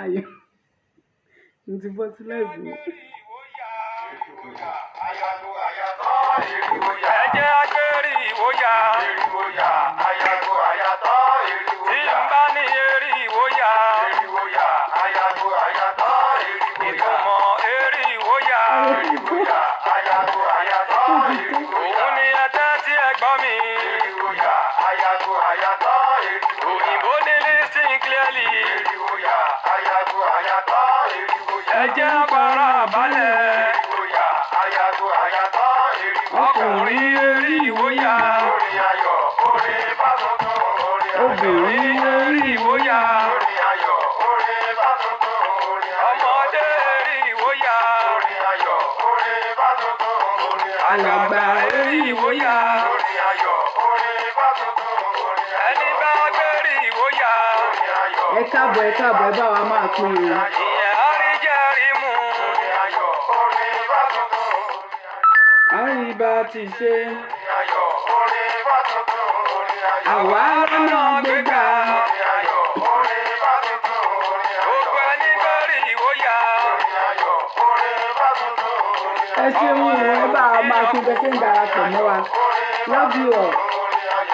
Ayọ̀ mo ti bọ́ sí lẹ́ẹ̀bù. Ẹ̀jẹ̀ agbérí ìwòyà. Ayago ayatọ̀ eriwoya. Tí n bá ní eri ìwòyà. Ayago ayatọ̀ eriwoya. Ìtumọ̀ eri ìwòyà. Ayago ayatọ̀ eriwoya. Òun ni ẹtẹ́ tí ẹ gbọ́ mi. Ayago ayatọ̀ eriwoya. Òyìnbó ní listen clearly. Ayago ayatọ̀ eriwoya. Ẹ̀jẹ̀ abara balẹ̀. Ayago ayatọ̀ eriwoya. Ọkùnrin eri ìwòyà. Orin ayọ̀, orin bá tuntun, orin ayọ̀. Obìnrin eri ìwòyà. Orin ayọ̀, orin bá tuntun, orin ayọ̀. Ọmọdé eri ìwòyà. Orin ayọ̀, orin bá tuntun, orin ayọ̀. Alàgbà eri ìwòyà. Orin ayọ̀, orin bá tuntun, orin ayọ̀. Ẹni bá gbérí ìwòyà. Orin ayọ̀. ẹ káàbọ̀ ẹ bá wa máa pín in. Ìyẹn àríjẹ́rìí mú. Orin ayọ̀, orin bá tuntun, orin ayọ̀. Àríbá ti ṣe. Orin ayọ̀, orin bá tuntun, orin ayọ̀. Àwa lọ́nà gbégbá. Orin ayọ̀, orin bá tuntun, orin ayọ̀. Gbogbo ẹni gbérí ìwòyà. Orin ayọ̀, orin bá tuntun, orin ayọ̀. Ẹ ṣeun o, ẹ bá wa máa pín bẹ́ẹ̀ tí ń darapọ̀ mọ́ wa. Love you all.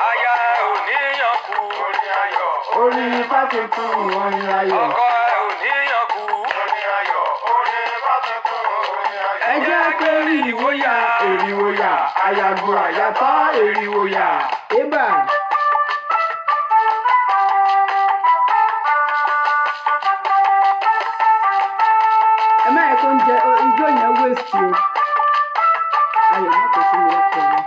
Aya ò níyàn kú. Orin ayọ̀. Orin ifá tuntun orin ayọ̀. Ọkọ ẹ ò níyàn kú. Orin ayọ̀, orin bá tuntun, orin ayọ̀. Ẹ jẹ́ pé ìwòyà èríwòyà àyàgò àyàtọ̀ èríwòyà. Ébà. Ẹ má yẹ kó ń jẹ ijó yẹn wéèsì o. Ayọ̀ má kò sí mi ọkọ̀ mi.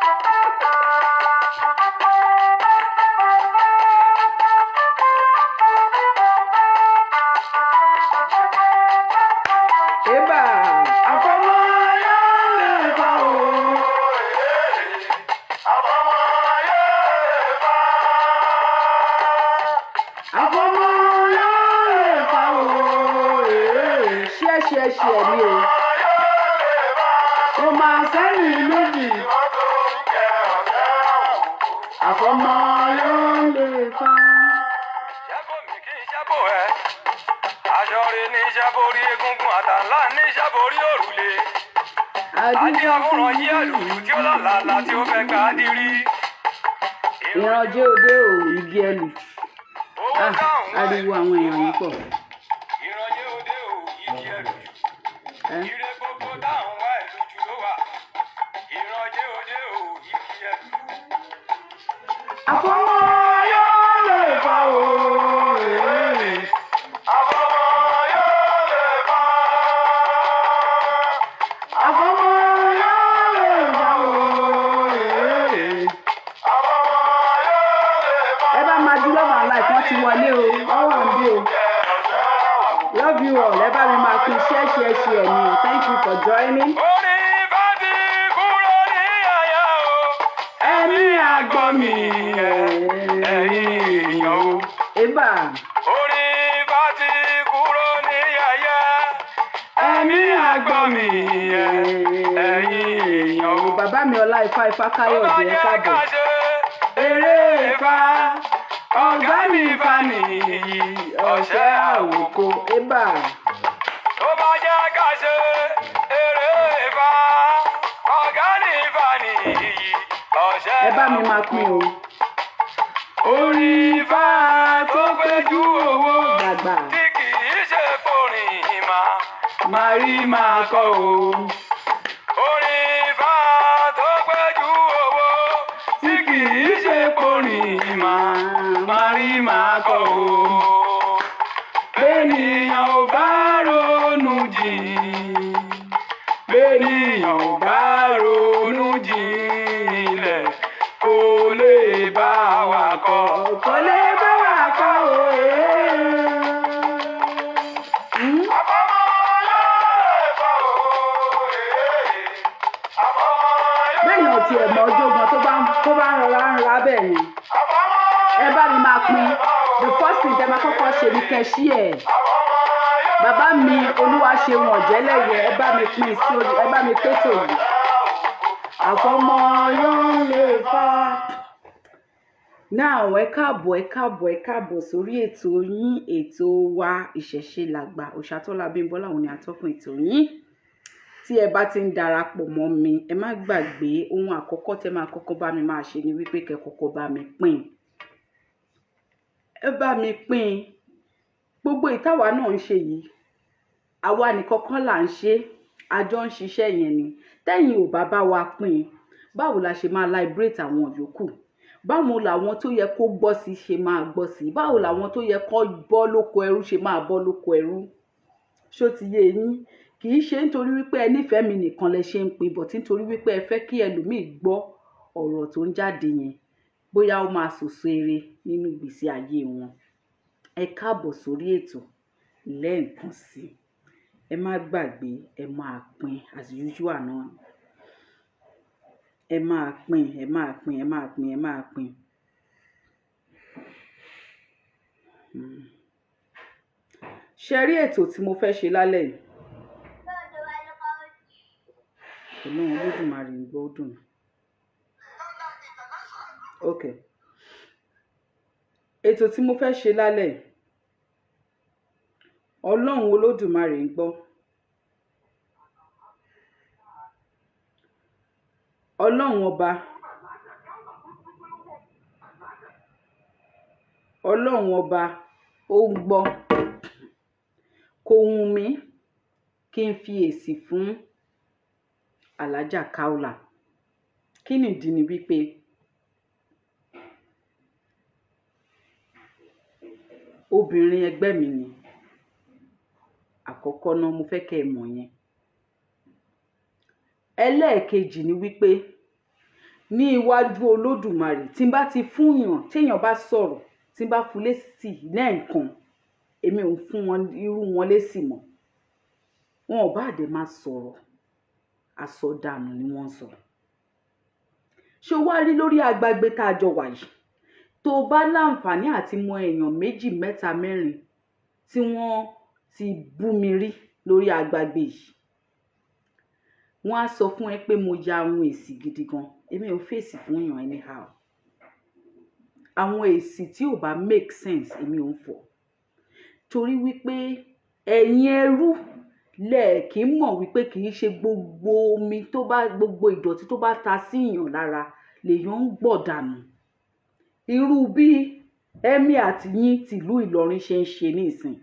Ébà. Àfọmọ́ yóò lè fa o. Àfọmọ́ yóò lè fa o. Ṣẹ́ mi o. Mo máa sẹ́yìn méjì. Àfọmọ́ yóò lè fa. Ṣẹ́bọ̀ mi kì í ṣẹ́bọ̀ ẹ. Aṣọ́re ní ṣẹ́borí egungun àtàlá ní ṣẹ́borí òrùlé. Adé àwòrán yí ẹ̀lùlù tí ó lálàálá tí ó fẹ́ ká dírí. Ìrànjẹ́ òde ò igi ẹlù. Ariwo àwọn èèyàn yìí pọ̀. Ìrànjẹ́ òde ò igi ẹlù. Ire gbogbo táwọn wá ẹ̀lú jù ló wà. Ìrànjẹ́ òde ò igi ẹlù. Àfọmọ́ yóò lè fa o. Àfọmọ́ yóò lè fa. Àfọmọ́ yóò lè fa o. Ẹ bá máa dúró máa láì kán ti wọlé o. Wọ́n wà ń bí o. Love you all. Ẹ bá mi máa pín share ni o. Thank you for joining. Orin bá ti kúrò ní àyà o. Ẹ̀mí àgbọ̀ mi Ẹ̀yin èèyàn o. Ébà. Orin bá ti kúrò ní àyà. Ẹ̀mí àgbọ̀ mi Ẹ̀yin èèyàn o. Bàbá mi ọlá ifá káyọ̀dé ẹ káàbọ̀. Eré Ifá, ọ̀gá mi Ifá nìyí, ọ̀ṣẹ́ àwòkọ́. Ébà. Tó bá jẹ́ ká ṣe eré Ifá, ọ̀gá ní Ifá nìyí, ọ̀ṣẹ́ Ẹ bá mi máa pín o. Orin Ifá tó péjú owó Gbàgbà. tí kì í ṣe forin ìmá, máa rí máa kọ o. Orin Ifá tó péjú owó tí kì í ṣe forin ìmá, máa rí máa kọ o. Bẹ́nìyàn ò bá ronú jìn, bẹ́nìyàn ò bá ronú jinlẹ̀, kò lè bá wa kọ. Kò lè bá wa kọ òye. Àfọmọ́ yóò lè fa òye. Àfọmọ́ yóò. Bẹ́ẹ̀ni ò tiẹ̀ mọ ọjọ́ gan tó bá ń rọra ń ra bẹ́ẹ̀ ni. Ẹ bá mi máa pín. The first thing tẹ́ máa kọ́kọ́ ṣe ni kẹ́ ṣí ẹ̀. Bàbá mi Olúwaṣeun Ọ̀jẹ́lẹ̀yẹ ẹ bá mi pín sí orí ẹ bá mi pétò yìí. Àfọmọ́ yóò lè fa. Now ẹ káàbọ̀ sórí ètò yín, ètò wa ìṣẹ̀ṣe làgbà. Òṣàtọ́lá Bímbọ́lá òun ni atọ́kùn ètò yín. Tí ẹ bá ti ń darapọ̀ mọ́ mi, ẹ má gbàgbé ohun àkọ́kọ́ tẹ́ máa kọ́kọ́ bá mi máa ṣe ni wípé kẹ́ kọ́kọ́ bá mi pín. Ẹ bá mi pín. Gbogbo ìtawà náà ń ṣe yìí, àwa nìkan kọ́ là ń ṣe, àjọ ń ṣiṣẹ́ yẹn ni. Tẹ́yin ò bá wa pín, báwo la ṣe máa liberate àwọn yòókù? Báwo làwọn tó yẹ kó gbọ́ sí ṣe máa gbọ́ sí? Báwo làwọn tó yẹ kó bọ́ lóko ẹrú ṣe máa bọ́ lóko ẹrú? Ṣó ti yé yín? Kì í ṣe nítorí wípé ẹ nífẹ̀ẹ́ mi nìkan lẹ ṣe ń pín, but nítorí wípé ẹ fẹ́ kí ẹlòmíì gbọ́ ọ̀rọ̀ tó ń jáde yẹn, bóyá ó máa sòso ire nínú ìgbésí ayé wọn. Ẹ káàbọ̀ sórí ètò lẹ́ẹ̀kan sí. Ẹ má gbàgbé, ẹ máa pín as usual náà. Ẹ máa pín. Ṣé rí ètò tí mo fẹ́ ṣe lálẹ́ yìí? Ọlọ́run Olódùmarè ń gbọ́ dùn. Okay. Ètò tí mo fẹ́ ṣe lálẹ́ yìí, Ọlọ́run Olódùmarè ń gbọ́. Ọlọ́run ọba ó ń gbọ́. Kò wù mí kí n fi èsì fún Alhaja Kaola. Kí nìdí ni wípé obìnrin ẹgbẹ́ mi ni. Àkọ́kọ́ náà mo fẹ́ kẹ́ ẹ mọ̀ yẹn. Ẹlẹ́ẹ̀kejì ni wípé ní iwájú Olódùmarè tí n bá ti fúnyàn, téèyàn bá sọ̀rọ̀, tí n bá fún lésì lẹ́ẹ̀kan, èmi ò fún wọn irú wọn lésì mọ́. Wọn ò bá dé máa sọ̀rọ̀, àsọdànù ni wọ́n sọ. Ṣé o wá rí lórí agbágbé tá a jọ wà yìí? Tó bá láǹfààní àti mọ èèyàn 2, 3, 4 tí wọ́n ti bú mi rí lórí agbágbé yìí, wọ́n á sọ fún ẹ pé mo ya ohun èsì gidi gan. Èmi ò fèsì fún èèyàn anyhow. Àwọn èsì tí ò bá make sense èmi ò ń fọ̀. Torí wípé ẹ̀yin ẹrú lẹ̀ kì í mọ̀ wípé kì í ṣe gbogbo omi tó bá, gbogbo ìdọ̀tí tó bá ta sí èèyàn lára lèèyàn ń gbọ̀ dànù. Irú bí Ẹ̀mí àti yín tìlú Ìlọrin ṣe ń ṣe nísìn,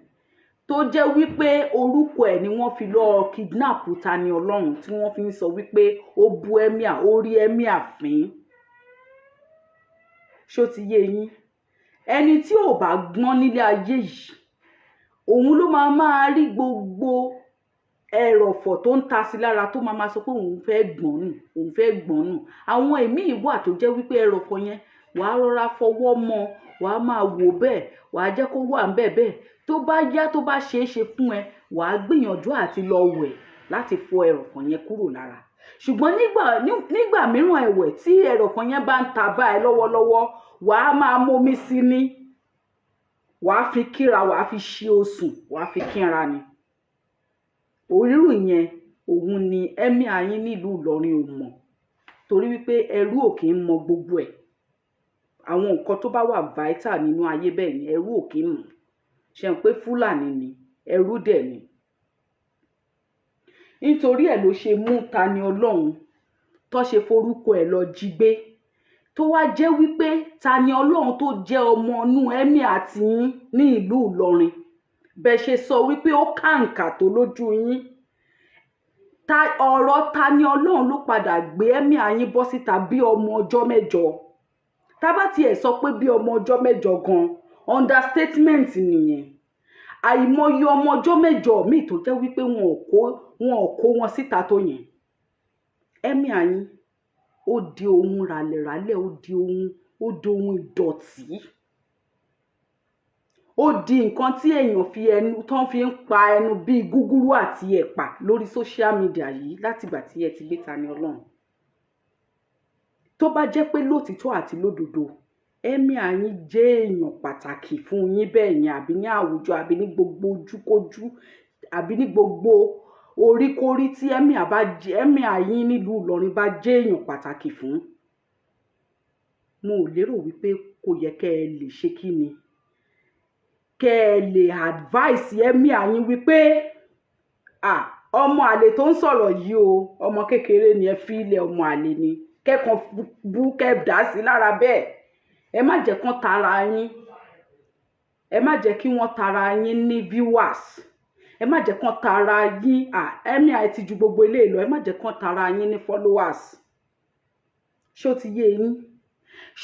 tó jẹ́ wípé orúkọ ẹ̀ ni wọ́n fi lọ kidnap Tani Ọlọ́run, tí wọ́n fi ń sọ wípé ó bu Ẹ̀mí, ó rí Ẹ̀mí àfín. Ṣó ti yé yín? Ẹni tí ò bá gbọ́n nílé ayé yìí, òun ló máa rí gbogbo ẹrọ̀fọ̀ tó ń ta sí lára tó máa sọ pé òun fẹ́ gbọ́n nù. Àwọn ẹ̀mí ìwà tó jẹ́ wípé ẹrọ̀fọ̀ yẹn wàá rọra fọwọ́ mọ́, wàá máa wò bẹ́ẹ̀, wàá jẹ́ kó wà ńbẹ̀ bẹ́ẹ̀. Tó bá yá, tó bá ṣeé ṣe fún ẹ, wàá gbìyànjú àti lọ wẹ̀ láti fọ ẹrọ̀fọ̀ yẹn kúrò lára. Ṣùgbọ́n nígbà mìíràn ẹ̀wẹ̀ tí ẹrọ̀fọ̀ yẹn bá ń ta bá ẹ lọ́wọ́lọ́wọ́, wàá máa mómi sí ní, wàá fi kíra, wàá fi ṣí osùn, wàá fi kíra ni. Orírù yẹn òun ni Ẹ̀mí ayín nílùú Ìlọrin ò mọ̀. Torí wípé ẹrú ò kì í mọ gbogbo ẹ̀. Àwọn nǹkan tó bá wà vital nínú ayé bẹ́ẹ̀ ni ẹrú ò kì í mọ̀. Ṣé ń pé Fúlàní ni, ẹrú dẹ̀ ni. Nítorí ẹ̀ ló ṣe mú Tani Ọlọ́run tó ṣe forúkọ ẹ̀ lọ jí gbé. Tó wá jẹ́ wípé Tani Ọlọ́run tó jẹ́ ọmọ inú Ẹ̀mí àti yín ní ìlú Ìlọrin, bẹ́ẹ̀ ṣe sọ wípé ó kàǹkà tó lójú yín. Ọ̀rọ̀ Tani Ọlọ́run ló padà gbé Ẹ̀mí ayín bọ́ síta bí ọmọ ọjọ́ 7. Tá bá tiẹ̀ sọ pé bí ọmọ ọjọ́ 7 gan, understatement nìyẹn. Àìmọye ọmọ ọjọ́ 7 míì tó jẹ́ wípé wọn ò kó wọn síta tó yẹn. Ẹ̀mí ayín ó di ohun ràlẹ̀ràlẹ̀, ó di ohun ìdọ̀tí. Ó di nǹkan tí èèyàn tán fi ń pa ẹnu bíi gúgúrú àti ẹ̀pà lórí social media yìí látìgbà tí ẹ ti gbé Tani Ọlọ́run. Tó bá jẹ́ pé lótìtọ́ àti lódodo, Ẹ̀mí ayín jẹ́ èèyàn pàtàkì fún yín bẹ́ẹ̀ yẹn, àbí ní àwùjọ, àbí ní gbogbo ojúkójú, àbí ní gbogbo oríkórí tí Ẹ̀mí ayín nílùú Ìlọrin bá jẹ́ èèyàn pàtàkì fún, mo ò lérò wípé kò yẹ kẹ́ ẹ lè ṣe kí ni kẹ́ ẹ lè advice emir yín wípé ọmọ àlè tó ń sọ̀rọ̀ yìí o ọmọ kékeré ni ẹ fi ilẹ̀ ọmọ àlè ni kẹ́kàn bú kẹ́ dá sí lára bẹ́ẹ̀ ẹ má jẹ́ kán tara yín ẹ má jẹ́ kí wọ́n tara yín ní viewers ẹ má jẹ́ kán tara yín emir ẹ ti ju gbogbo eléyìí lọ ẹ má jẹ́ kán tara yín ní followers ṣó ti yé yín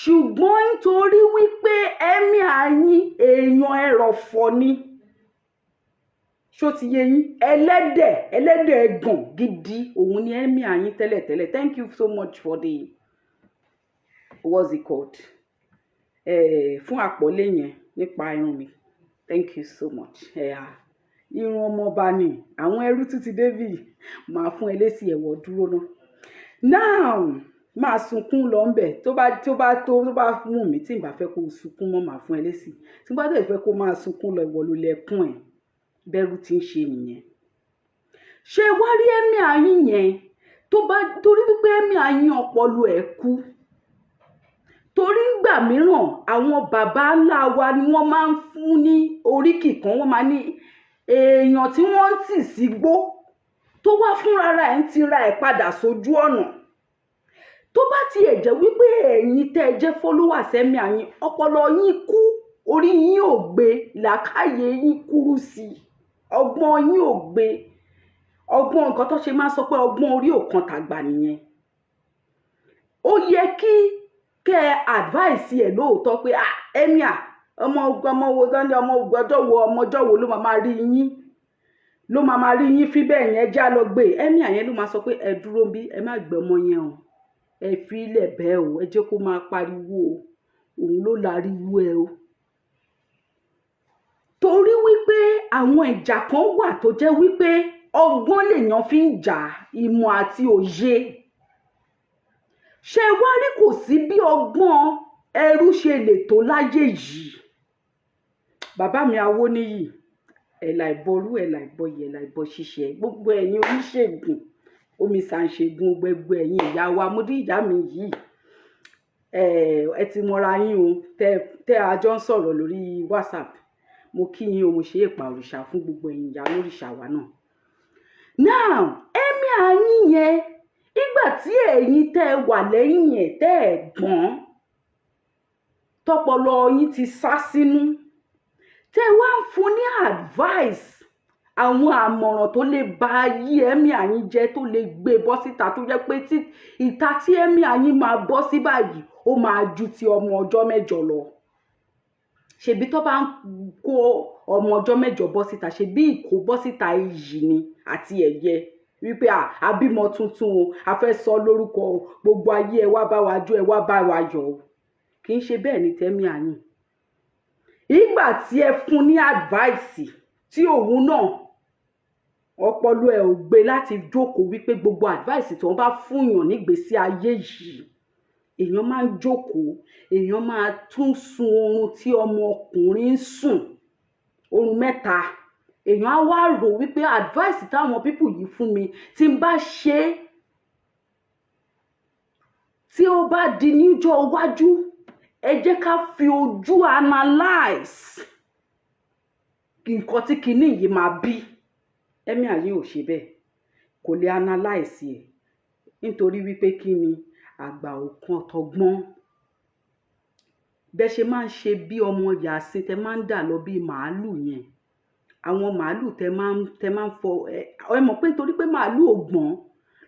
ṣùgbọ́n nítorí wípé emir yín èèyàn ẹrọ̀fọ̀ ni ṣó ti yé yín ẹlẹ́dẹ̀ ẹ̀gàn gidi òun ni emir yín tẹ́lẹ̀tẹ́lẹ̀ thank you so much for the what's it called fún àpọ́lé yẹn nípa irun mi thank you so much irun ọmọọba ni àwọn ẹrú tún ti débì máa fún ẹ lésì ẹ̀wọ̀ dúró náà now máa sunkún lọ ń bẹ̀ tó bá mú mi tí n bá fẹ́ kó sunkún mọ́ máa fún ẹ lésì tí n bá dẹ̀ fẹ́ kó máa sunkún lọ ìwọ ló lẹ́kún ẹ̀ bẹ́rù tí ń ṣe nìyẹn ṣé wá rí emir yín yẹn torí wípé emir yín ọpọlọ ẹ̀ kú torí ńgbà mìíràn àwọn bàbá ńlá wa ni wọ́n máa ń fún ní oríkì kan wọ́n máa ní èèyàn tí wọ́n ń tì sígbó tó wá fúnra ẹ̀ ń tira ẹ̀ padà sójú ọ̀nà tó bá tiẹ̀ jẹ́ wípé ẹ̀yin tẹ́ ẹ jẹ́ followers emir yín ọpọlọ yín kú orí yín ò gbé làákàyè yín kúrú sí i ọgbọ́n yín ò gbé ọgbọ́n nǹkan tó ṣe máa sọ pé ọgbọ́n orí ò kan tàgbà nìyẹn ó yẹ kí kẹ́ ẹ advice ẹ̀ lóòótọ́ pé emir ọmọ wo dání ọmọ ọjọ́ wo ló máa rí yín fi bẹ́ẹ̀ yẹn já lọ gbé emir yẹn ló máa sọ pé ẹ dúró bí ẹ má gbé ọmọ yẹn o ẹ fi ilẹ̀ bẹ́ẹ̀ o ẹ jẹ́ kó máa pariwo o òun ló láriwo ẹ o torí wípé àwọn ìjà kan wà tó jẹ́ wípé ọgbọ́n lèèyàn fi ń jà ìmọ̀ àti òye ṣé wá rí kò sí bí ọgbọ́n ẹrú ṣe lè tó láyé yìí bàbá mi Awóníyì ẹ̀là ìbọrú ẹ̀là ìbọyè ẹ̀là ìbọ ṣíṣe gbogbo ẹ̀yin oníṣègùn omi ṣàǹṣègùn gbogbo ẹ̀yin ìyá wa mo dí ìyá mi yìí ẹ ti mọra yín o tẹ àjọ ń sọ̀rọ̀ lórí WhatsApp mo kí yín o mo ṣe èpà òrìṣà fún gbogbo ẹ̀yin ìyá lóríṣà wa náà now emir yín yẹn ìgbà tí ẹ̀yin tẹ́ ẹ wà lẹ́yìn ẹ̀ tẹ́ ẹ gbọ́n tọpọlọ yín ti sá sínú tẹ́ wá ń fún ní advice àwọn àmọ̀ràn tó lè ba ayé emir yín jẹ́ tó lè gbé bọ́ síta tó jẹ́ pé ìta tí emir yín máa bọ́ sí báyìí ó máa ju ti ọmọ ọjọ́ mẹ́jọ lọ ṣebí tó bá ń kó ọmọ ọjọ́ mẹ́jọ bọ́ síta ṣebí ìkó bọ́ síta iyì ni àti ẹ̀yẹ wípé àbímọ tuntun o a fẹ́ sọ lórúkọ o gbogbo ayé ẹ wá bá wa jó ẹ wá bá wa yọ̀ o kì í ṣe bẹ́ẹ̀ ni tẹ́mí àyìn ìgbà tí ẹ fún ní advice tí òun náà ọpọlọ ẹ ò gbé láti jókòó wípé gbogbo advice tí wọ́n bá fún yàn nígbésí ayé yìí èèyàn máa ń jókòó èèyàn máa tún sun oorun tí ọmọkùnrin ń sùn oorun mẹ́ta èèyàn á wá rò wípé advice táwọn pípù yìí fún mi tí n bá ṣe tí ó bá di níjọ́ iwájú ẹ jẹ́ ká fi ojú analyse nǹkan tí kinní yìí máa bí emir yìí ò ṣe bẹ́ẹ̀ kò lè analyse ẹ̀ nítorí wípé kí ni àgbà òkan tọgbọ́n bẹ́ẹ̀ ṣe máa ń ṣe bí ọmọ yàsín tẹ máa ń dà lọ bí màálù yẹn àwọn màálù tẹ máa ń fọ ẹ mọ̀ pé nítorí pé màálù ò gbọ́n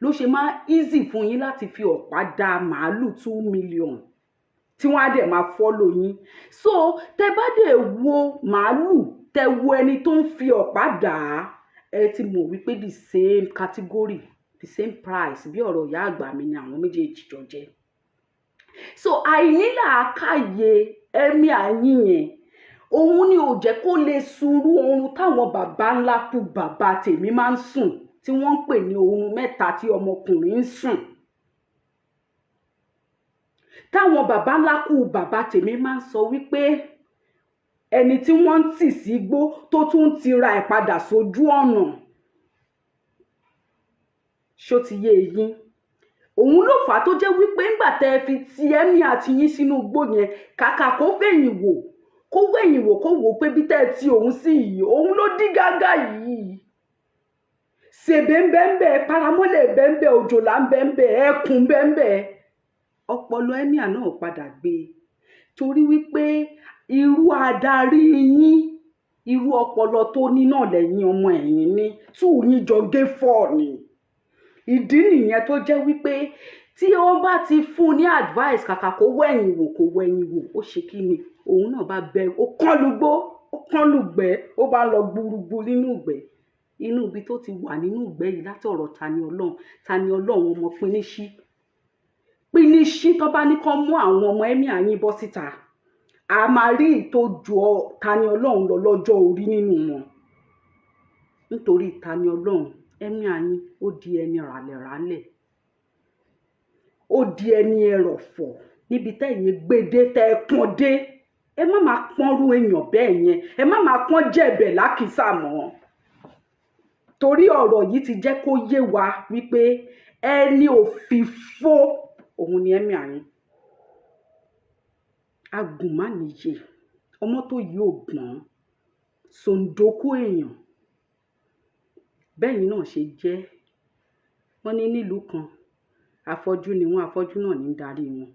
ló ṣe máa easy fún yín láti fi ọ̀pá da màálù 2 million tí wọ́n á dẹ̀ máa follow yín so tẹ bá dẹ̀ wo màálù tẹ wo ẹni tó ń fi ọ̀pá dà á ẹ ti mọ̀ wípé the same category the same price bí ọ̀rọ̀ ìyá àgbà mi ni àwọn méjèèjì jọ jẹ́ so àìnílà àkàyè emir yín yẹn òun ni ò jẹ́ kó lè sùúrù oorun táwọn bàbá ńlá kú bàbá tèmi máa ń sùn tí wọ́n ń pè ní oorun mẹ́ta tí ọmọkùnrin ń sùn táwọn bàbá ńlá kú bàbá tèmi máa ń sọ wípé ẹni tí wọ́n ń tì sígbó tó tún ń tira ẹ̀ padà sójú ọ̀nà ṣó ti yé yín òun ló fà á tó jẹ́ wípé ńgbà tẹ́ ẹ fi ti ẹ̀mí àti yín sínú igbó yẹn kàkà kó fẹ̀yìn wò kó wẹ̀yìn wò kó wò pé bí tẹ́ ẹ ti òun sí yìí òun ló dí gágá yìí ṣèbé ń bẹ́ńbẹ́ paramọ́lẹ̀ bẹ́ńbẹ́ òjòlá ń bẹ́ńbẹ́ ẹkùn bẹ́ńbẹ́ ọpọlọ ẹ̀míà náà padà gbé torí wípé irú adarí yín irú ọpọlọ tó ní náà lẹ́yìn ọmọ ẹ̀yìn ní tí yín jọ gé fọ́ ni ìdí nìyẹn tó jẹ́ wípé tí wọ́n bá ti fún ní advice kàkà kó wẹ̀yìn wò ó ṣe kí ni òun náà bá bẹ ó kán lugbó ó kán lùgbẹ́ ó bá lọ gbúrúgbú nínú ìgbẹ́ inú ibi tó ti wà nínú ìgbẹ́ yìí láti ọ̀rọ̀ Tani Ọlọ́run ọmọ Píníṣí tó bá ní kán mú àwọn ọmọ ẹ̀mí àyín bọ́ síta a máa rí ìtọ́jú Tani Ọlọ́run lọ lọ́jọ́ orí nínú wọn nítorí Tani Ọlọ́run ẹ̀mí àyín ó di ẹni ràlẹ̀ràlẹ̀ ó di ẹni ẹrọ̀fọ̀ níbi tẹ́yìn gbédé tẹ́ ẹ pọ́n dé ẹ má máa pọ́nrú èèyàn bẹ́ẹ̀ yẹn ẹ má máa pọ́n jẹ̀bẹ̀ lákìsà mọ́ torí ọ̀rọ̀ yìí ti jẹ́ kó yé wa wípé ẹni òfìfo òun ni ẹ̀mí àyín agùnmánìyè ọmọ tó yí ògbọ́n sòǹdókó èèyàn bẹ́yìn náà ṣe jẹ́ wọ́n ní nílùú kan afọ́jú ni wọ́n afọ́jú náà ní darí wọn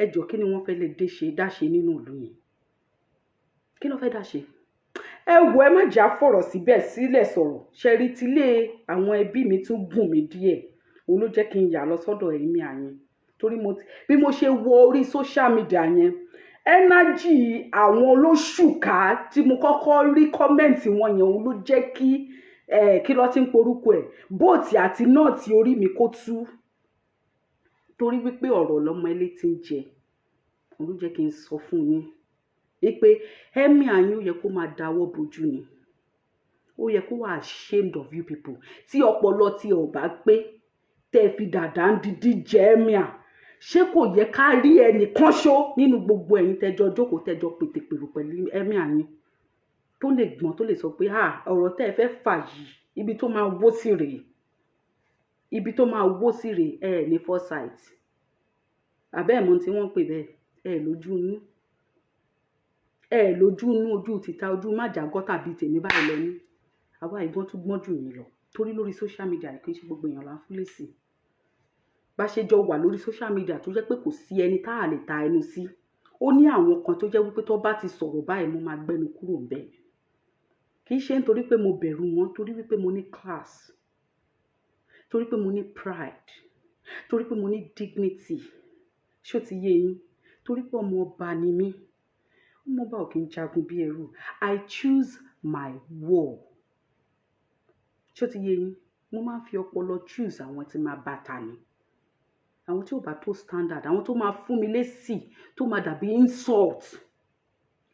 ẹjọ́ kí ni wọ́n fẹ́ lè dáṣe nínú ìlú yẹn kí ló fẹ́ dáṣe ẹ wò ẹ má jà fọ̀rọ̀ sílẹ̀ sọ̀rọ̀ ṣẹ́rí tílé àwọn ẹbí mi tún gùn mí díẹ̀ òun ló jẹ́ kí n yà lọ sọ́dọ̀ ẹ̀mí àyẹn torí bí mo ṣe wọ orí social media yẹn ẹnájì àwọn olóṣùká tí mo kọ́kọ́ rí kọ́mẹ́ǹtì wọn yẹn òun ló jẹ́ kí ló ti ń porúkọ ẹ̀ bóòtì àti nọ́ọ̀tì orí mi kó tú torí wípé ọ̀rọ̀ lọ́mọ ilé ti ń jẹ òun ló jẹ́ kí n sọ fún yín wípé ẹ̀mí àyín ó yẹ kó máa dáwọ́ bojú ni ó yẹ kó wà ashamed of you people tí ọpọlọ tí ò bá pé tẹ́ fi dàda ń dídí jẹ ẹ̀mí à ṣé kò yẹ ká rí ẹnìkan ṣó nínú gbogbo ẹ̀yin tẹ́jọ jókòó tẹ́jọ pètèpèrò pẹ̀lú ẹ̀mí àyín tó lè gbọ́n tó lè sọ pé ọ̀rọ̀ tẹ́ ẹ fẹ́ fà yìí ibi tó máa wó sí rèé ní foresight àbẹ́ ẹ̀mọ́ tí wọ́n pè bẹ́ẹ̀ lójú inú ojú títa ojú májàgọ́ tàbí tèmi báyìí lọ ní àwa ìgbọ́n tún gbọ́n jù yín lọ torí lórí social media kì í ṣe gbogbo èèyàn là ń fún lésì bá ṣe jọ wà lórí social media tó jẹ́ pé kò sí ẹni tá a lè ta ẹnu sí ó ní àwọn kan tó jẹ́ wípé tó bá ti sọ̀rọ̀ báyìí mo máa gbẹ́nu kúrò ń bẹ̀ kì í ṣe nítorí pé mo bẹ̀rù wọn torí wípé mo ní class torí pé mo ní pride torí pé mo ní dignity ṣó ti yé yín torí pé ọmọ ọba ni mí ọmọ ọba ò kí ń jagun bí ẹrú I choose my war ṣó ti yé yín mo máa ń fi ọpọlọ choose àwọn tí máa bá ta ni àwọn tí ò bá tó standard àwọn tó máa fún mi lésì tó máa dàbí insult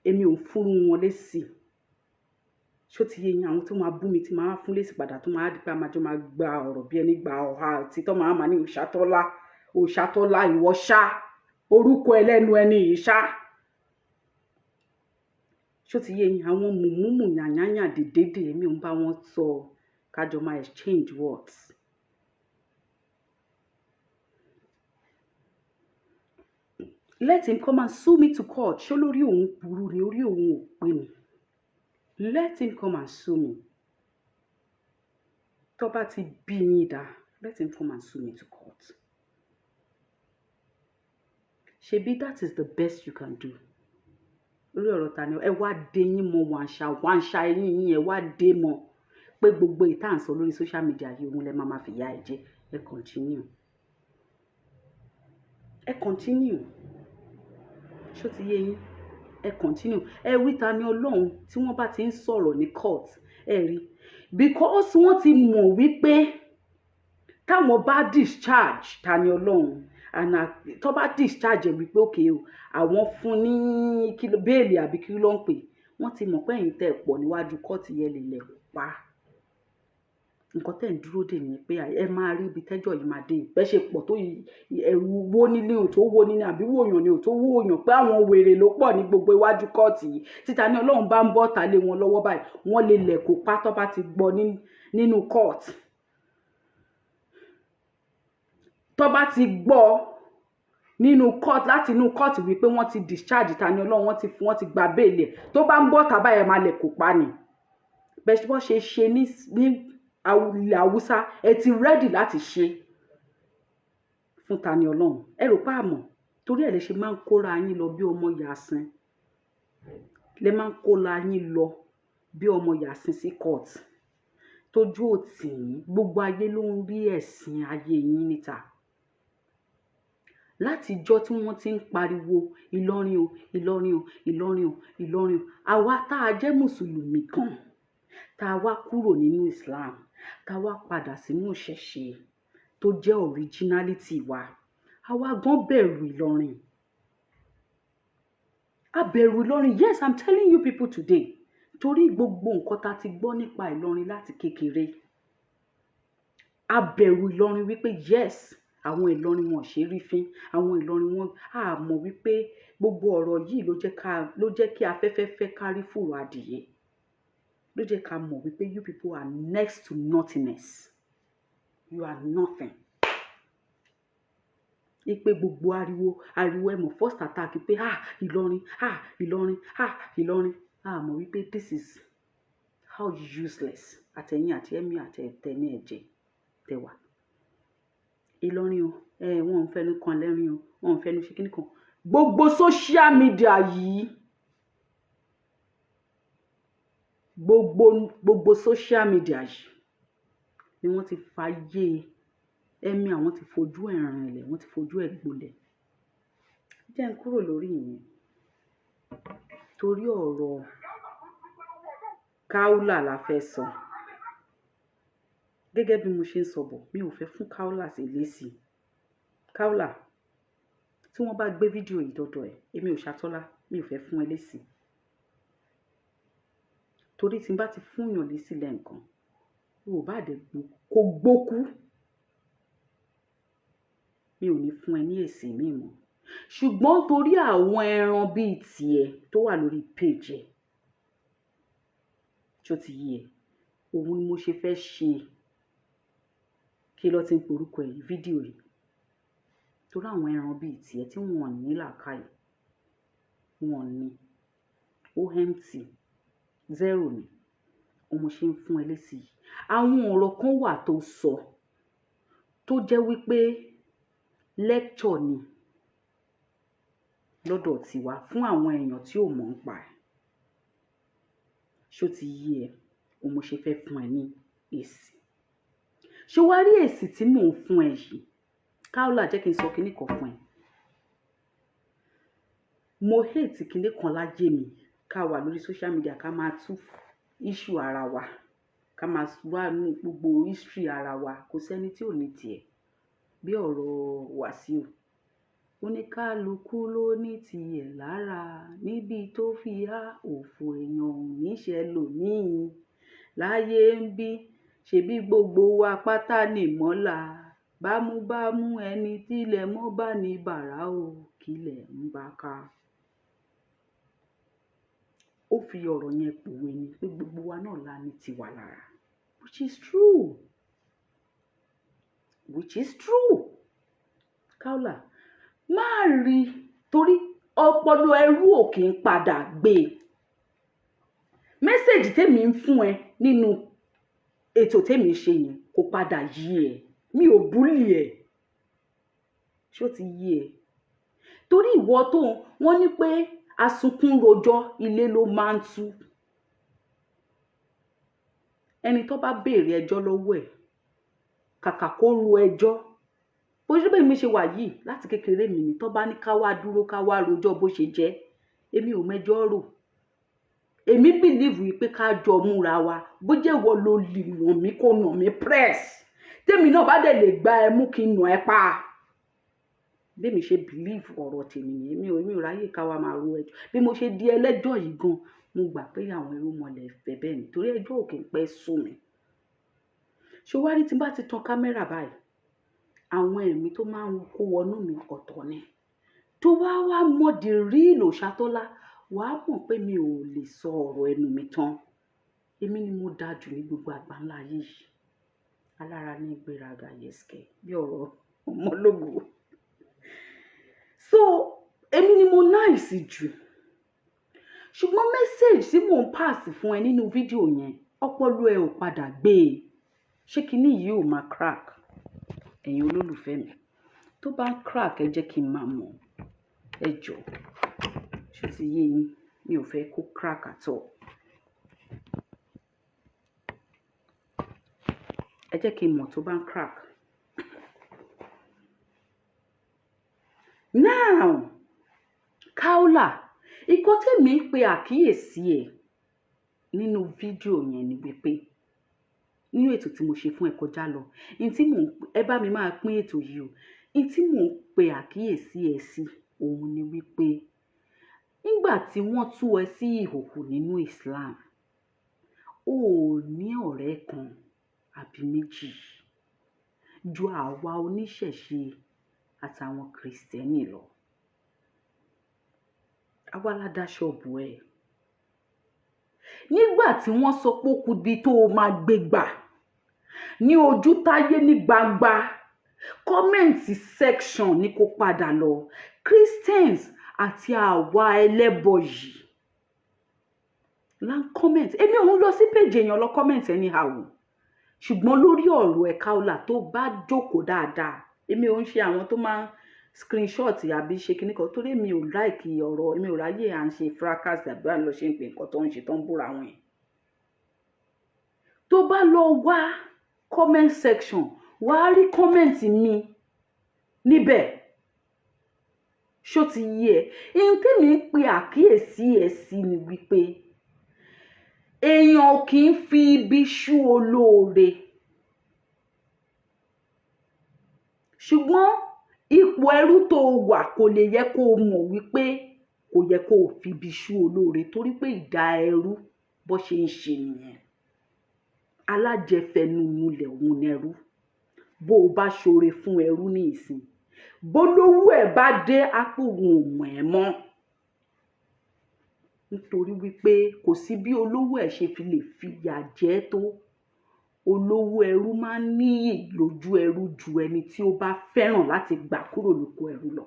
èmi ò fún wọn lésì ṣó ti yé yín àwọn tó máa bú mi tí máa fún lésì padà tó máa dípẹ́ àmàjọ máa gba ọ̀rọ̀ bí ẹni gba ọ̀hà tí tó máa ní òṣàtọ́lá ìwọ ṣá orúkọ ẹlẹ́nu ẹni yìí ṣá ṣó ti yé yín àwọn mùmúmù yànyànyà dèdèdè èmi ò ń bá wọn sọ kájọ máa exchange words. Let him come and sue me to court ṣó lórí òun burú ni orí òun ò pé ni let him come and sue me tó bá ti bí yín dá let him come and sue me to court ṣebí that is the best you can do lórí ọ̀rọ̀ Tani ẹ wá dé yín mọ wàǹṣà yín ẹ wá dé mọ pé gbogbo ìtànsọ lórí social media yìí òun lẹ máa fi yá ẹ jẹ ẹ continue ṣó ti yé yín ẹ continue ẹ wí Tani Ọlọ́run tí wọ́n bá ti ń sọ̀rọ̀ ní court ẹ rí because wọ́n ti mọ̀ wípé táwọn bá discharge Tani Ọlọ́run àná tó bá discharge wípé òkè o àwọn fún ní bẹ́ẹ̀lì àbí kí ló ń pè wọ́n ti mọ̀ pé ẹ̀yin tẹ́ pọ̀ níwájú kóòtù yẹn lè lẹ̀ pa nǹkan tẹ́ ń dúró dè ní pé ẹ máa rí ibi tẹ́jọ́ yìí máa dé ìpẹ́ ṣe pọ̀ tó ẹ̀rù wó nílé ò tó wó nílé àbí wòyàn ni ò tó wòyàn pé àwọn wèrè ló pọ̀ ní gbogbo iwájú kóòtù yìí tí Tani Ọlọ́run bá ń bọ́ ta lé wọn lọ́wọ́ báyìí wọ́n lè lẹ̀ kó pátọ́ bá ti gbọ́ nínú kóòtù tó bá ti gbọ́ nínú court láti inú court wípé wọ́n ti discharge Tani Olohun, wọ́n ti gba bail ẹ̀, tó bá ń bọ̀ tàbá ẹ̀ máa lè kó pa ni. Bẹ́ẹ̀ bọ́ ṣe ní ilẹ̀ Haúsá ẹ ti ready láti ṣe fún Tani Olohun. Ẹ rò pé àmọ́ torí ẹ̀ lè ṣe máa ń kóra yín lọ bí ọmọ Yàsín, lè máa ń kóra yín lọ bí ọmọ Yàsín sí court tójú òtì yín. Gbogbo ayé ló ń rí ẹ̀sìn ayé yín níta. Láti ìjọ́ tí wọ́n ti ń pariwo Ìlọrin o, Ìlọrin o, Ìlọrin o, Ìlọrin o, àwa tá a jẹ́ mùsùlùmí kan tá a wá kúrò nínú Islam, tá a wá padà sínú ìṣẹ̀ṣe tó jẹ́ originality wa, àwa gan bẹ̀rù Ìlọrin. A bẹ̀rù Ìlọrin. Yes, I'm telling you people today. Torí gbogbo nǹkan tá ti gbọ́ nípa Ìlọrin láti kékeré. A bẹ̀rù Ìlọrin wípé yes, àwọn Ìlọrin wọn ṣe rí fín, àwọn Ìlọrin wọn a mọ̀ wípé gbogbo ọ̀rọ̀ yìí ló jẹ́ kí afẹ́fẹ́ fẹ́ kárí fùrọ̀ adìyẹ. Ló jẹ́ ká mọ̀ wípé you people are next to nothingness. You are nothing. Ipe gbogbo ariwo ẹ̀mọ̀ first attack pé Ìlọrin, Ìlọrin, Ìlọrin. A mọ̀ wípé this is how useless àtẹ̀yìn àti ẹ̀mí àtẹ̀tẹ̀ ní ẹ̀jẹ̀ tẹwà. Ìlọrin o, wọn ń fẹnu kan lẹ́rìn o, wọn ń fẹnu ṣe kíní kan. Gbogbo social media yìí, gbogbo social media yìí ni wọ́n ti fàyè ẹ̀mí àwọn ti fojú ẹ̀ rìnlẹ̀, wọ́n ti fojú ẹ̀ gbolẹ̀. Jẹ́ n kúrò lórí ìyẹn torí ọ̀rọ̀ Kaola la fẹ́ sọ. Gẹ́gẹ́ bí mo ṣe ń sọ bọ̀, mi ò fẹ́ fún Kaola sí lésì. Kaola, tí wọ́n bá gbé fídíò yìí dọ́dọ̀ ẹ̀, èmi ò ṣàtọ́lá, mi ò fẹ́ fún ẹ lésì. Torí tí n bá ti fún yàn lésì lẹ́ǹkan, o ò bá dẹ̀ kó gbókú, mi ò ní fún ẹ ní èsì mi mọ́. Ṣùgbọ́n torí àwọn ẹran bíi tiẹ̀ tó wà lórí page ẹ̀, tó ti yé ẹ, òun ni mo ṣe fẹ́ ṣe kí ló ti ń porúkọ ẹ̀ fídíò yìí. Torí àwọn ẹran bíi tiẹ̀ tí wọ́n ní làákàyè, wọ́n ní empty, zero ni, mo ṣe ń fún ẹ lésì yìí. Àwọn ọ̀rọ̀ kan wà tó sọ tó jẹ́ wípé lecture ni lọ́dọ̀ tiwa fún àwọn èèyàn tí ò mọ̀ ń pa ẹ̀. Ṣó ti yé ẹ, mo ṣe fẹ́ fún ẹ ní èsì. Ṣé wàá rí èsì tí mò ń fún ẹ yìí? Kaola, jẹ́ kí n sọ kíní kan fún ẹ. Mo hate kíní kan láyé mi ká wà lórí social media ká máa tú issue ara wa, ká máa wá ní gbogbo history ara wa. Kò sẹ́ni tí ò ní tiẹ̀. Bí ọ̀rọ̀ Wàsíù, oníkálukú ló ní tiẹ̀ lára, níbi tó fi òfò èèyàn níṣẹ́ lòmíì láyé ń bí. Ṣebí gbogbo wa pátá nìmọ́là, bámúbámú ẹni tílẹ̀ mọ́ bá ní bàrà o, kílẹ̀ ń bá ká. Ó fi ọ̀rọ̀ yẹn pòwe ni pé gbogbo wa náà la ní tiwa lára, which is true. Kaola, máa rí torí ọpọlọ ẹrú ò kì í padà gbé. Mẹ́sẹ̀jì tèmi ń fún ẹ nínú ètò tèmi ṣe yẹn kò padà yí ẹ. Mi ò búlì ẹ. Ṣó ti yí ẹ? Torí ìwọ tó wọ́n ní pé asunkún rojọ́ ilé ló máa ń tú. Ẹni tó bá béèrè ẹjọ́ lọ́wọ́ ẹ̀, kàkà kó ro ẹjọ́. Bó ṣe bẹ́ẹ̀ mi ṣe wà yìí láti kékeré mi ni tó bá ní ká wá dúró ká wá rojọ́ bó ṣe jẹ́, èmi ò mẹjọ́ rò. Èmi believe wípé ká jọ múra wa, bó jẹ́ ìwọ ló lè nà mí kó nà mí press. Tèmi náà bá dẹ̀ lè gba ẹ mú kí n nà ẹ pa. Bí mi ṣe believe ọ̀rọ̀ tèmi ni, èmi ò ráyè ká wá máa ro ẹjọ́. Bí mo ṣe di ẹlẹ́jọ́ yìí gan, mo gbà pé àwọn irúnmọlẹ̀ fẹ́ bẹ́ẹ̀ ni torí ẹjọ́ ò kì í pẹ́ sú mi. Ṣé wá rí tí bá ti tan kámẹ́rà báyìí, àwọn ẹ̀mí tó máa ń kó wọnú mi ọ̀tọ̀ ni. Tó wá mọ̀ di real Òṣàtọ́lá, wàá mọ̀ pé mi ò lè sọ ọ̀rọ̀ ẹnu mi tán. Èmi ni mo dájú ní gbogbo àgbáńlá yìí. Alára ní ìgbéraga yẹ̀sìkẹ́ bí ọ̀rọ̀ ọmọlógo. So èmi ni mo nice jù, ṣùgbọ́n message tí mò ń pass fún ẹ nínú fídíò yẹn ọpọlọ ẹ ò padà gbé e. Ṣé kinní yìí ò máa crack? Ẹ̀yin olólùfẹ́ mi, tó bá ń crack ẹ jẹ́ kí n máa mọ̀, ẹ jọ̀ọ́. Ṣé ti yé yín? Mi ò fẹ́ kó crack at all. Ẹ jẹ́ kí n mọ̀ tó bá ń crack. Now, Kaola, ìkọ́ tèmi ń pe àkíyèsí ẹ̀ nínú fídíò yẹn ni wípé nínú ètò tí mo ṣe fún ẹ kọjá lọ, ẹ bá mi máa pín ètò yìí o. In tí mò ń pe àkíyèsí ẹ sí òun ni wípé nígbà tí wọ́n tú ẹ sí ìhòhò nínú Islam, o ò ní ọ̀rẹ́ kan àbí méjì ju àwa oníṣẹ̀ṣe àtàwọn Kìrìsìtẹ́nì lọ. Àwa la dá ṣọ́ọ̀bù ẹ̀. Nígbà tí wọ́n sọ pé ó kù bí tó o máa gbé gbà ní ojú táyé ní gbangba, kọ́mẹ̀ǹtì section ni kó padà lọ. Christians àti àwa ẹlẹ́bọ yìí la ń comment. Èmi ò ń lọ sí page èèyàn lọ comment anyhow. Ṣùgbọ́n lórí ọ̀rọ̀ ẹ̀ Kaola tó bá jókòó dáadáa, èmi ò ń ṣe àwọn tó máa ń screenshot àbí ṣe kíní kan, torí mi ò like ọ̀rọ̀, èmi ò ráyè à ń ṣe fracas àbí à ń lọ ṣe ń pè nǹkan tó ń ṣe tó ń búra wọn yẹn. Tó bá lọ wá comment section, wàá rí comment mi níbẹ̀. Ṣó ti yé ẹ? Ihun tí mi ń pe àkíyèsí ẹ sí ni wípé èèyàn kì í fi ibi ṣú olóore. Ṣùgbọ́n ipò ẹrú tó wà kò lè yẹ kó o mọ̀ wípé kò yẹ kó o fi ibi ṣú olóore, torí pé ìdá ẹrú bó ṣe ń ṣe nìyẹn. Alájẹfẹnumulẹ̀ òun ẹrú. Bó o bá ṣoore fún ẹrú ní ìsìn, bólówó ẹ̀ bá dé àpò òun ò mọ̀ ẹ́ mọ́. Nítorí wípé kò sí bí olówó ẹ̀ ṣe fi lè fìyà jẹ tó. Olówó ẹrú máa ń níyì lójú ẹrú ju ẹni tí ó bá fẹ́ràn láti gbà kúrò lóko ẹrú lọ.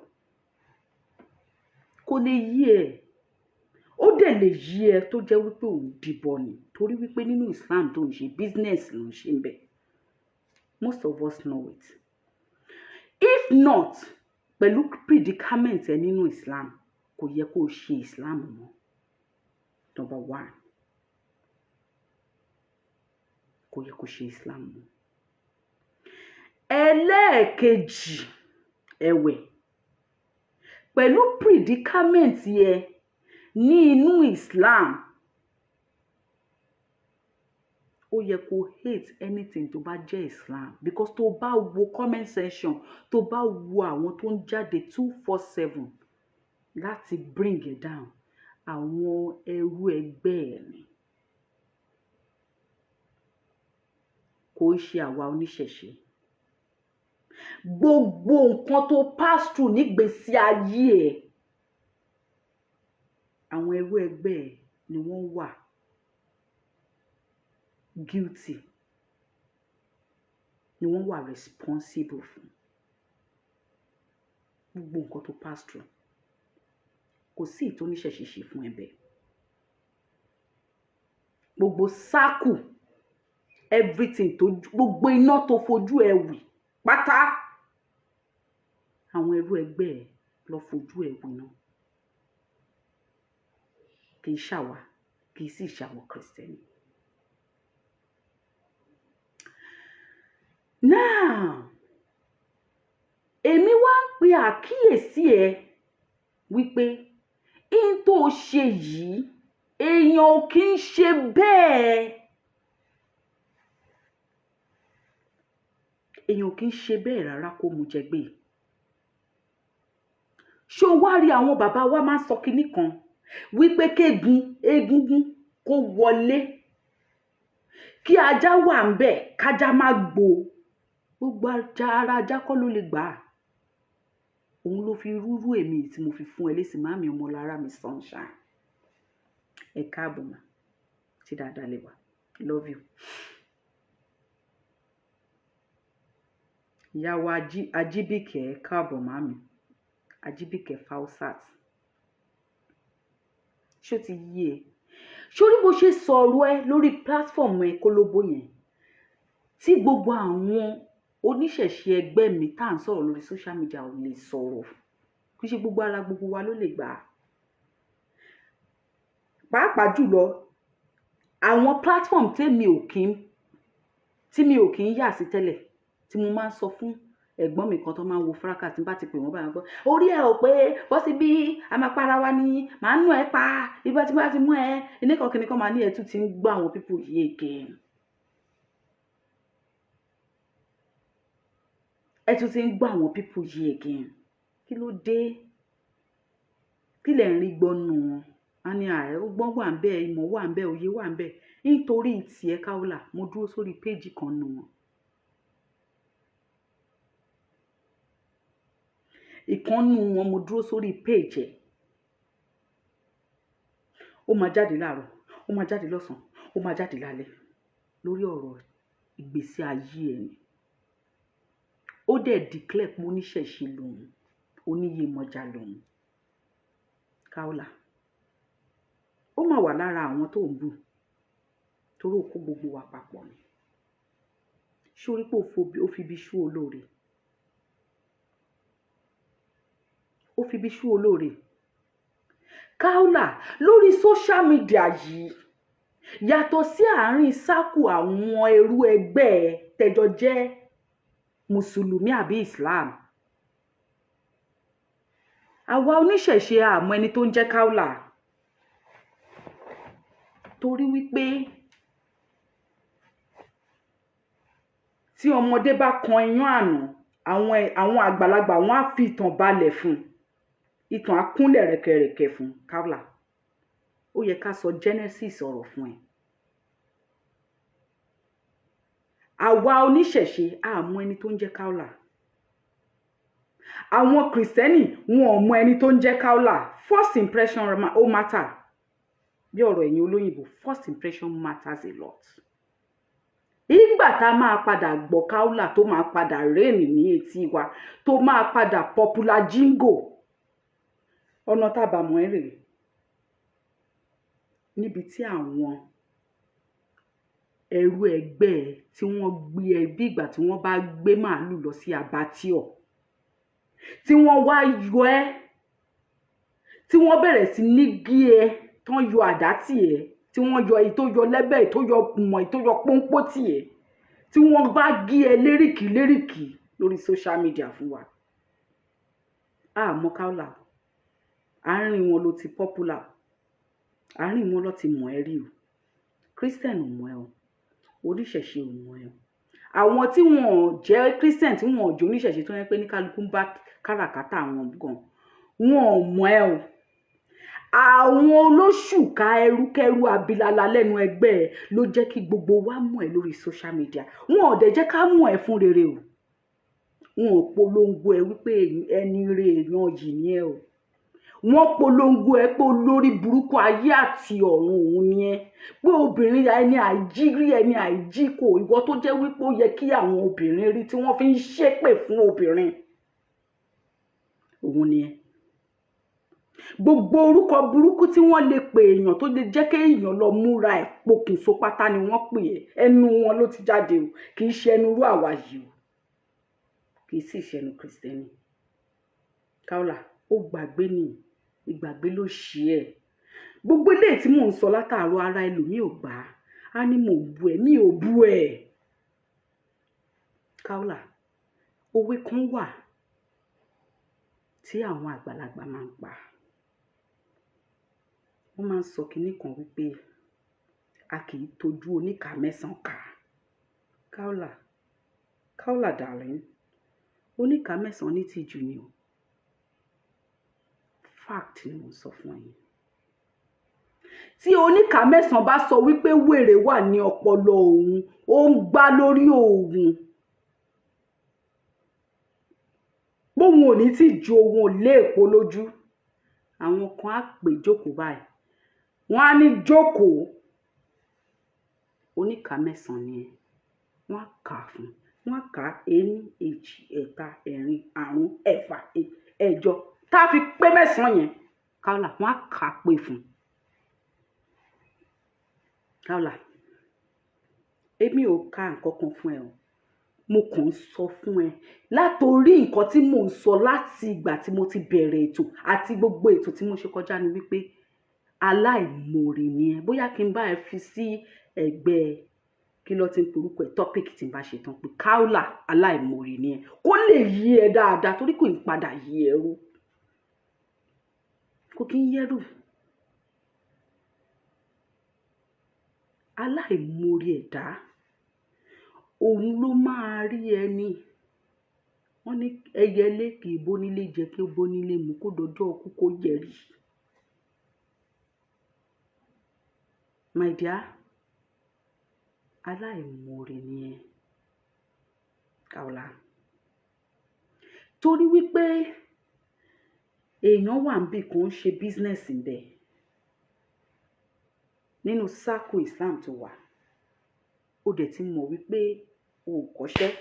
Kò lè yí ẹ. Ó dẹ̀ lè yí ẹ tó jẹ́ wípé òun dìbọn ni, torí wípé nínú Islam tó ń ṣe business ló ń ṣe ń bẹ̀. Most of us know it. If not, pẹ̀lú predicament ẹ nínú Islam, kò yẹ kó o ṣe Islam mọ́. Number one. Kò yẹ kó o ṣe Islam mọ́. Ẹlẹ́ẹ̀kejì ẹ̀wẹ̀, pẹ̀lú predicament ẹ ní inú Islam, ó yẹ kó hate anything tó bá jẹ́ Islam, because tó bá wo comment section, tó bá wo àwọn tó ń jáde 247 láti bring it down, àwọn ẹrú ẹgbẹ́ ẹ̀ ni. Kò ṣe àwa oníṣẹ̀ṣe. Gbogbo nǹkan tó pass through nígbésí ayé ẹ̀, àwọn ẹrú ẹgbẹ́ ẹ̀ ni wọ́n wà guilty, ni wọ́n wà responsible fún gbogbo nǹkan tó pass through. Kò sí ìtò oníṣẹ̀ṣe ṣe fún ẹbẹ̀. Gbogbo sáàkù, everything tó, gbogbo iná tó fojú ẹ wì pátá, àwọn ẹrú ẹgbẹ́ ẹ lọ fojú ẹ wì náà. Kì í ṣàwà, kì í sì ṣàwọ̀ Kìrìsìtẹ́nì. Now, èmi wá ń pe àkíyèsí ẹ wípé in tó ṣe yìí, èèyàn ò kì í ṣe bẹ́ẹ̀. Èèyàn ò kì í ṣe bẹ́ẹ̀ rárá kó mu jẹgbé. Ṣó wá rí àwọn bàbá wa máa ń sọ kinní kan wípé egungun kó wọlé, kí ajá wà ń bẹ̀ kájá má gbó. Gbogbo ara ajá kọ́ ló lè gbà. Òun ló fi rúrú èmi tí mo fi fún ẹ lésì Màámi Ọmọlára mi sunshine. Ẹ káàbọ̀ mà, ṣe dáadáa lè wà. Love you. ìyá wa Ajíbíkẹ́ káàbọ̀ màmí Ajíbíkẹ́ Fausat ṣó ti yí ẹ sórí bó ṣe sọ̀rọ̀ ẹ lórí platform ẹ kólóbó yẹn tí gbogbo àwọn oníṣẹ̀ṣe ẹgbẹ́ mi tá à ń sọ̀rọ̀ lórí social media ò lè sọ̀rọ̀ kì í ṣe gbogbo ara gbogbo wa ló lè gbà á pàápàá jùlọ àwọn platform tí mi ò kí ń yà sí tẹ́lẹ̀ tí mo máa ń sọ fún ẹ̀gbọ́n mi kan tó máa ń wo fúráká tí n bá ti pè wọ́n báyìí gbọ́ orí ẹ̀ ò pé bọ́ sí bí a máa para wa ni màá nù ẹ́ pa ibà tí bá ti mú ẹ inékan kìnìkan máa ní ẹ̀ tún ti ń gbọ́ àwọn pípò yìí again ẹ̀ tún ti ń gbọ́ àwọn pípò yìí again kí ló dé kí lẹ̀ ń rí gbọ́ nù wọn a ní ààrẹ ọgbọ́n wà ń bẹ ìmọ̀ wà ń bẹ òye wà ń bẹ nítorí tiẹ̀ Kaola mo dúró sórí péjì kan nù wọn ìkànnù wọn mo dúró sórí péjì ẹ̀ ó máa jáde láàárọ̀ ó máa jáde lọ́sàn-án ó máa jáde lálẹ́ lórí ọ̀rọ̀ ìgbésí ayé ẹ̀ ni ó dẹ̀ declare pé oníṣẹ̀ṣe lòun oníyèmọ̀já lòun Kaola ó máa wà lára àwọn tó ń bù torí ó kó gbogbo wa papọ̀ ni sórí pé ó fi bí ṣú olóore ó fi bí ṣú olóore Kaola lórí social media yìí yàtọ̀ sí àárín sáàkù àwọn ẹrú ẹgbẹ́ tẹjọ jẹ́ mùsùlùmí àbí Islam àwa oníṣẹ̀ṣe àmọ́ ẹni tó ń jẹ́ Kaola torí wípé tí ọmọdé bá kan iyán àná àwọn àgbàlagbà wọn á fi ìtàn balẹ̀ fún ìtàn akúnlẹ̀ rẹ̀kẹ̀rẹ̀kẹ̀ fún Kaola ó yẹ ká sọ Genesis ọ̀rọ̀ fún ẹ àwa oníṣẹ̀ṣe àmọ́ ẹni tó ń jẹ́ Kaola àwọn kìrìsìtẹ́nì wọn ò mọ ẹni tó ń jẹ́ Kaola first impression ó matter bí ọ̀rọ̀ ẹ̀yin olóyìnbó first impression matters a lot ìgbà tá a máa padà gbọ́ Kaola tó máa padà rẹ́ẹ̀nì ní etí wa tó máa padà popular jingo ọ̀nà tábàmọ́ ẹ̀ rèé níbi tí àwọn ẹrú ẹgbẹ́ tí wọ́n gbé ẹ bí ìgbà tí wọ́n bá gbé màálù lọ sí abatíọ̀ tí wọ́n wá yọ ẹ́ tí wọ́n bẹ̀rẹ̀ sí ní gé ẹ tán yọ àdá tì ẹ́ tí wọ́n yọ èyí tó yọ lẹ́bẹ̀ èyí tó yọ mọ̀ èyí tó yọ pọ́npọ́ tì ẹ́ tí wọ́n bá gé ẹ léríkì lórí social media fún wa àmọ́ Kaola àárín wọn ló ti popular àárín wọn ló ti mọ̀ ẹ́ rí o Christian ò mọ̀ ẹ́ o oníṣẹ̀ṣe ò mọ̀ ẹ́ o àwọn tí wọn ò jẹ́ Christian tí wọn ò jẹ́ oníṣẹ̀ṣe tó yẹ pé ní kálukú ń bá káràkátà àwọn gan wọn ò mọ̀ ẹ́ o àwọn olóṣùká ẹrúkẹrú abilala lẹ́nu ẹgbẹ́ ẹ ló jẹ́ kí gbogbo wa mọ̀ ẹ́ lórí social media wọn ò dẹ̀ jẹ́ ká mọ̀ ẹ́ fún rere o wọn ò polongo ẹ wípé ẹni re èèyàn yìí ni ẹ o wọ́n polongo ẹ pé olórí burúkú ayé àti ọ̀run òun ni ẹ pé obìnrin ẹni àìjírí ẹni àìjíkò ìwọ tó jẹ́ wípé ó yẹ kí àwọn obìnrin rí tí wọ́n fi ń ṣépè fún obìnrin òun ni ẹ gbogbo orúkọ burúkú tí wọ́n lè pè èèyàn tó lè jẹ́ kéèyàn lọ múra ẹ̀ pokùnso pátá ni wọ́n pè ẹ́ ẹnu wọn ló ti jáde o kì í ṣe ẹnu irú àwa yìí o kì í sì ṣe ẹnu Kristẹni Kaola ó gbàgbé ni ìgbàgbé ló ṣe ẹ́ gbogbo eléyìí tí mò ń sọ látàárọ̀ ara ẹlòmíì ò gbà á ní mò ń bú ẹ mi ò bú ẹ Kaola òwe kan wà tí àwọn àgbàlagbà máa ń pa wọ́n máa ń sọ kinní kan wípé a kì í tọ́jú oníkà mẹ́sàn-án kà Kaola darling oníkà mẹ́sàn-án ní tìjú ni o fact ni mo sọ fún yín tí oníkà mẹ́sàn-án bá sọ wípé wèrè wà ní ọpọlọ òun ó ń gbá lórí òun bóun ò ní tí ju òun ò lé èpo lójú àwọn kan á pè jókòó báyìí wọ́n á ní jókòó oníkà mẹ́sàn-án ni wọ́n á kà fún wọ́n kà á 1 2 3 4 5 6 7 8 tá a fi pé 9 yẹn Kaola wọ́n kà á pé fún Kaola èmi ò ka nǹkan kan fún ẹ o mo kàn ń sọ fún ẹ látòrí nǹkan tí mò ń sọ láti ìgbà tí mo ti bẹ̀rẹ̀ ètò àti gbogbo ètò tí mo ṣe kọjá ni wípé aláìmoore ni ẹ bóyá kí n bá ẹ fi sí ẹ̀gbẹ́ kí ló ti ń porúkọ ẹ topic tí n bá ṣe tán pé Kaola aláìmoore ni ẹ kó lè yí ẹ dáadáa torí kò ń padà yí ẹ rú kò kí ń yẹ́rù aláìmoore ẹ̀dá òun ló máa rí ẹni wọ́n ní ẹyẹlé kì í bónílé jẹ kí ó bónílé mu kó dọjọ́ ọkú kó yẹ̀rì my dear aláìmoore ni ẹ Kaola torí wípé èèyàn wà níbì kan ń ṣe business ńbẹ nínú sáàkù Islam tó wà ó dẹ̀ ti mọ̀ wípé o ò kọ́ṣẹ́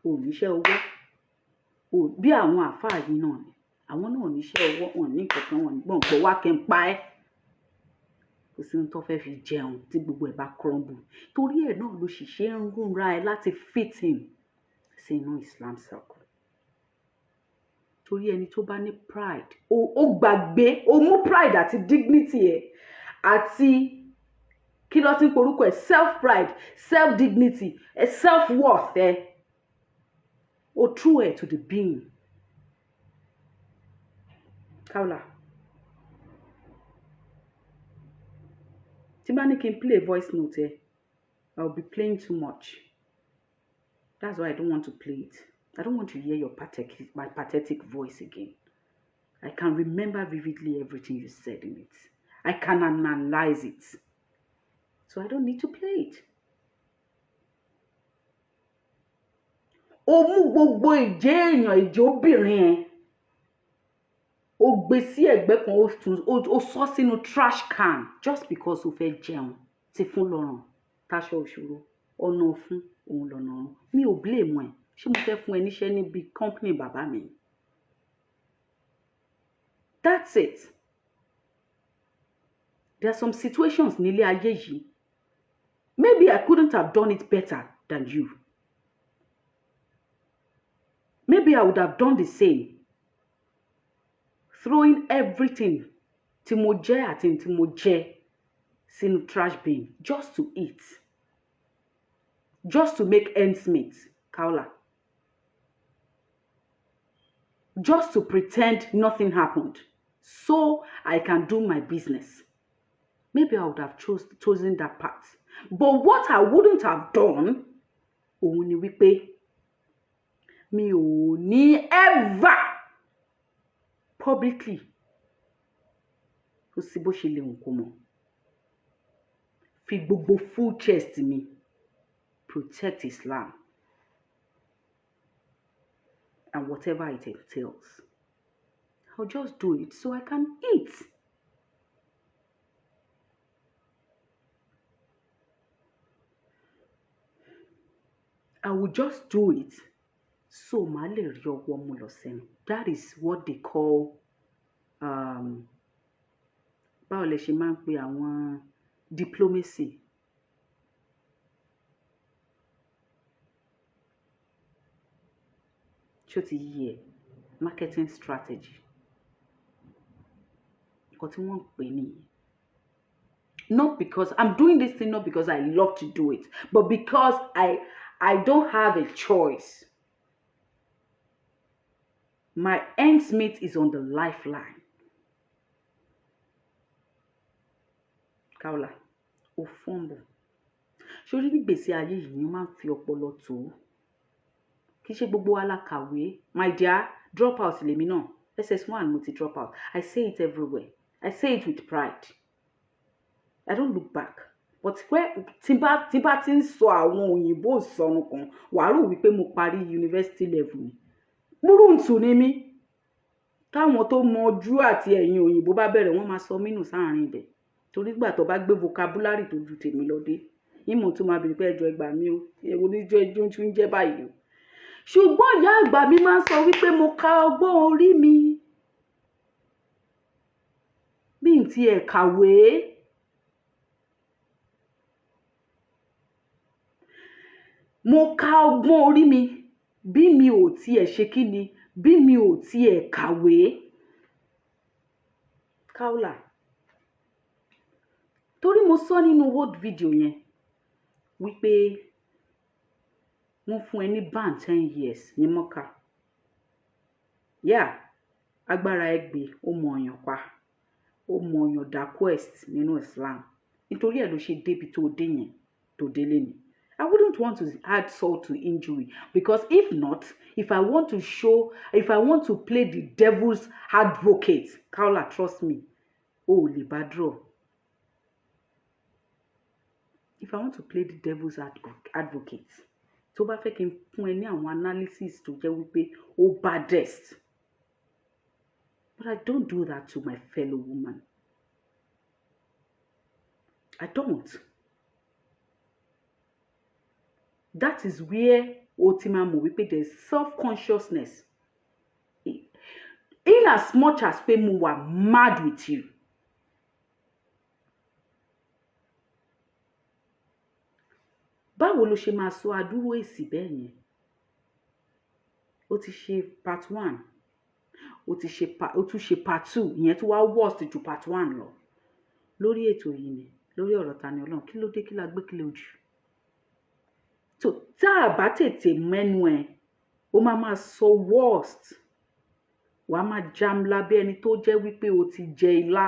o ò níṣẹ́ owó bí àwọn àfáà yìí náà ni àwọn náà níṣẹ́ ọwọ́ wọn ní nǹkan kan wọn ní gbọ̀ngbọ̀ wá kẹ́ ń pa ẹ́ kò sí ohun tó fẹ́ fi jẹun tí gbogbo ẹ̀ bá crumble torí ẹ̀ náà ló sì ṣe ń rúnra ẹ láti fit in sínú Islam circle torí ẹni tó bá ní pride ó gbàgbé ó mú pride àti dignity ẹ àti kí ló ti ń porúkọ ẹ self pride self dignity self worth ẹ ó true ẹ to the being Kaola tí bá ní kí n play voice note ẹ I will be playing too much that's why I don't want to play it I don't want to hear my pathetic voice again I can remember vividly everything you said in it I can analyze it so I don't need to play it. O mú gbogbo ìjẹ́ èèyàn ìjẹ́ obìnrin ẹ̀ o gbé sí ẹ̀gbẹ́ kan o sọ sínú trash can just because o fẹ́ jẹun ti fún lọ́rùn táṣọ òṣòro ọ̀nà fún òun lọ́nà ọ̀run mi ò blame ẹ̀ ṣé mo fẹ́ fún ẹ níṣẹ́ níbi company bàbá mi that's it there are some situations nílé ayé yìí maybe I couldn't have done it better than you. Maybe I would have done the same. Throwing everything tí mo jẹ àti tí mo jẹ sínú trash bin just to eat. Just to make ends meet, Kaola. Just to pretend nothing happened. So I can do my business. Maybe I would have chosen that path. But what I wouldn't have done, òun ni wípé mi ò ní ever publicly kò sí bó ṣe lè hùn kó mọ̀ fi gbogbo full chest mi protect Islam and whatever it entails. I'll just do it so I can eat. I will just do it so màá lè rí ọwọ́ mú lọ sẹ́nu. That is what they call báwo lẹ ṣe máa ń pe àwọn diplomacy. Ṣó ti yí ẹ marketing strategy. Nǹkan tí wọ́n ń pè nìyí. Not because I'm doing this thing not because I love to do it, but because I don't have a choice. My ends meet is on the lifeline. Kaola, o fumble. Ṣorí ní gbèsè ayé yìí ni máa ń fi ọpọlọ tó. Kì í ṣe gbogbo wa la kàwé. My dear, drop out lèmi náà. SS1 mo ti drop out. I say it everywhere. I say it with pride. I don't look back. But tí bá ti ń sọ àwọn òyìnbó ìsọnù kan, wàá rò wípé mo parí university level ni. Múrùntù ni mí. Táwọn tó mọ ojú àti ẹ̀yìn òyìnbó bá bẹ̀rẹ̀ wọ́n máa sọ mí nù sáàrin ibẹ̀. Torí gbà tó bá gbé vocabulary tó ju tèmi lọ dé. ìmọ̀ tó máa bèrè pé ẹjọ́ ẹgbà mi o èwo níjọ́ ẹjọ́ tún jẹ́ báyìí o ṣùgbọ́n ìyá àgbà mi máa ń sọ wípé mo ka ọgbọ́n orí mi bí n tiẹ̀ kàwé mo ka ọgbọ́n orí mi bí mi ò tiẹ̀ ṣe kí ni bí mi ò tiẹ̀ kàwé Kaola torí mo sọ nínú old video yẹn wípé wọ́n fún ẹ ní ban 10 years ní mọ́kà agbára ẹ gbé ó mọ ọyàn pa ó mọ ọyàn dá quest nínú Islam nítorí ẹ ló ṣe débi tó dé yẹn tó délé ni I wouldn't want to add salt to injury because if not, if I want to play the devil's advocate, Kaola, trust me, lè bá draw. If I want to play the devil's advocate, tó bá fẹ́ kí n fún ẹ ní àwọn analysis tó jẹ́ wípé ó baddest. But I don't do that to my fellow woman. I don't. That is where Otimamu wípé there is self-consciousness. In as much as pé mo wà mad with you. Báwo ló ṣe máa sọ àdúró èsì bẹ́ẹ̀ yẹn? Ó ti ṣe part 1. Ó tún ṣe part 2. Ìyẹn tó wá worst ju part 1 lọ. Lórí ètò yìí ni, lórí ọ̀rọ̀ Tani Olohun, kí ló dé kí la gbé kí lè ojú? So tá a bá tètè mẹ́nu ẹ̀ ó máa sọ worst wàá máa jam lábẹ́ ẹni tó jẹ́ wípé o ti jẹ ilá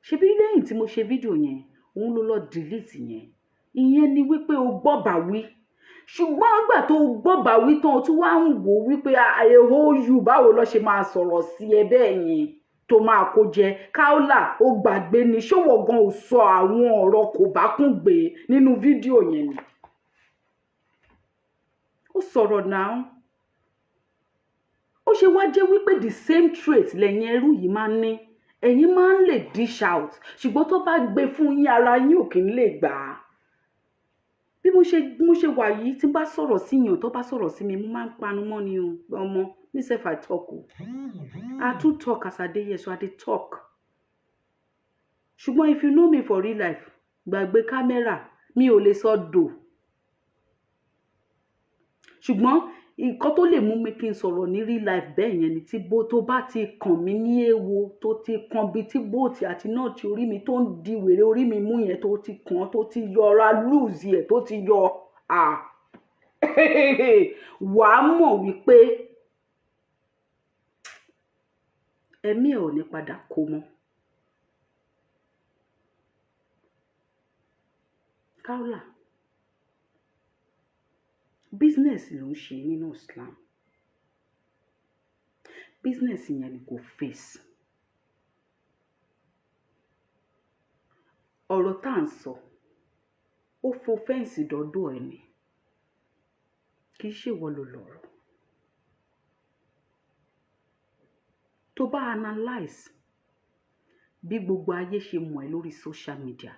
ṣebí lẹ́yìn tí mo ṣe fídíò yẹn òun ló lọ delete yẹn ìyẹn ni wípé o gbọ́ bàwí ṣùgbọ́n nígbà tó o gbọ́ bàwí tán o tún wá ń wò wípé àyẹ̀wò yù báwo lọ ṣe máa sọ̀rọ̀ sí ẹ bẹ́ẹ̀ yẹn tó máa kó jẹ Kaola ó gbàgbé ni ṣòwò gan ò sọ àwọn ọ̀rọ̀ kò bá kún gbé nínú fídíò yẹn ni ó sọ̀rọ̀ náà ó ṣe wá jẹ́ wípé the same trait lẹ́yìn ẹrú yìí máa ń ní ẹ̀yin máa ń lè dish out ṣùgbọ́n tó bá gbé fún yín ara yín ò kì í lè gbà á bí mo ṣe wà yìí tí n bá sọ̀rọ̀ sí yàn tó bá sọ̀rọ̀ sí mi mo máa ń panu mọ́ ni ọmọ me sef I talk o I too talk as I dey here so I dey talk ṣùgbọ́n if you know me for real life gbàgbé kámẹ́rà mi ò lè sọ dò ṣùgbọ́n nǹkan tó lè mú mi kí n sọ̀rọ̀ ní real life bẹ́ẹ̀ yẹn ni tí tó bá ti kàn mí ní èwo tó ti kan bí tí bóòtì àti náà ti orí mi tó ń di wèrè orí mi mú yẹn tó ti kàn tó ti yọra lùzì ẹ̀ tó ti yọ wàá mọ̀ wípé ẹ̀mí ẹ̀ ò ní padà kó mọ́. Kaola business ló ń ṣe nínú Islam business yẹn ni kò face ọ̀rọ̀ tá à ń sọ ó fo fẹ́ǹsì dọ́dọ̀ ẹ̀ ni kì í ṣe wọ́n ló lọ́rọ̀ tó bá analyse bí gbogbo ayé ṣe mọ̀ ẹ́ lórí social media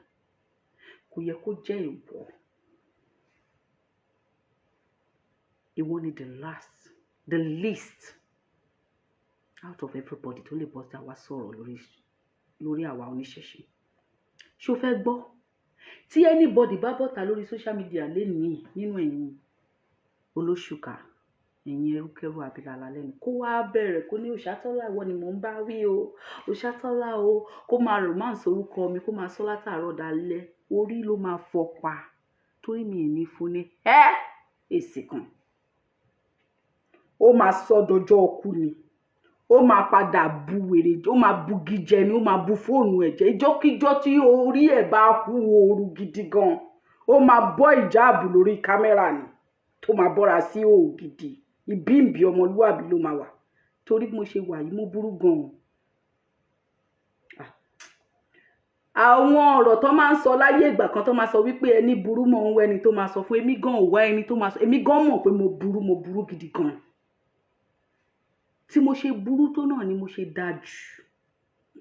kò yẹ kó jẹ́ ìwọ. Ìwọ ni the least out of everybody tó lè bọ́ sí àwa sọ̀rọ̀ lórí àwa oníṣẹ̀ṣe. Ṣó fẹ́ gbọ́? Tí anybody bá bọ́ta lórí social media lénìí nínú ẹ̀yin olóṣùkà, ẹ̀yin ẹrúkẹ́rú abilala lẹ́nu, kó wá bẹ̀rẹ̀ kó ní Òṣàtọ́lá ìwọ ni mò ń bá wí o, Òṣàtọ́lá o, kó máa romance orúkọ mi, kó máa sọ látàárọ̀ dalẹ́, orí ló máa fọ́ pa torí mi ì ní fún ní èsì kan. Ó máa sọ dọjọ́ ọkú ni ó máa padà bu wèrè ó máa bu gíjẹ ni ó máa bu fóònù ẹ̀ jẹ́ ìjọ́kíjọ́ tí orí ẹ̀ bá hu ooru gidi gan ó máa bọ́ ìjáàbù lórí kámẹ́rà ni tó máa bọ́ra sí òò gidi ìbíǹbí ọmọlúwàbí ló máa wà torí mo ṣe wà yìí mo burú gan. Àwọn ọ̀rọ̀ tó máa ń sọ láyé ìgbà kan tó máa sọ wípé ẹni burú mọ̀ ń wá ẹni tó máa sọ fún èmi gan ò wá ẹni tó máa sọ èmi gan mọ̀ pé mo burú gidi gan. Tí mo ṣe burú tó náà ni mo ṣe dájú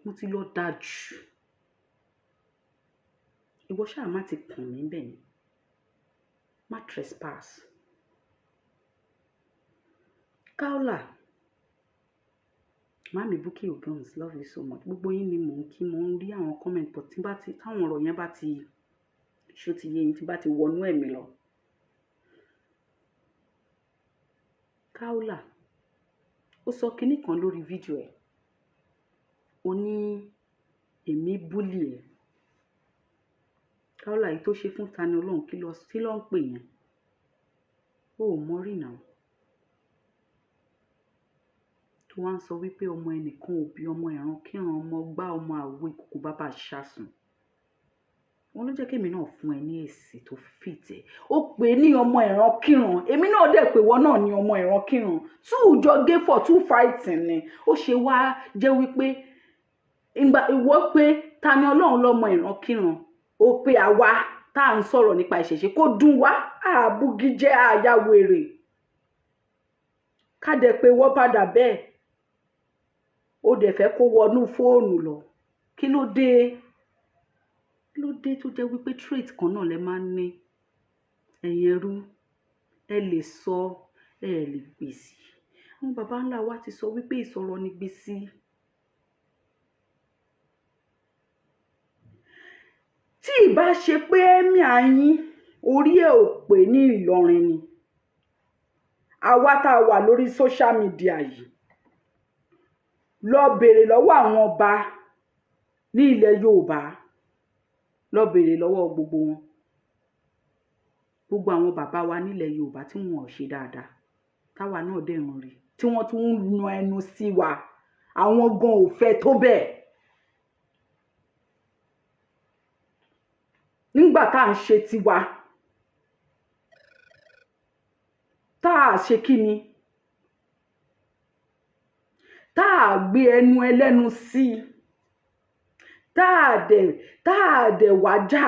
mo ti lọ dájú ìwọ ṣáà má ti kàn mí bẹ́ẹ̀ ni, má trespass. Kaola, Mami Bukky Ogons, love you so much. Gbogbo yín ni mò ń kí, mò ń rí àwọn comment, but táwọn ọ̀rọ̀ yẹn bá ti ṣó ti yé yín, tí bá ti wọnú ẹ̀mí lọ. Kaola, ó sọ kinní kan lórí fídíò ẹ̀, ó ní èmi búlì ẹ̀. Kaola, yìí tó ṣe fún Tani Olohun kí ló ń pè yẹn? Ó mọ̀ rí náà. Tó wá ń sọ wípé ọmọ ẹnìkan ò bí ọmọ ẹ̀ràn kíran, ọmọ gbá ọmọ àwo ìkòkò bàbá ṣàsùn. Wọ́n ló jẹ́ kémi náà fún ẹ ní èsì tó fìtẹ̀. Ó pè ní ọmọ ẹ̀ràn kíran, èmi náà dẹ̀ pé wọ́n náà ní ọmọ ẹ̀ràn kíran. Jọ gé for 2 fighting ni. Ó ṣe wá jẹ́ wípé ìwọ pé Tani Olohun lọ́mọ ẹ̀ràn kíran, ó pé àwa tá à ń sọ̀rọ̀ nípa ìṣẹ̀ṣe kó dùn wá, àbúgíjẹ́ àyàwèrè. Ká dẹ̀ pé wọ́n padà bẹ́ẹ̀. Ó dẹ̀ fẹ́ kó wọnú fóònù lọ. Kí ló dé? Kí ló dé tó jẹ́ wípé trait kan náà lẹ máa ń ní? Ẹ̀yin ẹrú, ẹ lè sọ, ẹ lè gbèsì. Àwọn baba ńlá wa ti sọ wípé ìsọ̀rọ̀ ni gbèsì. Tí ìbá ṣe pé ẹ̀mí àyín orí ẹ̀ ò pé ní Ìlọrin ni, àwa tá a wà lórí social media yìí, lọ bèrè lọ́wọ́ àwọn ọba ní ilẹ̀ Yorùbá, lọ bèrè lọ́wọ́ gbogbo wọn. Gbogbo àwọn bàbá wa nílẹ̀ Yorùbá tí wọn ò ṣe dáadáa, táwa náà dẹ̀ ń rí, tí wọ́n tún ń nu ẹnu sí wa, àwọn gan ò fẹ́ tó bẹ́ẹ̀. Nígbà tá à ń ṣe tiwa, tá à ṣe kí ni? Tá à gbé ẹnu ẹlẹ́nu sí, tá à dẹ̀ wájà,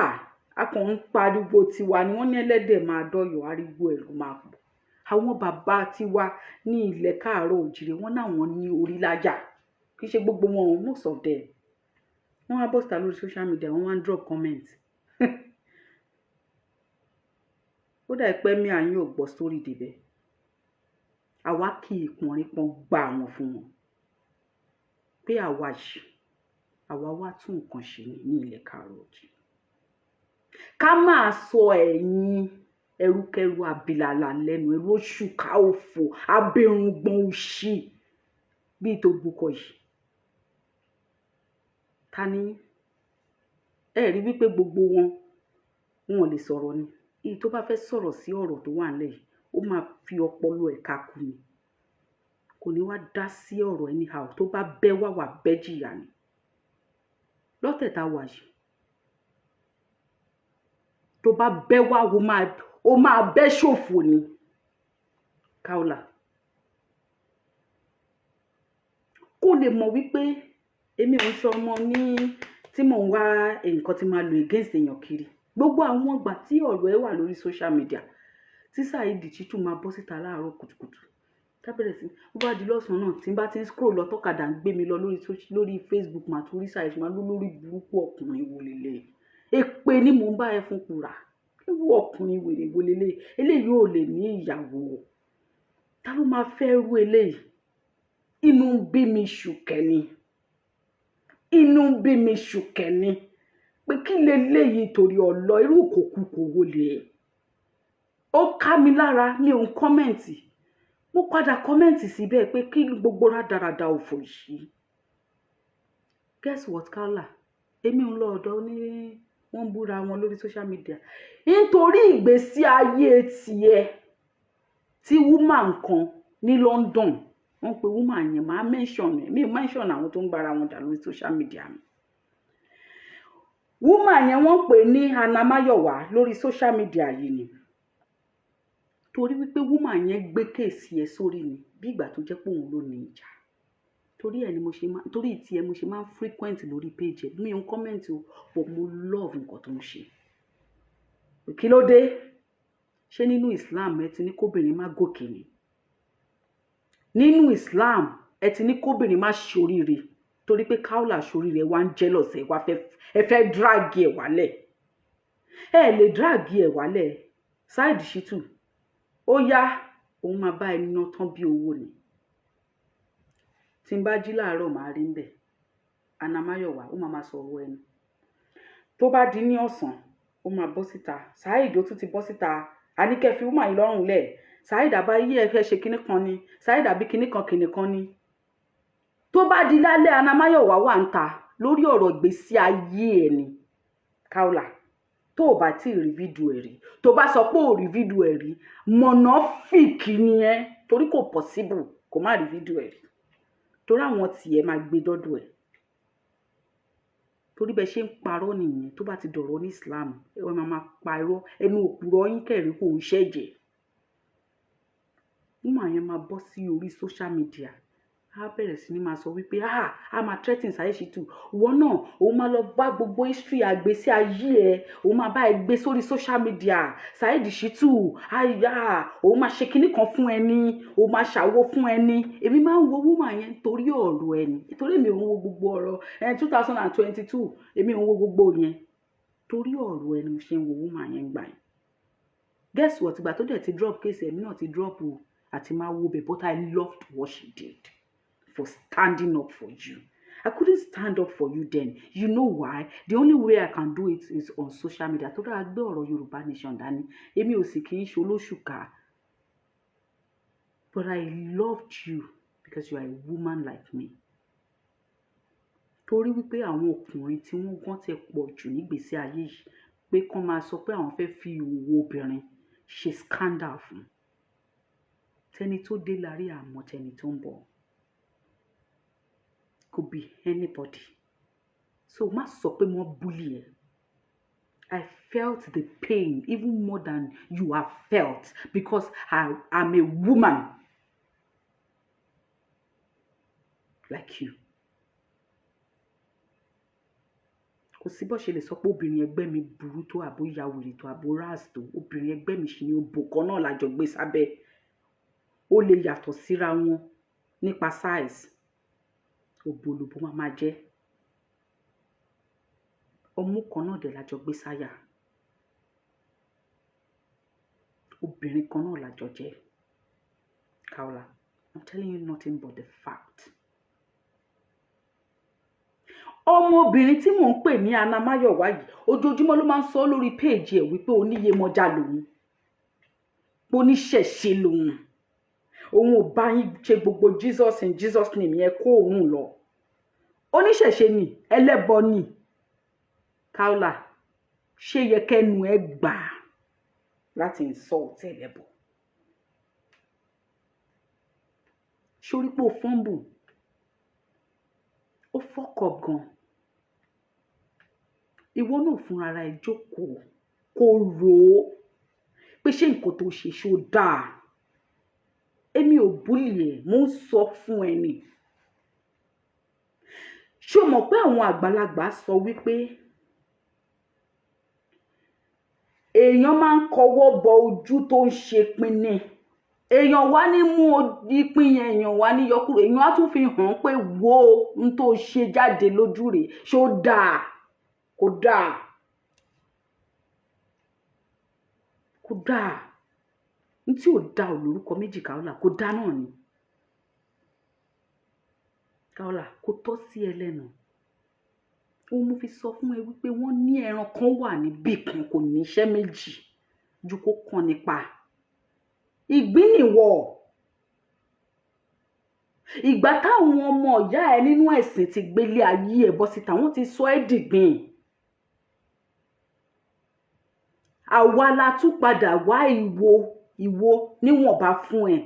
a kàn ń pariwo tiwa ni. Wọ́n ní ẹlẹ́dẹ̀ máa dọ́yọ̀, ariwo ẹ̀ ló máa pọ̀. Àwọn bàbá tiwa ní ilẹ̀ káàárọ̀ òjìrè, wọ́n náà wọ́n ní orí lájà. Kì í ṣe gbogbo wọn, most of them. Wọ́n wá bọ́sítà lórí social media, wọ́n wá ń drop comment. Ó dà pé mi àyín ò gbọ́ sórí débẹ̀. Àwa kì í pọnrin pọn gbà wọn fún wọn. Pé àwa yìí, àwa wá tún nǹkan ṣe ní ilẹ̀ káàárọ̀ òjìrè. Ká máa sọ ẹ̀yin ẹrúkẹrú abilala lẹ́nu, ẹrú oṣù ká òfò, abẹ̀rùngbọ̀n òṣì bíi tó bukọ yìí. Ta ni ẹ rí wípé gbogbo wọn ò lè sọ̀rọ̀ ni? Èyí tó bá fẹ́ sọ̀rọ̀ sí ọ̀rọ̀ tó wà nílẹ̀ yìí, ó máa fi ọpọlọ ẹ̀ kakú ni. Kò ní wá dá sí ọ̀rọ̀ anyhow. Tó bá bẹ́ wà bẹ́ jìyà ni. Lọ́tẹ̀ tá wà yìí, tó bá bẹ́ wá ó máa bẹ́ ṣòfò ni. Kaola, kó lè mọ̀ wípé èmi ò ń ṣe ọmọ ní tí mò ń wá nǹkan tí máa lò against èèyàn kiri. Gbogbo àwọn ìgbà tí ọ̀rọ̀ ẹ wà lórí social media, tí Saheed Shittu máa bọ́ síta láàárọ̀ kùtùkùtù, tábẹ̀rẹ̀ sí bó bá di lọ́sàn-án náà, tí n bá ti ń scroll lọ tọ́kadà ń gbé mi lọ lórí Facebook, máa tún rí Saheed máa lórí burúkú ọkùnrin wo lélẹ̀. Èpè ni mò ń bá ẹ fún kura. Irú ọkùnrin wèrè wo lélẹ̀? Eléyìí ò lè ní ìyàwó. Ta ló máa fẹ́ rú eléyìí? Inú ń bí mi ṣùkẹ́ ni. Inú ń bí mi ṣùkẹ́ ni. Pé kí leléyìí torí ọlọ, irú kòkúkò wo lè? Ó ká mi lára, mi ò ń kọ́mẹ̀ntì. Mo padà kọ́mẹ̀ntì síbẹ̀ pé kí gbogbo rádaràda òfò yìí. Guess what, Kaola? Èmi ń lọ ọ̀dọ̀ ní wọ́n búra wọn lórí social media. Nítorí ìgbésí ayé tiẹ̀ tí woman kan ní London, wọ́n pe woman yẹn, máa mention àwọn tó ń bára wọn jà lórí social media mi. Woman yẹn wọ́n pè ní Anamáyọ̀wá lórí social media yìí ni. Torí wípé woman yẹn gbé kéèsì ẹ sórí ni, bí ìgbà tó jẹ́ pé òun ló ní ìjà. Torí ìtì ẹ mo ṣe máa ń frequent lórí page ẹ. Mi ò ń comment o, but mo love nǹkan tó ń ṣe. Kí ló dé? Ṣé nínú Islam ẹ ti ní kóbìnrin má gòkè ni? Nínú Islam ẹ ti ní kóbìnrin má ṣoríire torí pé Kaola ṣoríire wá ń jealous ẹ wá ẹ fẹ́ drag ẹ wálẹ̀. ẹ lè drag ẹ wálẹ̀ Saheed Shittu ó yá òun máa bá ẹni náà tán bí owó ni tí n bá jí láàárọ̀ máa rí ń bẹ̀ Anamáyọ̀wá ó máa sọ̀rọ̀ ẹnu tó bá di ní ọ̀sán ó máa bọ́ síta Saheed ó tún ti bọ́ síta àníkẹ́ fi wúmà yìí lọ́rùn lẹ̀ Saheed àbá yí ẹ fẹ́ ṣe kinní kan ni Saheed àbí kinní kan ni tó bá di lálẹ́ Anamáyọ̀wá wà ń ta lórí ọ̀rọ̀ ìgbésí ayé ẹ̀ ni Kaola tó o bá tí ì rí fídíò ẹ̀ rí tó bá sọ pé ò rí fídíò ẹ̀ rí mọ̀nàfíìkì ni ẹ́ torí kò possible kò má rí fídíò ẹ̀ rí torí àwọn tiẹ̀ máa gbé dọ́dọ̀ ẹ̀ torí bẹ́ẹ̀ ṣe ń parọ́ nìyẹn tó bá ti dọ̀rọ̀ ní Islam ẹ máa pa irọ́ ẹnu òpùrọ̀ yín kẹrin kò ń ṣẹ̀jẹ̀ nígbà yẹn máa bọ́ sí orí social media á bẹ̀rẹ̀ sí ní máa sọ wípé a máa threaten Saheed Shittu wọ́n náà òun máa lọ bá gbogbo history àgbésí ayé ẹ̀ òun máa bá ẹ gbé sórí social media Saheed Shittu òun máa ṣe kinní kan fún ẹni òun máa ṣàwo fún ẹni èmi máa ń wo woman yẹn torí ọ̀rọ̀ ẹni torí èmi ò ń wo gbogbo ọ̀rọ̀ 2022 èmi ò ń wo gbogbo yẹn torí ọ̀rọ̀ ẹni mo ṣe ń wo woman yẹn gbà yẹn guess what ìgbà tó dẹ̀ ti drop case ẹ̀mí náà ti drop o àti máa wo bẹ̀ but I loved what she did for standing up for you. I couldn't stand up for you then. You know why? The only way I can do it is on social media. Tó dáa gbé ọ̀rọ̀ Yorùbá Nation dání. Èmi ò sì kì í ṣe olóṣùkà. But I loved you because you are a woman like me. Torí wípé àwọn ọkùnrin tí wọ́n gán ti pọ̀ jù nígbésí ayé yìí pé kán máa sọ pé àwọn fẹ́ fi ìwòwò obìnrin ṣe scandal fún. Tẹni tó dé lárí àmọ́ tẹni tó ń bọ̀. Could be anybody. So má sọ pé wọ́n bully ẹ. I felt the pain even more than you have felt because I'm a woman like you. Kò sí bó ṣe lè sọ pé obìnrin ẹgbẹ́ mi burú tó àbó ya wèrè tó àbó ras tó obìnrin ẹgbẹ́ mi ṣì ní òbò kan náà lájọ gbé sábẹ́. Ó lè yàtọ̀ síra wọn nípa size. Òbòlòbò máa jẹ́ ọmú kan náà dẹ̀ lájọ gbé sáyà obìnrin kan náà lájọ jẹ́ Kaola I'm telling you nothing but the fact. Ọmọbìnrin tí mò ń pè ní Anamáyọ̀wá yìí ojoojúmọ́ ló máa ń sọ lórí péèjì ẹ̀ wípé oníyèmọ̀já lòun oníṣẹ̀ṣe lòun òun ò bá yín ṣe gbogbo Jesus in Jesus name yẹn kó òun lọ oníṣẹ̀ṣe ni ẹlẹ́bọ ni Kaola ṣé yẹ kẹ́nu ẹ gbà láti insult ẹlẹ́bọ sórí pé ó fọ́nbù ó fuck up gan ìwọ náà fúnra ara ẹ jókòó kó rò ó pé ṣé nǹkan tó ṣe ṣó dáa èmi ò bully ẹ mo ń sọ fún ẹ ni ṣé o mọ̀ pé àwọn àgbàlagbà sọ wípé èèyàn máa ń kọwọ́ bọ ojú tó ń ṣe pinni èèyàn wá ní mú ìpín yẹn èèyàn wá ní yọkúrò èèyàn á tún fi hàn pé wo n tó ṣe jáde lójú rẹ̀ ṣó dáa kò dáa kò dáa n tí ò dáa ò lórúkọ méjì Kaola kò dáa náà ni Kaola kò tọ́ sí ẹ lẹ́nu òun mo fi sọ fún ẹ wípé wọ́n ní ẹran kan wà níbì kan kò ní iṣẹ́ méjì ju kó kàn nípa ìgbín nìwọ ìgbà táwọn ọmọ ìyá ẹ nínú ẹ̀sìn ti gbélé ayé ẹ bọ́ síta wọ́n ti sọ ẹ́ dìgbìn àwa la tún padà wá ìwo níwọ̀nba fún ẹ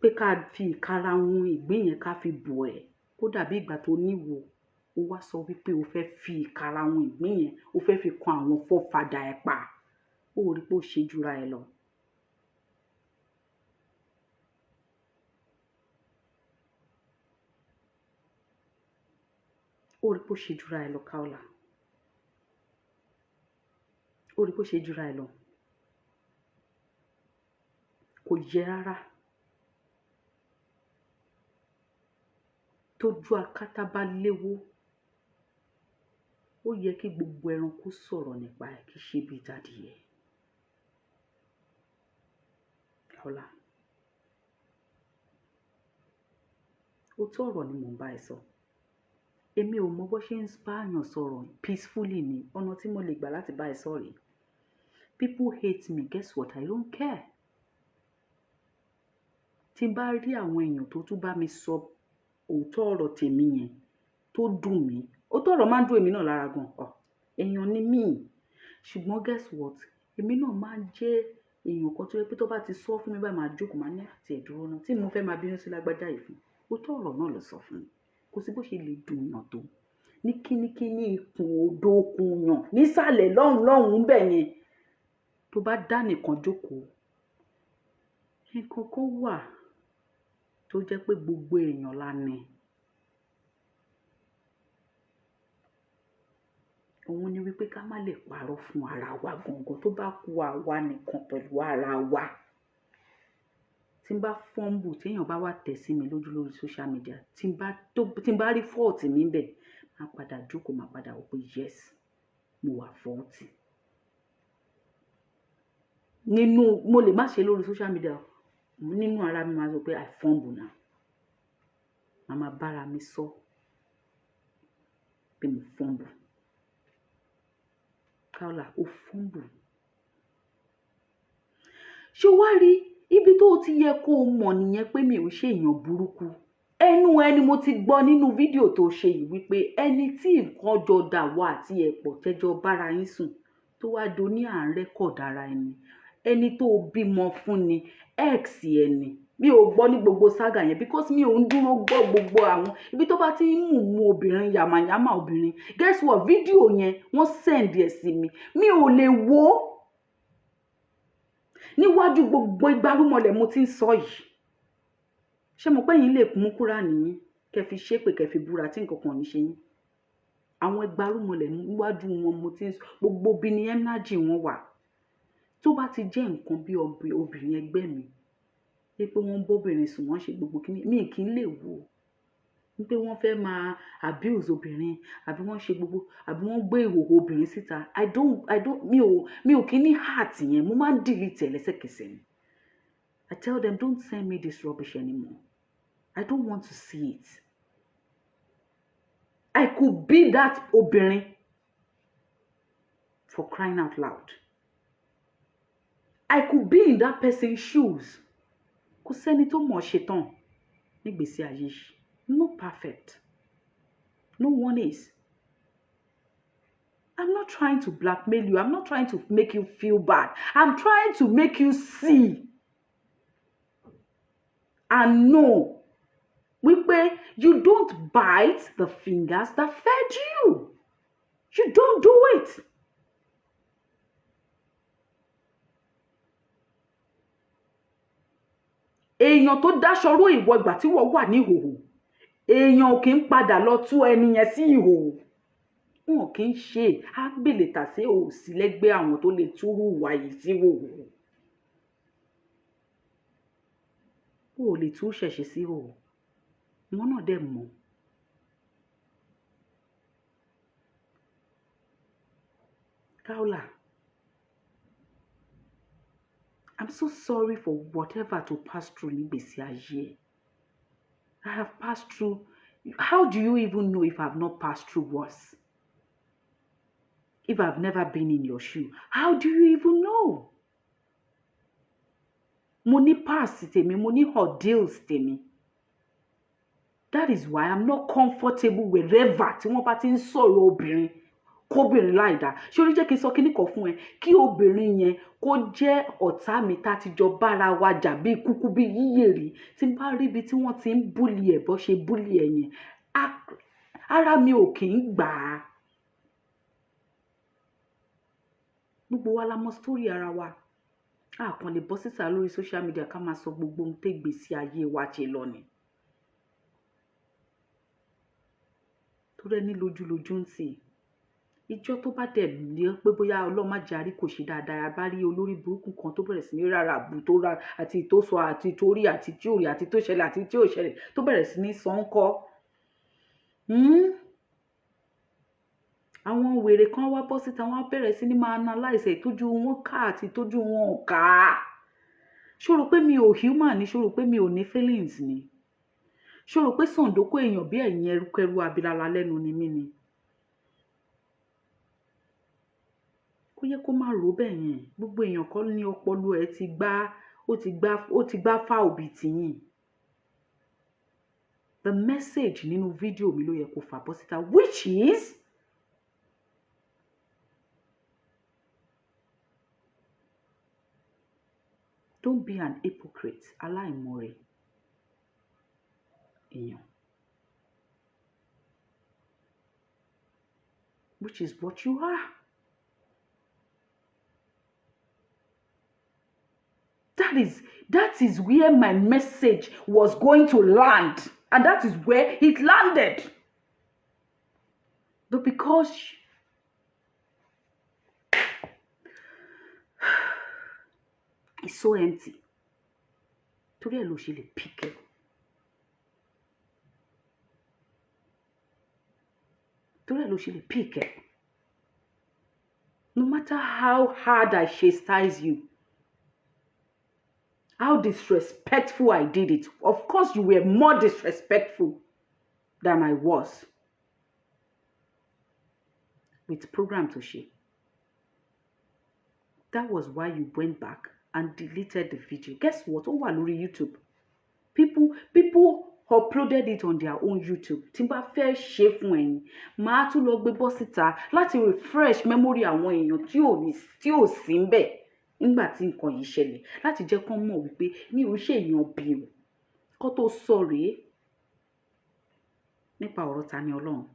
pé ká fi ìkarahun ìgbín yẹn ká fi bò ẹ́ kó dàbí ìgbà tó níwò ó wá sọ wípé o fẹ́ fi ìkarahun ìgbín yẹn o fẹ́ fi kan àwọn fọ́fadà ẹ pa ó rí pé ó ṣe jura ẹ lọ. ó rí pé ó ṣe jura ẹ lọ Kaola ó rí pé ó ṣe jura ẹ lọ kò yẹ rárá tójú akátá bá léwó ó yẹ kí gbogbo ẹranko sọ̀rọ̀ nípa ẹ̀ kí ṣe bí tadìyẹ. Kaola, òótọ́ ọ̀rọ̀ ni mò ń bá ẹ sọ. Èmi ò mọ bó ṣe ń báyàn sọ̀rọ̀ peacefully ni ọ̀nà tí mo lè gbà láti bá ẹ sọ̀rọ̀. People hate me, guess what? I don't care. Tí n bá rí àwọn èèyàn tó tún bá mi sọ òótọ́ ọ̀rọ̀ tèmi yẹn tó dùn mí, òótọ́ ọ̀rọ̀ máa ń dùn èmi náà lára gan. Èèyàn ni mí. Ṣùgbọ́n guess what? Èmi náà máa ń jẹ́ èèyàn kan tó yẹ pé tó bá ti sọ fún mi báyìí máa jókòó máa ní àti ẹ̀dúró náà tí mo fẹ́ máa bínú sí lágbájá yìí fún. Òótọ́ ọ̀rọ̀ náà ló sọ fún mi. Kò sí bó ṣe lè dùn yàn tó. Ní kíníkíní ikùn odò okùn yàn nísàlẹ̀ lọ́hùn bẹ̀ yẹn. Tó bá dá nìkan jókòó. Nǹkan kan wà tó jẹ́ pé gbogbo èèyàn la ní. Òun ni wípé ká má lè parọ́ fún ara wa gangan tó bá kú àwa nìkan pẹ̀lú ara wa. Tí n bá fọ́nbù tí èèyàn bá wá tẹ̀ sí mi lórí social media tí n bá rí fault mi bẹ̀ máa padà jókòó máa padà wò pé yes mo wà faulty. Mo lè má ṣe lórí social media nínú ara mi máa sọ pé I fumble now. Màmá bára mi sọ pé mo fumble. Kaola, ó fumble. Ṣé wá rí ibi tó ti yẹ kó o mọ̀ nìyẹn pé mi ò ṣe èèyàn burúkú. Ẹni mo ti gbọ́ nínú fídíò tó ṣe yìí wípé ẹni tí nǹkan jọ dà wá àti ẹ̀pọ̀ tẹ́jọ bára yín sùn tó wá do ní à ń rẹ́kọ̀dì ara ẹni tó bímọ fún ni ex ẹni. Mi ò gbọ́ ní gbogbo saga yẹn because mi ò ń dúró gbọ́ gbogbo àwọn ibi tó bá ti ń mú obìnrin yàmàyàmà obìnrin. Guess what? Fídíò yẹn wọ́n send ẹ̀ sí mi. Mi ò lè wò ó. Níwájú gbogbo ìgbárùmọ̀lẹ̀ mo ti ń sọ yìí. Ṣé mo pé yín lè mú kúrà nìyí kẹ́ fi ṣépè kẹ́ fi búra tí nǹkan kan ní ṣe yín. Àwọn ìgbárùmọ̀lẹ̀ níwájú wọn mo ti ń sọ gbogbo bí ni energy wọn wà. Tó bá ti jẹ́ nǹkan bí obìnrin ẹgbẹ́ mi pé wọ́n bóbìnrin sùn wọ́n ṣe gbogbo kíní mi kì í lè wò ó. Pé wọ́n fẹ́ máa abuse obìnrin àbí wọ́n ṣe gbogbo àbí wọ́n gbé ìhòòhò obìnrin síta. Mi ò kí ní heart yẹn mo máa ń delete lẹ́sẹ̀kẹsẹ̀ ni. I tell them don't send me this rubbish anymore. I don't want to see it. I could be that obìnrin for crying out loud. I could be in that person's shoes. Kò sẹ́ni tó mọ̀ ṣe tán nígbésí ayé yìí. No perfect. No one is. I'm not trying to blackmail you. I'm not trying to make you feel bad. I'm trying to make you see and know wípé you don't bite the fingers that fed you. You don't do it. Èèyàn tó dáṣọrú ìwọ ìgbà tí wọ́n wà ní ìhòòhò. Èèyàn ò kí ń padà lọ tú ẹni yẹn sí ìhòòhò. Wọn kì í ṣe ágbèlè tàsé òsì lẹ́gbẹ́ àwọn tó lè túrú ìwà yìí sí ìhòòhò. O lè tú ṣẹ̀ṣẹ̀ sí ìhòòhò. Wọ́n náà dẹ̀ mọ̀. Kaola, I'm so sorry for whatever to pass through nígbésí ayé. I have passed through. How do you even know if I've not passed through worse? If I've never been in your shoe, how do you even know? Mo ní past tèmi, mo ní ordeals tèmi. That is why I'm not comfortable wherever tí wọ́n bá ti ń sọ̀rọ̀ obìnrin kóbìnrin láìda. Ṣé orí jẹ́ kí n sọ kíní kan fún ẹ kí obìnrin yẹn kó jẹ́ ọ̀tá mi tá ti jọ bára wa jà bí kúkú bí yíyèrè tí n bá rí ibi tí wọ́n ti ń búlì ẹ̀ bó ṣe búlì ẹ̀ yẹn ara mi ò kì í gbà á. Gbogbo wa la mọ̀ story ara wa. A kàn lè bọ́ síta lórí social media ká máa sọ gbogbo ohun tó gbèsè ayé wa ṣe lọ ni. Tó rẹ́ ní lójúlójú ń tì. Ìjọ tó bá dẹ̀ lé pé bóyá Ọlọ́run má jàrí kò ṣe dáadáa bá rí olórí burúkú kan tó bẹ̀rẹ̀ sí ní rárá àbù tó rà àti tó sọ àti tó rí àti tí ò rí àti tó ṣẹlẹ̀ àti tí ò ṣẹlẹ̀ tó bẹ̀rẹ̀ sí ní sọ ń kọ́. àwọn wèrè kan wá bọ́ síta wọ́n á bẹ̀rẹ̀ sí ní máa analyze ìtójú wọn ká àti ìtójú wọn ò ká. Ṣó rò pé mi ò human ni? Ṣó rò pé mi ò ní feelings ni? Ṣó rò pé sàǹdókò èèyàn bí ẹ̀yin ẹrúkẹrú abilala lẹ́nu ni mí ni? Kó yẹ kó má rò bẹ́ẹ̀ yẹn. Gbogbo èèyàn kọ́ ní ọpọlọ ẹ̀ ó ti gbá fá òbí tìyìn. The message nínú fídíò mi ló yẹ kó fà bọ́ síta, which is don't be an hypocrite, aláìmoore èèyàn. Which is what you are. That is where my message was going to land. And that is where it landed. But because it's so empty. Torí ẹ̀ ló ṣe lè pick it. Torí ẹ̀ ló ṣe lè pick it. No matter how hard I chastise you, how disrespectful I did it. Of course, you were more disrespectful than I was with program to share. That was why you went back and deleted the video. Guess what? Ó wà lórí YouTube. People uploaded it on their own YouTube. Tí n bá fẹ́ ṣe fún ẹ̀yin, màá tún lọ gbé bọ́ síta láti refresh memory àwọn èèyàn tí ò sí ń bẹ̀ nígbà tí nǹkan yìí ṣẹlẹ̀, láti jẹ́ kán mọ̀ wípé mi ò ṣe èèyàn bí o. Kó tó sọ rèé nípa ọ̀rọ̀ Tani Olohun.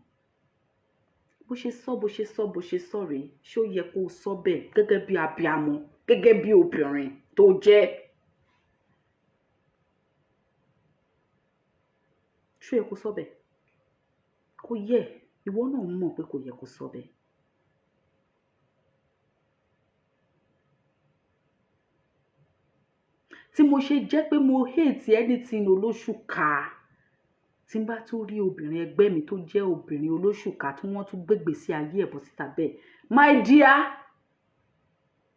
Bó ṣe sọ rèé, ṣé ó yẹ kó sọ bẹ́ẹ̀ gẹ́gẹ́ bí abiyamọ, gẹ́gẹ́ bí obìnrin tó jẹ́? Ṣé ó yẹ kó sọ bẹ́ẹ̀? Kò yẹ, ìwọ náà mọ̀ pé kò yẹ kó sọ bẹ́ẹ̀. Tí mo ṣe jẹ́ pé mo hate anything olóṣùká, tí n bá tún rí obìnrin ẹgbẹ́ mi tó jẹ́ obìnrin olóṣùká tí wọ́n tún gbégbé sí ayé ẹ̀ bọ́ síta bẹ́ẹ̀, my dear,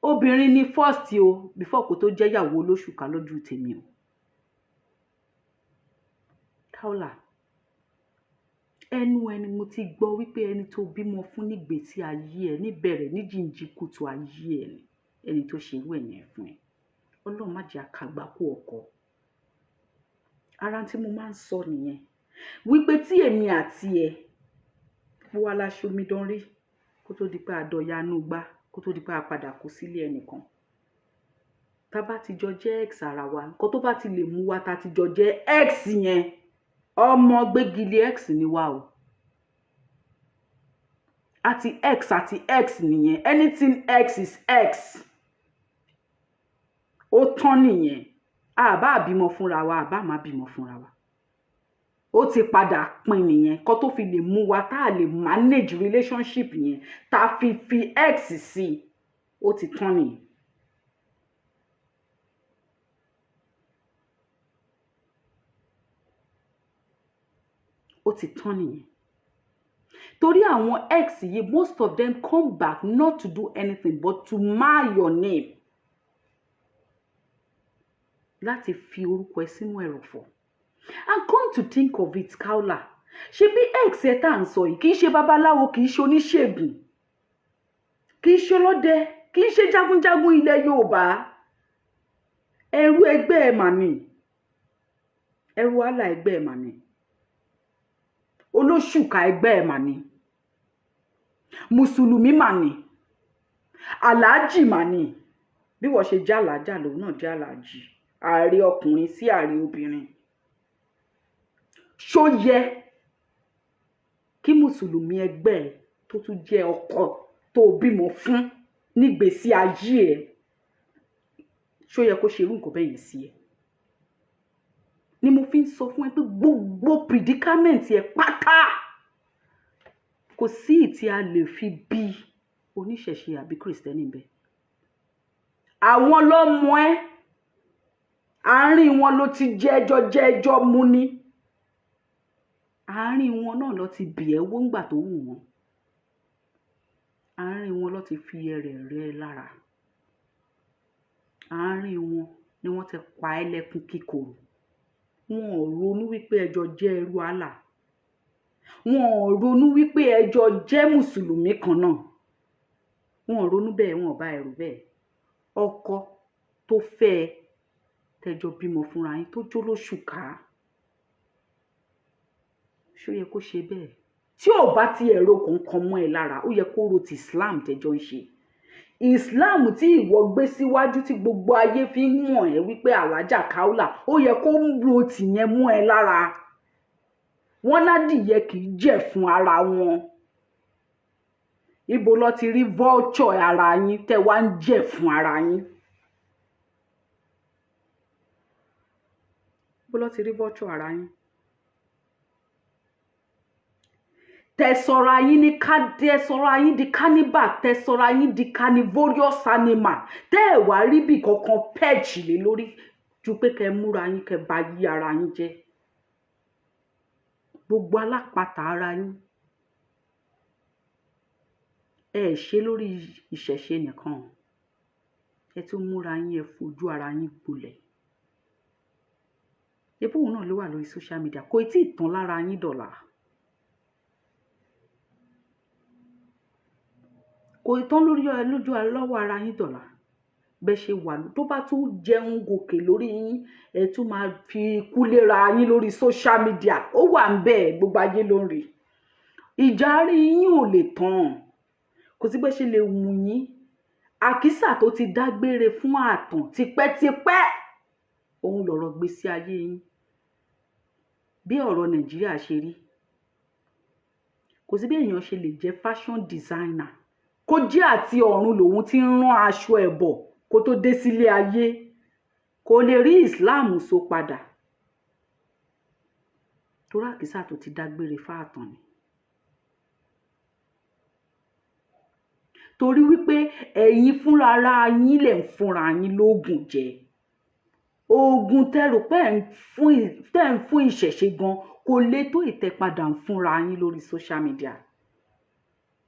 obìnrin ni first o before kó tó jẹ́ ìyàwó olóṣùká lójú tèmi o. Kaola, ẹnu ẹni mo ti gbọ́ wípé ẹni tó bímọ fún nígbèsí ayé ẹ̀ níbẹ̀rẹ̀ ní jìnjìn kùtù ayé ẹ̀ ẹni tó ṣe irú ẹ̀yẹn fún ẹ. Ọlọ́run má jẹ́ àkàgbákò ọkọ. Ara tí mo máa ń sọ nìyẹn. Wípé tí èmi àti ẹ bó wá láṣọ mi dán rí kó tó di pé àdọ̀yanú gbá kó tó di pé a padà kú sílé ẹnìkan. Tá bá ti jọ jẹ́ ex ara wa, nǹkan tó bá ti lè mú wa tá ti jọ jẹ́ ex yẹn, ọmọ gbégilé ex ni wa o. Àti ex nìyẹn. Anything ex is ex. Ó tán nìyẹn. Àbá bímọ fúnra wa, àbá má bímọ fúnra wa. Ó ti padà pín nìyẹn. Kó tó fi lè mú wa tá lè manage relationship yẹn, tá fi ex sí, ó ti tán nìyẹn. Ó ti tán nìyẹn. Torí àwọn ex yìí, most of them come back not to do anything but to mar your name. Láti fi orúkọ ẹ sínú ẹrọ̀fọ̀. And come to think of it, Kaola, ṣe bí ex ẹ tá à ń sọ yìí kì í ṣe babaláwo, kì í ṣe oníṣègùn, kì í ṣe ọlọ́dẹ, kì í ṣe jagunjagun ilẹ̀ Yorùbá. Ẹrú ẹgbẹ́ ẹ mà ni. Ẹrú àlà ẹgbẹ́ ẹ mà ni. Olóṣùká ẹgbẹ́ ẹ mà ni. Mùsùlùmí mà ni. Alhaji mà ni. Bí wọ́n ṣe jẹ́ Alhaja lòun náà jẹ́ Alhaji. Ààrẹ ọkùnrin sí ààrẹ obìnrin. Ṣó yẹ kí mùsùlùmí ẹgbẹ́ ẹ tó tún jẹ́ ọkọ tó bímọ fún nígbèsí ayé ẹ, ṣó yẹ kó ṣerú nǹkan bẹ́ẹ̀ yẹn sí ẹ? Ni mo fi ń sọ fún ẹ pé gbogbo predicament ẹ pátá kò sí ìtí a lè fi bí oníṣẹ̀ṣe àbí kìrìsìtẹ́nì bẹ́ẹ̀. Àwọn lọ́mọ ẹ, àárín wọn ló ti jẹ́jọ́ mú ní. Àárín wọn náà ló ti bì ẹ́ wó ńgbà tó wù wọ́n. àárín wọn ló ti fi ẹrẹ̀ rẹ́ lára, àárín wọn ni wọ́n ti pa ẹ́ lẹ́kún kíkorò. Wọn ò ronú wípé ẹjọ́ jẹ́ ẹrú Allah, wọn ò ronú wípé ẹjọ́ jẹ́ mùsùlùmí kan náà, wọn ò ronú bẹ́ẹ̀, wọn ò bá ẹrù bẹ́ẹ̀. Ọkọ tó fẹ́ ẹ tẹjọ bímọ fúnra yín tó jó lóṣù ká, ṣó yẹ kó ṣe bẹ́ẹ̀? Tí ò bá ti ẹ̀rọ kankan mọ́ ẹ lára, ó yẹ kó ro ti Islam tẹjọ ń ṣe. Islam tí ìwọ gbé síwájú tí gbogbo ayé fi ń mọ̀ ẹ́ wípé Alhaja Kaola, ó yẹ kó ro tìyẹn mọ́ ẹ lára. Wọ́n ládìyẹ kì í jẹ̀ fún ara wọn. Ibo ló ti rí vulture ara yín tẹ́ wá ń jẹ̀ fún ara yín? Ibo ló ti rí vulture ara yín? Tẹ̀sọ̀ra yín di cannibal, tẹ̀sọ̀ra yín di carnivorous animal, tẹ́ ẹ̀ wá rí bí kankan pẹ́ẹ̀jì lé lórí ju pé kẹ́ múra yín kẹ́ bá yí ara yín jẹ́. Gbogbo alápatà ara yín ẹ ṣe lórí ìṣẹ̀ṣe nìkan, ẹ tún múra yín ẹ fojú ara yín gbolẹ̀. Ebó òun náà ló wà lórí social media, kò tí ì tán lára yín dọ̀là. Kò tán lójú lọ́wọ́ ara yín dọ̀là. Bẹ́ ṣe wà tó bá tún jẹun gòkè lórí yín, ẹ tún máa fi ikú léra yín lórí social media. Ó wà ń bẹ́ẹ̀, gbogbo ayé ló ń rí. Ìjà rí yín ò lè tán. Kò sí bẹ́ ṣe lè wù yín. Àkísà tó ti dágbére fún àtàn tipẹ́tipẹ́, òun lọ̀rọ̀ gbésí ayé yín. Bí ọ̀rọ̀ Nàìjíríà ṣe rí, kò sí bí èèyàn ṣe lè jẹ́ fashion designer kó jẹ́ àti ọ̀run lòun ti ń rán aṣọ ẹ̀bọ̀ kó tó dé sílé ayé, kò lè rí Islam so padà. Torí àkísà tó ti dágbére fáàtàn ni. Torí wípé ẹ̀yin fúnra ara yín lẹ̀ ń fúnra yín lóògùn jẹ. Oògùn tẹ́rù pé tẹ́ ń fún ìṣẹ̀ṣe gan kò lè tó ìtẹ̀padà ń fúnra yín lórí social media.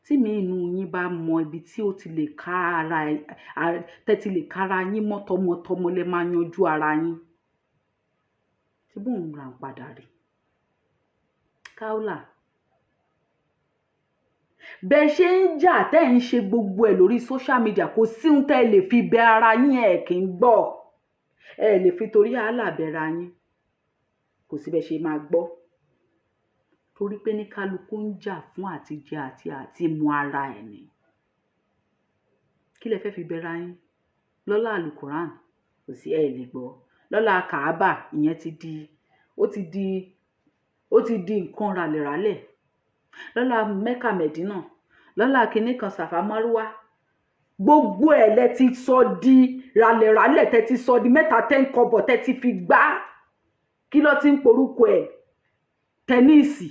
Tí mi inú yín bá mọ ibi tí ó ti lè ká ara tẹ́tí lè kára yín mọ́ tọmọtọmọ lẹ máa yanjú ara yín. Tí bóun ra ń padà rí. Kaola, bẹ́ ṣe ń jà tẹ́ ń ṣe gbogbo ẹ̀ lórí social media, kò sí ohun tẹ́ lè fi bẹ ara yín ẹ̀ kì í gbọ́. Ẹ lè fi torí Allah bẹ̀ra yín. Kò sí bẹ́ ṣe máa gbọ́. Torí pé ní kálukú ń jà fún àtijẹ àti mu ara ẹ̀ ni. Kí lẹ fẹ́ fi bẹ̀ra yín? Lọ́lá Al-Quran, kò sí ẹ lè gbọ́. Lọ́lá Kaaba, ìyẹn ó ti di nǹkan ralẹ̀ralẹ̀. Lọ́lá Mẹ́kà Mẹ̀dínà, lọ́lá kinní kan Sàfà Márúwá. Gbogbo ẹ̀ lẹ ti sọ di ralẹ̀ralẹ̀, tẹ́ ti sọ di mẹ́ta 10 kọ́bọ̀, tẹ́ ti fi gbá. Kí ló ti ń porúkọ ẹ̀? Tẹ́níìsì.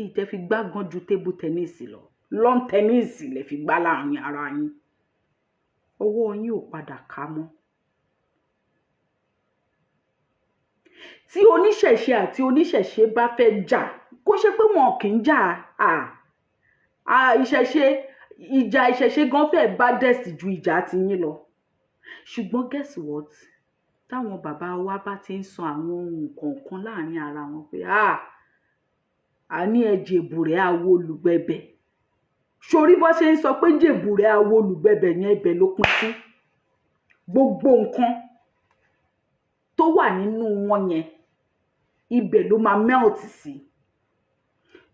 Ìtẹ́ fi gbá gan ju tébù tẹ́níìsì lọ. Lawn tẹ́níìsì lẹ fi gbá láàrin ara yín. Ọwọ́ yín ò padà ká mọ́. Tí oníṣẹ̀ṣe àti oníṣẹ̀ṣe bá fẹ́ jà, kó ṣe pé wọn kì í jà. Ìjà ìṣẹ̀ṣe gan fẹ́ bá dẹ̀sì ju ìjà ti yín lọ. Ṣùgbọ́n guess what? Táwọn bàbá wa bá ti ń sọ àwọn ohun kọ̀ọ̀kan láàrin ara wọn pé a ní ẹ jèbùrẹ́ awo olùgbẹ̀bẹ̀. Ṣorí bó ṣe ń sọ pé jèbùrẹ́ awo olùgbẹ̀bẹ̀ yẹn ibẹ̀ ló pín sí. Gbogbo nǹkan tó wà nínú wọn yẹn, ibẹ̀ ló máa melt sí.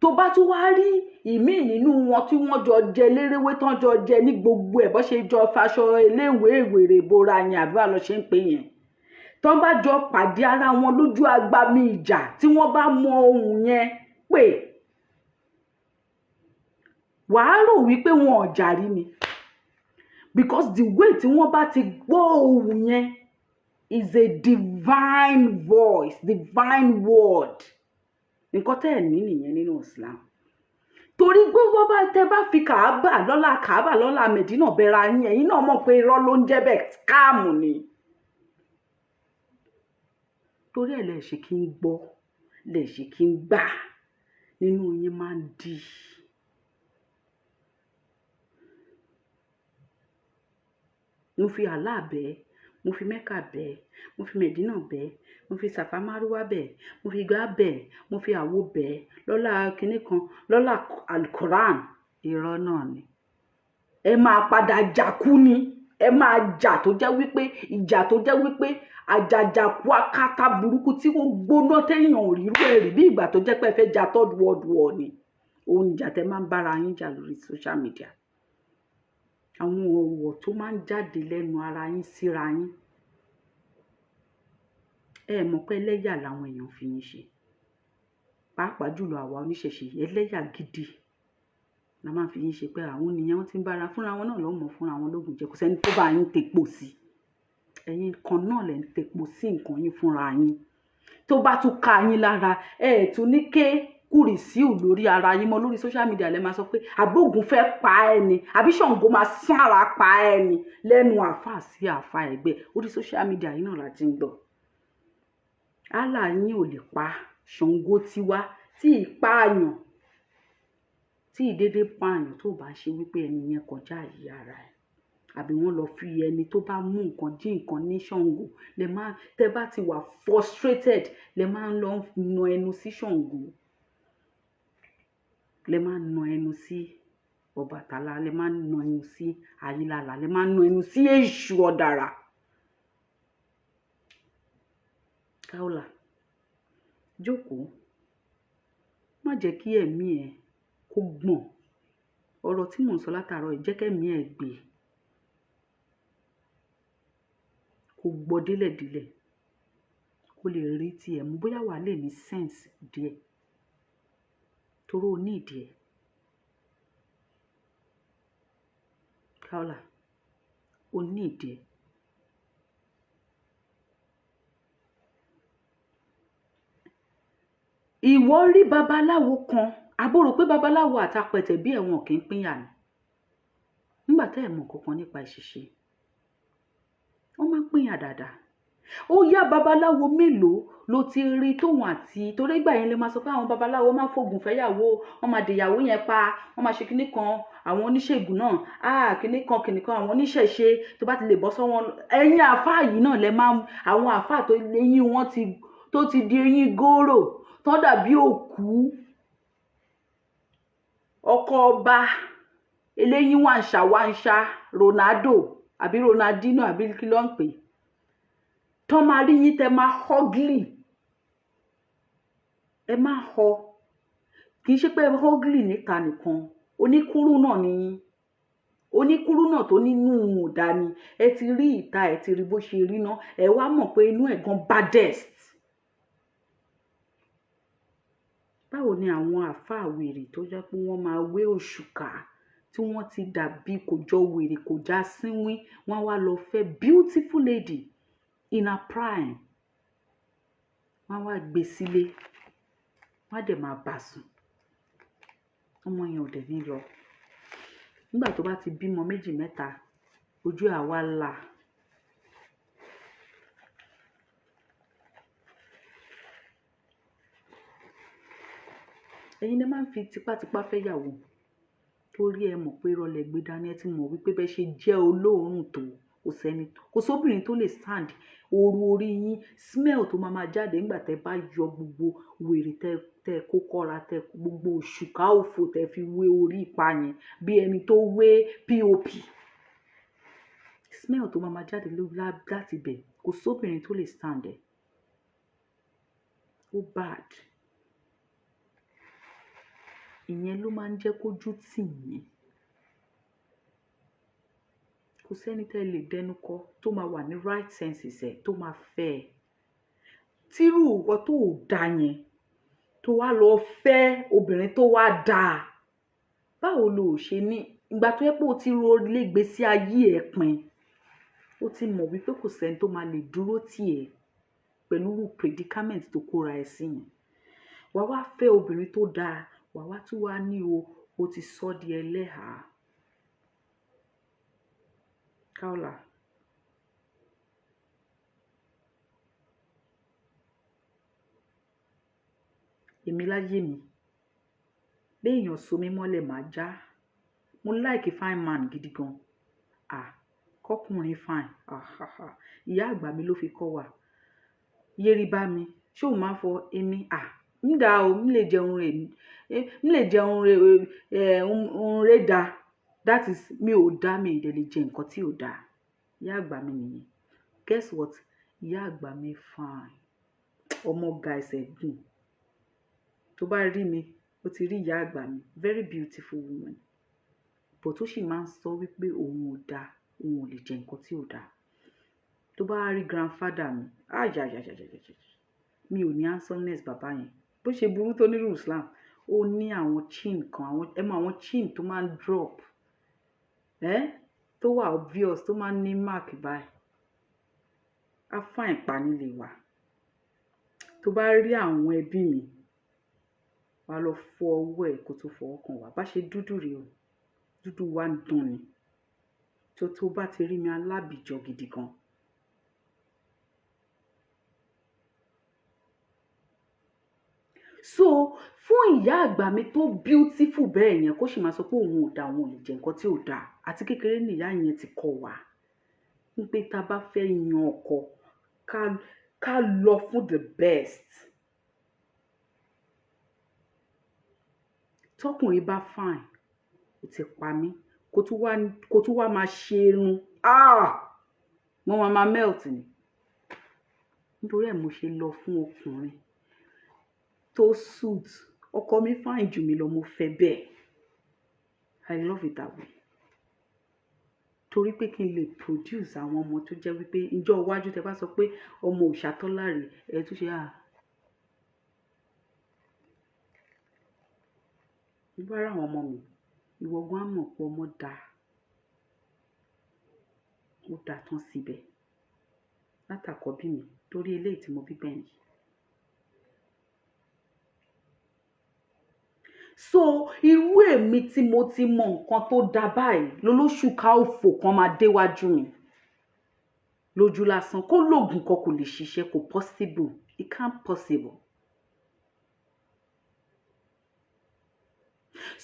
Tó bá tún wá rí ìmí nínú wọn tí wọ́n jọ jẹ lérewé tán jọ jẹ ní gbogbo ẹ̀ bó ṣe jọ faṣọ eléwé ìwèrè ìbora yẹn àbí àlọ́ ṣe ń pè yẹn. Tán bá jọ pàdé ara wọn lójú agbami ìjà tí wọ́n bá mọ ohun yẹn pé wàá rò wípé wọn ò jàrí ni. Because the way tí wọ́n bá ti gbọ́ ohun yẹn is a divine voice, divine word. Nǹkan tẹ́ ẹ̀ ní nìyẹn nínú Islam. Torí gbogbo bá tẹ́ bá fi Kaaba lọ́lá Mẹ̀dínà bẹ̀ra yín, ẹ̀yin náà mọ̀ pé irọ́ ló ń jẹ́ bẹ́ẹ̀, scam ni. Torí ẹ̀ lẹ ṣe kí ń gbọ́, lẹ ṣe kí ń gbà, nínú yín máa ń dì. mo fi Allah bẹ́ẹ̀, mo fi Mẹ́kà bẹ́ẹ̀, mo fi Mẹ̀dínà bẹ́ẹ̀, mo fi Sàfà Márúwá bẹ́ẹ̀, mo fi Gbá bẹ́ẹ̀, mo fi àwo bẹ́ẹ̀, lọ́lá kinní kan, lọ́lá Al-Quran. Irọ́ náà ni. Ẹ máa padà jàkú ni. Ẹ máa jà tó jẹ́ wípé ìjà tó jẹ́ wípé àjàjàkú akátá burúkú tí ó gbóná téèyàn ò rí rú ẹ̀rí bí ìgbà tó jẹ́ pé ẹ fẹ́ jà third world war ni. Òun ìjà tẹ́ máa ń bára yín jà lórí social media. Àwọn ọ̀rọ̀ tó máa ń jáde lẹ́nu ara yín síra yín. Ẹ mọ̀ pé ẹlẹ́yà làwọn èèyàn fi yín ṣe. Pàápàá jùlọ àwa oníṣẹ̀ṣe ẹlẹ́yà gidi la máa fi yín ṣe pé àwọn nìyẹn wọ́n ti ń bára fúnra wọn náà lọ́mọ fúnra wọn lógun jẹ kò sẹ́ni tó bá yín tepo sí. Ẹ̀yin kan náà lẹ̀ ń tepo sí nǹkan yín fúnra yín. Tó bá tún ká yín lára tún ní ké kùrìsíù lórí ara yín mọ́ lórí social media lẹ́ máa sọ pé àbógun fẹ́ pa ẹni àbí Ṣàngó máa sára pa ẹni lẹ́nu àfáà sí àfáà ẹgbẹ́ orí social media yìí náà la ti ń gbọ́. Allah yín ò lè pa Ṣàngó tiwa tí ìpààyàn tí ìdédé pààyàn tó bá ṣe wípé ẹni yẹn kọjá àyè ara ẹ̀ àbí wọ́n lọ fi ẹni tó bá mú nǹkan jí nǹkan ní Ṣàngó lè máa tẹ́ bá ti wà frustrated lè máa ń lọ na ẹnu sí Ṣàngó lè máa na ẹnu sí Ọbàtálá lè máa na ẹnu sí Ayílálà lè máa na ẹnu sí Èṣù ọ̀dàrà. Kaola jókòó má jẹ́ kí ẹ̀mí ẹ̀ kó gbọ̀n ọ̀rọ̀ tí mò ń sọ látàárọ̀ jẹ́ kẹ́mí ẹ̀ gbé kó gbọ́ délẹ̀délẹ̀ kó lè rí tiẹ̀ mú bóyá wàá lè ní sense díẹ̀ toró o ní ìdí ẹ̀. Kaola o ní ìdí ẹ̀. Ìwọ rí babaláwo kan àbúrò pé babaláwo àtàpẹ̀tẹ̀ bí ẹ̀wọ̀n kì í pínyà ni nígbà tẹ́ ẹ̀ mọ̀ kankan nípa ìṣẹ̀ṣe wọ́n máa ń pínyà dáadáa. Ó yá babaláwo mélòó ló ti rí tóun àti torí ìgbà yẹn lè máa sọ pé àwọn babaláwo máa ń fògùn fẹ́yàwó wọ́n máa dèyàwó yẹn pa wọ́n máa ṣe kinní kan àwọn oníṣègùn náà kinní kan àwọn oníṣẹ̀ṣe tó bá ti lè bọ́ sọ́wọ́n ẹ̀yin àfáà yìí náà lẹ máa àwọn àfáà tó léyìn wọn tó ti di eyín góró tó dàbí òkú ọkọ ọba eléyìí wàǹṣà Ronaldo àbí Ronaldinho àbí kí ló ń pè tó máa rí yín tẹ máa họ́gìlì ẹ máa họ kì í ṣe pé họ́gìlì níta nìkan oníkúrú náà ni yín oníkúrú náà tó nínú ọ̀dà ni ẹ ti rí ìta ẹ ti rí bó ṣe rí náà ẹ wá mọ̀ pé inú ẹ̀ gan baddest. Báwo ni àwọn àfáà wèrè tó jẹ́ pé wọ́n máa wé òṣùkà tí wọ́n ti dàbí kò jọ wèrè kò já sínwín wọ́n wá lọ fẹ́ beautiful lady in her prime wọ́n wá gbé sílé wọ́n á dẹ̀ máa bà sùn ọmọ yẹn ò dẹ̀ ní lọ nígbà tó bá ti bímọ méjì mẹ́ta ojú ẹ̀ á wá là. Ẹ̀yin lè máa ń fi tipátipá fẹ́ yàwó torí ẹ mọ̀ pé rọlẹ̀ gbé dání ẹ ti mọ̀ wípé bẹ́ẹ̀ ṣe jẹ́ olóòórùn tó kò sóbìnrin tó lè stand ooru orí yín smell tó máa jáde nígbà tẹ́ bá yọ gbogbo wèrè tẹ́ kó kọ́ra tẹ́ gbogbo òṣùká òfò tẹ́ fi wé orí ipa yẹn bí ẹni tó wé pop smell tó máa jáde láti bẹ̀ kò sóbìnrin tó lè stand ẹ̀ ó bad. Ìyẹn ló máa ń jẹ́ kójú tì yín kò sẹ́ni tẹ́ lè dẹnu kọ tó máa wà ní right senses ẹ̀ tó máa fẹ́ ẹ tírú ìwọ tó ò dá yẹn tó wá lọ fẹ́ obìnrin tó wá dáa báwo lo ò ṣe ní ìgbà tó yẹ pé o ti ro légbèsí ayé ẹ̀ pin o ti mọ̀ wípé kò sẹ́ni tó máa lè dúró tì ẹ́ pẹ̀lú predicament tó kóra ẹ sí yẹn wàá wá fẹ́ obìnrin tó dáa wàá wá tún wá ní o ti sọ di ẹlẹ́hàá. Kaola èmi láyé mi béèyàn so mí mọ́lẹ̀ máa já mo like fine man gidi gan kọ́kùnrin fine. Ìyá àgbà mi ló fi kọ́ wa. Yorùbá mi ṣé o máa fọ èmi ń dà o ń lè jẹun rẹ̀ ń lè jẹun rẹ̀ dá that is mi ò dá mi ìdẹ̀ lè jẹ nǹkan tí ò dá. Ìyá àgbà mi nìyẹn. Guess what? Ìyá àgbà mi fine. Ọmọ ga ẹsẹ̀ gùn. Tó bá rí mi ó ti rí ìyá àgbà mi, very beautiful woman. But ó sì máa ń sọ wípé òun ò dá, òun ò lè jẹ nǹkan tí ò dá. Tó bá rí grandfather mi, mi ò ní handsomeness bàbá yẹn. Bó ṣe burú tó nínú Islam, ó ní àwọn chin kan, àwọn chin tó máa ń drop, tó wà obvious, tó máa ń ní mark báyìí. Á fine pa nílé wa. Tó bá rí àwọn ẹbí mi, wàá lọ fọ ọwọ́ ẹ̀ kó tó fọwọ́ kàn wá. Bá ṣe dúdú rèé o, dúdú wa ń dùn ni. Tó bá ti rí mi alábìjọ gidi gan. So fún ìyá àgbà mi tó beautiful bẹ́ẹ̀ yẹn kó sì máa sọ pé òun ò dá, òun ò lè jẹ nǹkan tí ò dá. Àti kékeré ni ìyá yẹn ti kọ́ wa wípé tá bá fẹ́ yan ọkọ ká lọ fún the best. Tọkùnrin bá fine ó ti pa mí kó tún wá máa ṣe irun wọ́n máa melt ni. Nítorí ẹ̀ mo ṣe lọ fún ọkùnrin tó suit. Ọkọ mi fine jù mí lọ, mo fẹ́ bẹ́ẹ̀. I love it that way. Torí pé kí n lè produce àwọn ọmọ tó jẹ́ wípé ìjọ iwájú tẹ bá sọ pé ọmọ òṣàtọ́láre ẹ̀ tún ṣe Ìbá ara àwọn ọmọ mi, ìwọ gan á mọ̀ pé ọmọ dá. Ó dá tán síbẹ̀. Látàkọ́bí mi torí eléyìí tí mo bí gbẹ̀yìn. So irú èmi tí mo ti mọ nǹkan tó dá báyìí lólóṣù ká òfò kan máa déwájú mi. Lójú lásán kó lóògùn kan kò lè ṣiṣẹ́, kò possible. It can't possible.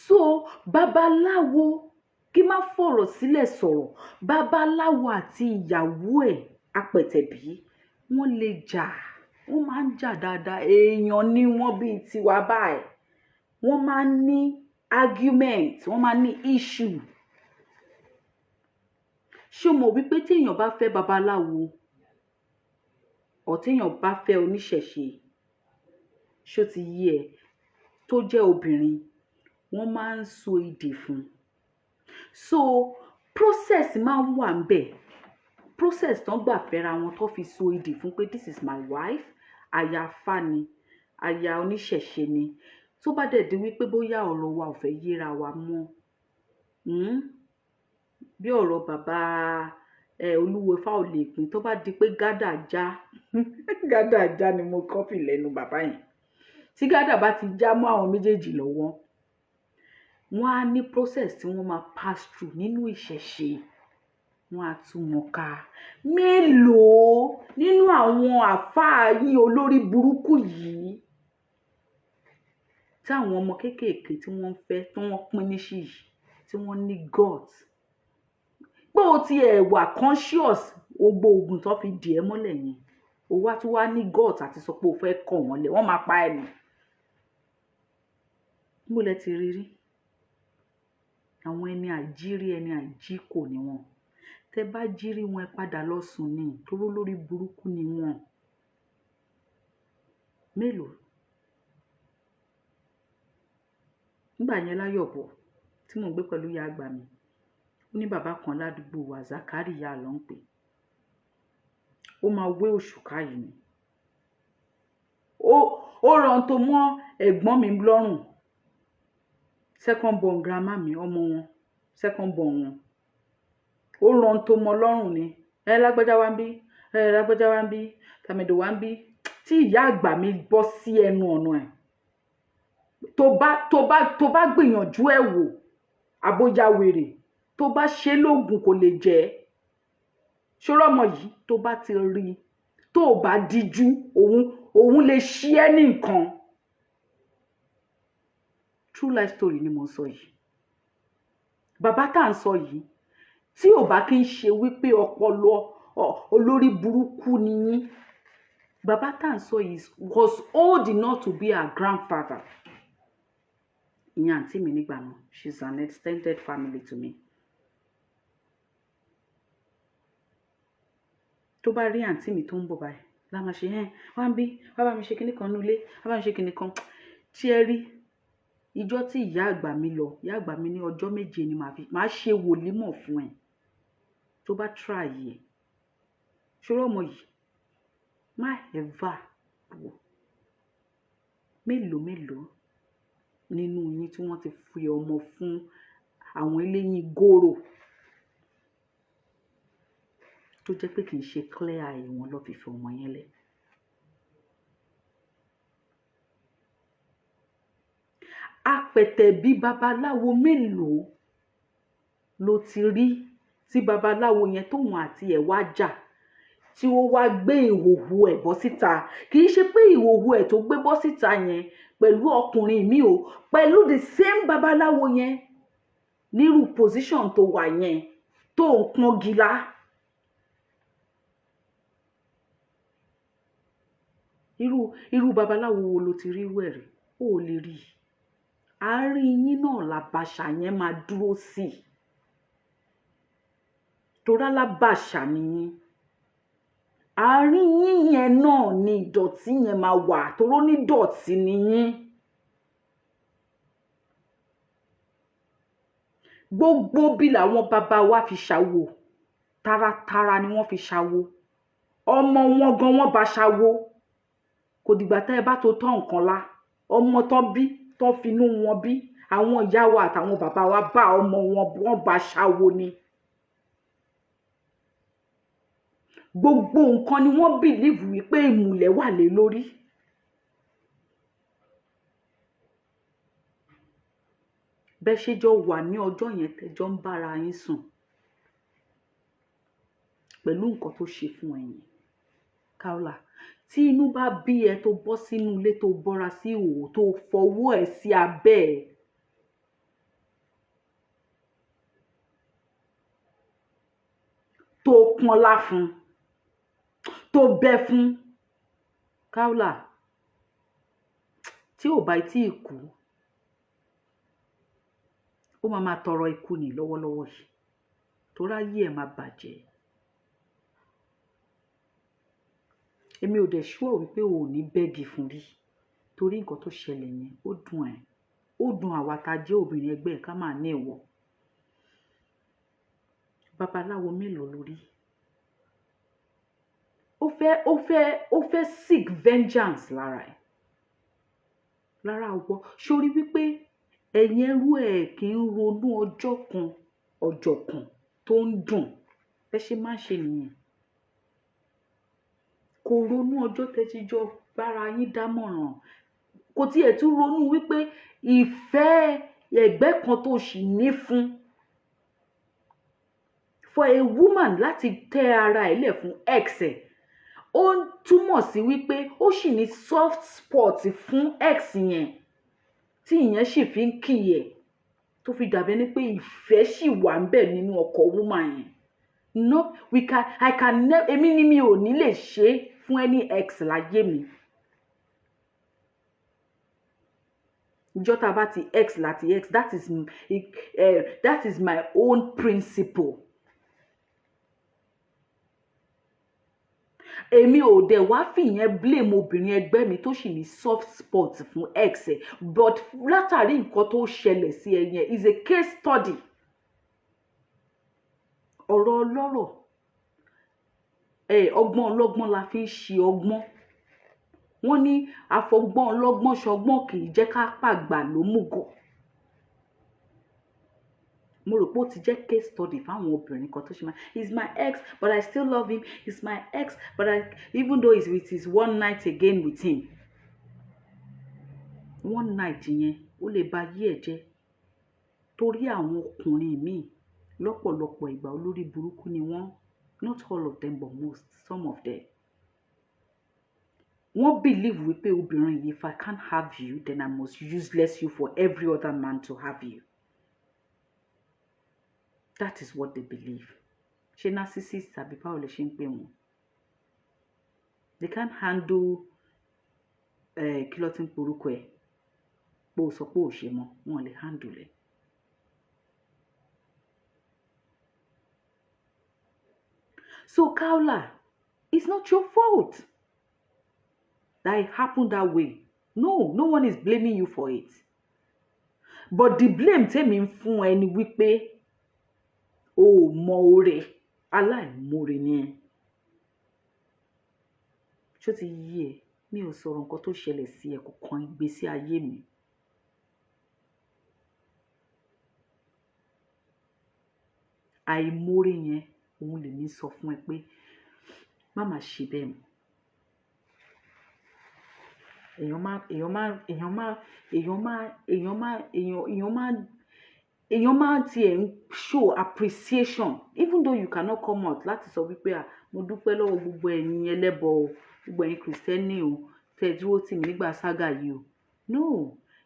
So babaláwo kí má fọ̀rọ̀ sílẹ̀ sọ̀rọ̀. Babaláwo àti ìyàwó ẹ̀ apẹ̀tẹ̀bí wọ́n lè jà. Wọ́n máa ń jà dáadáa. Èèyàn ni wọ́n bíi tiwa báyìí. Wọ́n máa ń ní argument, wọ́n máa ń ní issue. Ṣé o mọ̀ wípé tí èèyàn bá fẹ́ babaláwo or tí èèyàn bá fẹ́ oníṣẹ̀ṣe, ṣó ti yí ẹ, tó jẹ́ obìnrin, wọ́n máa ń so ìdè fún. So process máa ń wà ńbẹ̀. Process tán gbà fẹ́ra wọn tó fi so ìdè fún pé this is my wife, aya Ifá ni, aya oníṣẹ̀ṣe ni. Tó bá dẹ̀ di wípé bóyá ọ̀rọ̀ wa ò fẹ́ yéra wa mọ́, bí ọ̀rọ̀ bàbá olúwo Ifá ò lè pín, tó bá di pé gádà já gádà já ni mo kọ́pì lẹ́nu bàbá yẹn. Tí gádà bá ti já mọ́ àwọn méjèèjì lọ́wọ́, wọ́n á ní process tí wọ́n máa pass through nínú ìṣẹ̀ṣe. Wọ́n á tún mọ̀ ká. Mélòó nínú àwọn àfáà yìí olórí burúkú yìí tí àwọn ọmọ kéékèèké tí wọ́n fẹ́ tí wọ́n pín ní ṣì yìí tí wọ́n ní guts. Pé o ti wà conscious gbogbo oògùn tó fi dì ẹ́ mọ́lẹ̀ yẹn. O wá tún wá ní guts àti sọ pé o fẹ́ kọ̀ wọ́n lẹ̀. Wọ́n máa pa ẹ́ nù. Mo lẹ ti rí rí. Àwọn ẹni àjírí ẹni àjíkò ni wọ́n. Tẹ bá jírí wọn ẹ padà lọ sùn ni torí olórí burúkú ni wọ́n. Mélòó? Nígbà yẹn láyọ̀bọ̀ tí mò ń gbé pẹ̀lú ìyá àgbà mi, ó ní bàbá kan ládùúgbò wa Zakariya ló ń pè. Ó máa wé òṣùká yìí ni. Ó rán tó mọ́ ẹ̀gbọ́n mi lọ́rùn. Second born grandma mi, ọmọ wọn, second born wọn. Ó rán tó mọ́ lọ́rùn ni. Lágbájá wá ń bí, lágbájá wá ń bí, tàmẹ̀dò wá ń bí. Tí ìyá àgbà mi bọ́ sí ẹnu ọ̀nà ẹ̀. Tó bá gbìyànjú ẹ̀ wò, àbójá wèrè, tó bá ṣe lóògùn kò lè jẹ́. Ṣọ́rọ́ ọmọ yìí tó bá ti rí, tó bá díjú, òun lè ṣí ẹ́ ní nǹkan. True life story ni mo sọ yìí. Bàbá tá à ń sọ yìí, tí ò bá kí ń ṣe wípé ọpọlọ olórí burúkú ni yín. Bàbá tá à ń sọ yìí was old enough to be our grandfather. Ìyẹn àǹtí mi nígbà náà, she's an extended family to me. Tó bá rí àǹtí mi tó ń bọ̀ báyìí la máa ṣe wá ń bí wá bá mi ṣe kinní kan nulẹ̀ wá bá mi ṣe kinní kan. Tí ẹ rí ìjọ́ tí ìyá àgbà mi lọ, ìyá àgbà mi ní ọjọ́ 7 ni màá ṣe wòlímọ̀ fún ẹ tó bá try ẹ̀. Ṣòro ọmọ yìí má ever wò mélòó nínú yín tí wọ́n ti fi ọmọ fún àwọn eléyìn gòrò tó jẹ́ pé kì í ṣe clear eye wọn lọ́ fi fi ọmọ yẹn lẹ̀. Apẹ̀tẹ̀ bí babaláwo mélòó ló ti rí tí babaláwo yẹn tóun àti ẹ̀ wá jà tí ó wá gbé ìhòhò ẹ̀ bọ́ síta. Kì í ṣe pé ìhòhò ẹ̀ tó gbé bọ́ síta yẹn pẹ̀lú ọkùnrin mi o, pẹ̀lú the same babaláwo yẹn nírú position tó wà yẹn tó ń pọ́n gila. Irú babaláwo wo ló ti rí irú ẹ̀ rí? Ó lè rí. Àárín yín náà làbàṣà yẹn máa dúró sí. Torá lábàṣà ni yín. Àárín yín yẹn náà ni ìdọ̀tí yẹn máa wà toró ní dọ̀tí ni yín. Gbogbo bí làwọn bàbá wa fi ṣàwo, taratara ni wọ́n fi ṣàwo. Ọmọ wọn gan wọ́n bá ṣàwo. Kò dìgbà tẹ́ ẹ bá tó tán nǹkan lá. Ọmọ tán bí tán finú wọn bí àwọn ìyá wa àtàwọn bàbá wa bá ọmọ wọn bá ṣàwo ni. Gbogbo nǹkan ni wọ́n believe wípé ìmùlẹ̀ wà lé lórí. Bẹ́ ṣe jọ wà ní ọjọ́ yẹn tẹ́jọ́ ń bára yín sùn pẹ̀lú nǹkan tó ṣe fún ẹ̀yin. Kaola, tí inú bá bí ẹ tó bọ́ sínú ilé tó bọ́ra sí ìhòòhò tó fọwọ́ ẹ̀ sí abẹ́ ẹ̀. Tó pọ́nlá fún, tó bẹ́ fún. Kaola, tí ò bá tí ì kú, ó máa tọrọ ikú ni lọ́wọ́lọ́wọ́ yìí. Torá ayé ẹ̀ máa bàjẹ́. Èmi ò dẹ̀ sure wípé o ò ní bẹ́ẹ̀gì fún rí torí nǹkan tó ṣẹlẹ̀ yẹn ó dùn ẹ́. Ó dùn àwa tá jẹ́ obìnrin ẹgbẹ́ ẹ̀ ká máa ní ẹ̀wọ̀. Babaláwo mélòó lórí? Ó fẹ́ seek vengeance lára ẹ̀. Lára ọgbọ́ sórí wípé ẹ̀yin ẹrú ẹ̀ kì í ronú ọjọ́ kan tó ń dùn bẹ́ ṣe máa ń ṣe nìyẹn. Kò ronú ọjọ́ tẹ́tíjọ́ bára yín dámọ̀ràn. Kò tiẹ̀ tún ronú wípé ìfẹ́ ẹgbẹ́ kan tó sì ní fún. For a woman láti tẹ́ ara ẹ̀ lẹ̀ fún ex ẹ̀, ó túmọ̀ sí wípé ó sì ní soft spot fún ex yẹn tí ìyẹn sì fi ń kì ẹ̀ tó fi dàbí ẹni pé ìfẹ́ sì wà ń bẹ̀ nínú ọkọ woman yẹn. No, I can never, èmi ni mi ò ní lè ṣe fún any ex láyé mi. Ìjọ́ tá bá ti ex láti ex, that is my own principle. Èmi ò dẹ̀ wá fìyẹn blame obìnrin ẹgbẹ́ mi tó sì ní soft spot fún ex ẹ̀, but látàrí nǹkan tó ṣẹlẹ̀ sí ẹ yẹn is a case study. Ọ̀rọ̀ ọlọ́rọ̀ ọgbọ́n ọlọ́gbọ́n la fi ń ṣe ọgbọ́n. Wọ́n ní àfọgbọ́n ọlọ́gbọ́n ṣọgbọ́n kì í jẹ́ ká pàgbà ló mùgọ̀. Mo rò pé ó ti jẹ́ case study fáwọn obìnrin kan tó ṣe máa he's my ex but I still love him, he's my ex but even though he's with his one night again with him. One night yẹn ó lè ba yí ẹ̀ jẹ́ torí àwọn ọkùnrin míì lọ́pọ̀lọpọ̀ ìgbà olórí burúkú ni wọ́n. Not all of them but most, some of them. Wọ́n believe wípé obìnrin yìí, if I can't have you then I must useless you for every other man to have you. That is what they believe. Ṣé narcissist tàbí báwo lè ṣe ń pè wọ́n? They can't handle kí ló ti ń porúkọ ẹ̀ pé ó sọ pé ò ṣe mọ́, wọn lè handle ẹ̀. So Kaola, it's not your fault that it happened that way. No, no one is blaming you for it. But the blame tèmi ń fún ẹ ni wípé o mọ oore, aláìmoore ni ẹ́. Ṣó ti yé ẹ? Mi ò sọ̀rọ̀ nǹkan tó ṣẹlẹ̀ sí ẹ kò kan ìgbésí ayé mi. Àìmoore yẹn òun lèmi sọ fún ẹ pé má máa ṣe bẹ́ẹ̀ mọ́. Èèyàn máa tiẹ̀ ń show appreciation even though you cannot come out láti sọ wípé mo dúpẹ́ lọ́wọ́ gbogbo ẹ̀yin ẹlẹ́bọ o, gbogbo ẹ̀yin kìrìsìtẹ́nì o, tẹ́ ẹ dúró tì mí nígbà sága yìí o. No,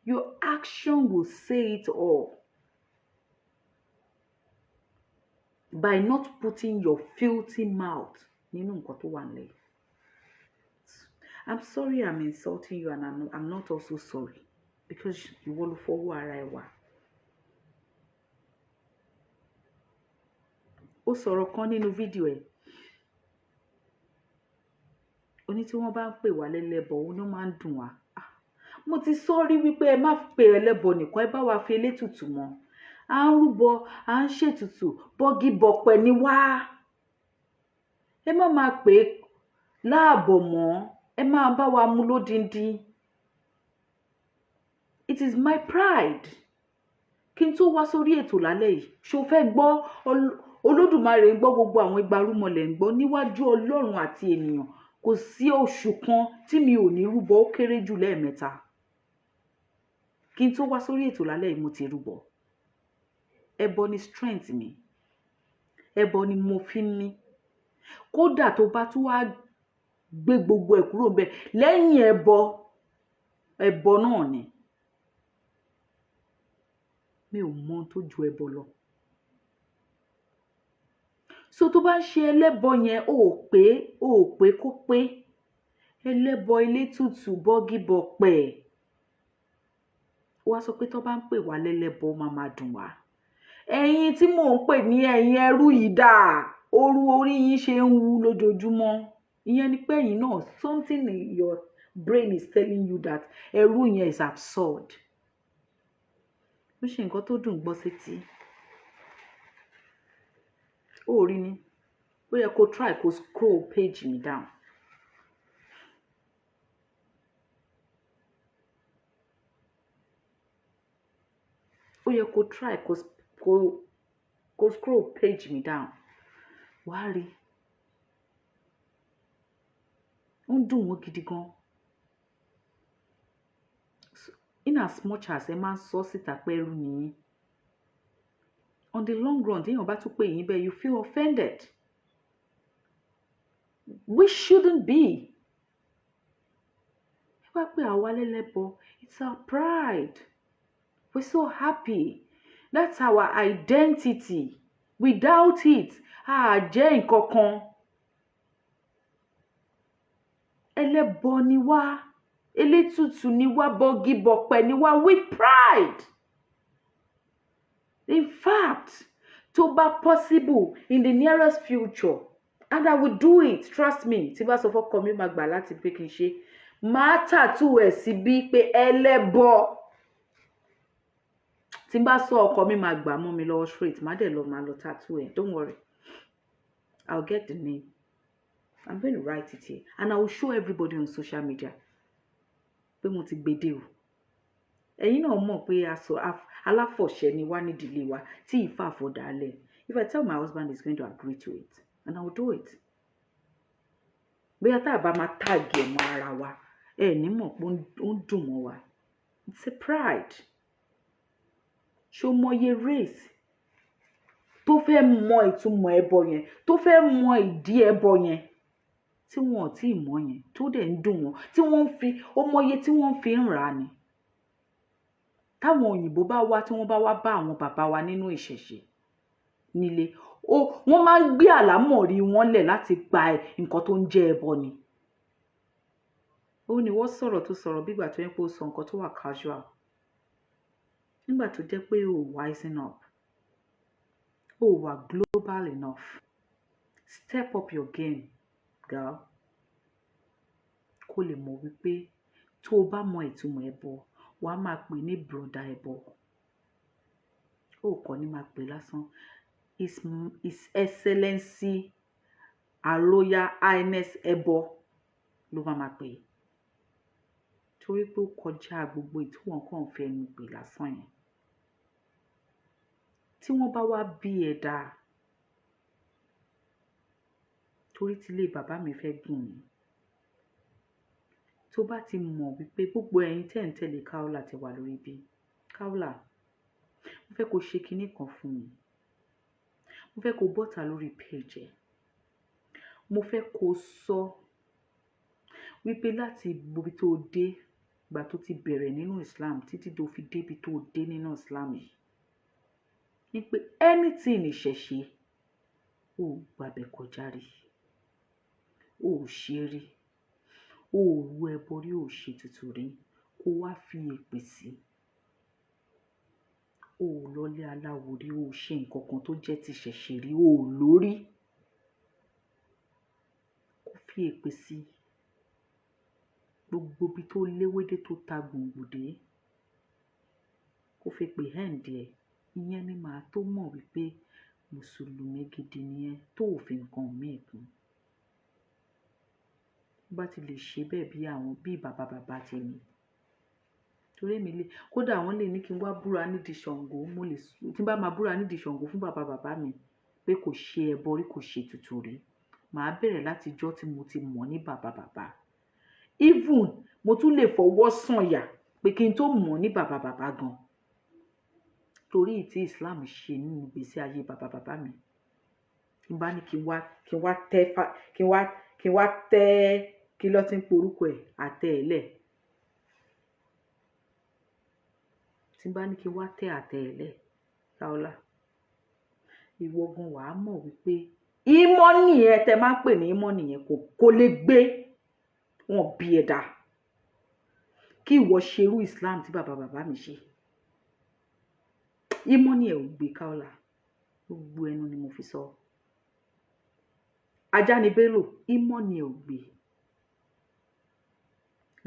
your action will say it all. By not putting your filthy mouth nínú nǹkan tó wà nílẹ̀. I'm sorry I'm insulting you and I'm not also sorry because ìwọ ló fọwọ́ ara ẹ wá. Ó sọ̀rọ̀ kan nínú fídíò ẹ̀. Ó ní tí wọ́n bá ń pè wá lẹ́lẹ́bọ, òun ló máa ń dùn wá. Mo ti sọ rí wípé ẹ má pè ẹlẹ́bọ nìkan, ẹ bá wa fi elétùtù mọ́. À ń rúbọ, à ń ṣètùtù, bọ́gí bọ̀pẹ̀ ni wá. Ẹ má máa pè láàbọ̀ mọ́, ẹ máa bá wa mú lódindi. It is my pride. Kí n tó wá sórí ètò lálẹ́ yìí, ṣó fẹ́ gbọ́ Olódùmarè ń gbọ́ gbogbo àwọn igbarúmọlẹ̀ ń gbọ́ níwájú Ọlọ́run àti ènìyàn. Kò sí oṣù kan tí mi ò ní rúbọ, ó kéré jù lẹ́ẹ̀mẹ́ta. Kí n tó wá sórí ètò lálẹ́ yìí mo ti rúbọ. Ẹbọ ni strength mi. Ẹbọ ni mo fi ń ní. Kódà tó bá tún wá gbé gbogbo ẹ̀ kúrò ńbẹ̀ lẹ́yìn ẹbọ náà ni. Mi ò mọ ohun tó ju ẹbọ lọ. So tó bá ń ṣe ẹlẹ́bọ yẹn ó pé kó pé. Ẹlẹ́bọ elétùtù bọ́gí bọ̀pẹ̀. Wá sọ pé tó bá ń pè wá lẹ́lẹ́bọ ó máa dùn wá. Ẹ̀yin tí mò ń pè ní ẹ̀yin ẹrú yìí dà, orí yín ṣe ń wú lójoojúmọ́. Ìyẹn ni pé ẹ̀yin náà something in your brain is telling you that ẹrú yẹn is absurd. Ó ṣe nǹkan tó dùn gbọ́ sétí. Ó rí ni. Ó yẹ kó try kó scroll page mi down. Ó yẹ kó try kó scroll page mi down. Wá rí. Ó ń dùn wọ́n gidi gan. In as much as ẹ máa ń sọ síta pé ẹrú nìyí. On the long run, téèyàn bá tún pè yín bẹ́ẹ̀, you feel offended. We shouldn't be. Ẹ bá pè àwa lẹ́lẹ́bọ, it's our pride. We're so happy. That's our identity. Without it, jẹ́ nǹkan kan. Ẹlẹ́bọ ni wá. Elétùtù ni wá, bọ́gí bọ̀pẹ̀ ni wá with pride. In fact, tó bá possible in the nearest future, and I will do it, trust me, tí bá sọ fọ́kọ mi máa gbà láti pé kí n ṣe, máa tattoo ẹ̀ síbí pé ẹlẹ́bọ. Tí bá sọ ọkọ mi máa gbà mọ́ mi lọ́wọ́ straight, máa lọ tattoo ẹ̀. Don't worry. I'll get the name. I'm going to write it here. And I will show everybody on social media. Pé mo ti gbede o. Ẹ̀yin náà mọ̀ pé aláfọ̀ṣẹ ni wá nídìílé wa tí ìfà àfọ̀dálẹ̀. If I tell my husband, he's going to agree to it. And I will do it. Bóyá tá a bá máa tag ẹ̀ mọ́ ara wa, ẹ ní mọ̀ pé ó ń dùn mọ́ wa. It's a pride. Ṣó mọye race tó fẹ́ mọ ìtumọ̀ ẹbọ yẹn, tó fẹ́ mọ ìdí ẹbọ yẹn, tí wọn ò tí ì mọ̀ yẹn, tó dẹ̀ ń dùn wọn, tí wọ́n ń fi, ó mọye tí wọ́n fi ń rà ni. Táwọn òyìnbó bá wá, tí wọ́n bá wá bá àwọn bàbá wa nínú ìṣẹ̀ṣe, nílé wọ́n máa ń gbé àlámọ̀rí wọn lẹ̀ láti gba nǹkan tó ń jẹ́ ẹbọ ni. Ó ní wọ́n sọ̀rọ̀ tó sọ̀rọ̀ bí ìgbà tó yẹ pé ó sọ nǹkan tó wà casual nígbà tó jẹ́ pé ó wisen up, ó wà global enough. Step up your game, girl. Kó lè mọ̀ wípé tó o bá mọ ìtumọ̀ ẹbọ wàá máa pè ní broda ẹbọ. Ó kọ́ ní máa pè lásán. His Excellency Her Royal Highness ẹbọ ló máa pè. Torí pé ó kọjá gbogbo ìtúwọ̀n kan fẹ́ nu pè lásán yẹn. Tí wọ́n bá wá bí ẹ dáa, torí tílé bàbá mi fẹ́ dùn mí. Tó bá ti mọ̀ wípé gbogbo ẹ̀yin tẹ́ ń tẹ̀lé Kaola ti wà lórí bí. Kaola, mo fẹ́ kó ṣe kinní kan fún mi. Mo fẹ́ kó bọ́ta lórí page ẹ̀. Mo fẹ́ kó sọ wípé láti ibi tó dé, ìgbà tó ti bẹ̀rẹ̀ nínú Islam títí tó fi débi tó dé nínú Islam yìí. Wípé anything ìṣẹ̀ṣe, ó gbàbẹ̀ kọjá rí. Ó ṣe rí. Ó ru ẹbọ rí, ó ṣe tutù rí. Kó wá fi èpè sí. Ó lọlé aláwo rí, ó ṣe nǹkan kan tó jẹ́ ti ṣẹ̀ṣe rí, ó lórí. Kó fi èpè sí. Gbogbo ibi tó léwédé tó ta gbòǹgbòdé. Kó fi pè hẹ́ǹdì ẹ̀. Ìyẹn ni màá tó mọ̀ wípé Mùsùlùmí gidi ni ẹ́ tó fi nǹkan míì kún. Bá ti lè ṣe bẹ́ẹ̀ bí bàbá tèmi. Torí èmi lè, kódà wọ́n lè ní kí n wá búra nídìí Ṣàngó, tí n bá máa búra nídìí Ṣàngó fún bàbá mi pé kò ṣe ẹbọ rí, kò ṣe tutù rí. Màá bẹ̀rẹ̀ láti ijọ́ tí mo ti mọ̀ ní bàbá. Even mo tún lè fọwọ́ sọ̀yà pé kí n tó mọ̀ ní bàbá gan. Torí tí Islam ṣe nínú ìgbésí ayé bàbá mi. Tí n bá ní kí n wá tẹ́ kí ló ti ń porúkọ ẹ̀ àtẹ ẹ̀lẹ̀. Tí n bá ní kí n wá tẹ́ àtẹ ẹ̀lẹ̀, Kaola, ìwọ gan wàá mọ̀ wípé ìmọ̀nì ẹ tẹ máa ń pè ní ìmọ̀nì yẹn kò lè gbé wọn bí ẹ̀dá. Kí ìwọ ṣerú Islam tí bàbá mi ṣe. Ìmọ̀nì ẹ ò gbé, Kaola. Gbogbo ẹnu ni mo fi sọ. Ajá ni Bello, ìmọ̀nì ẹ ò gbé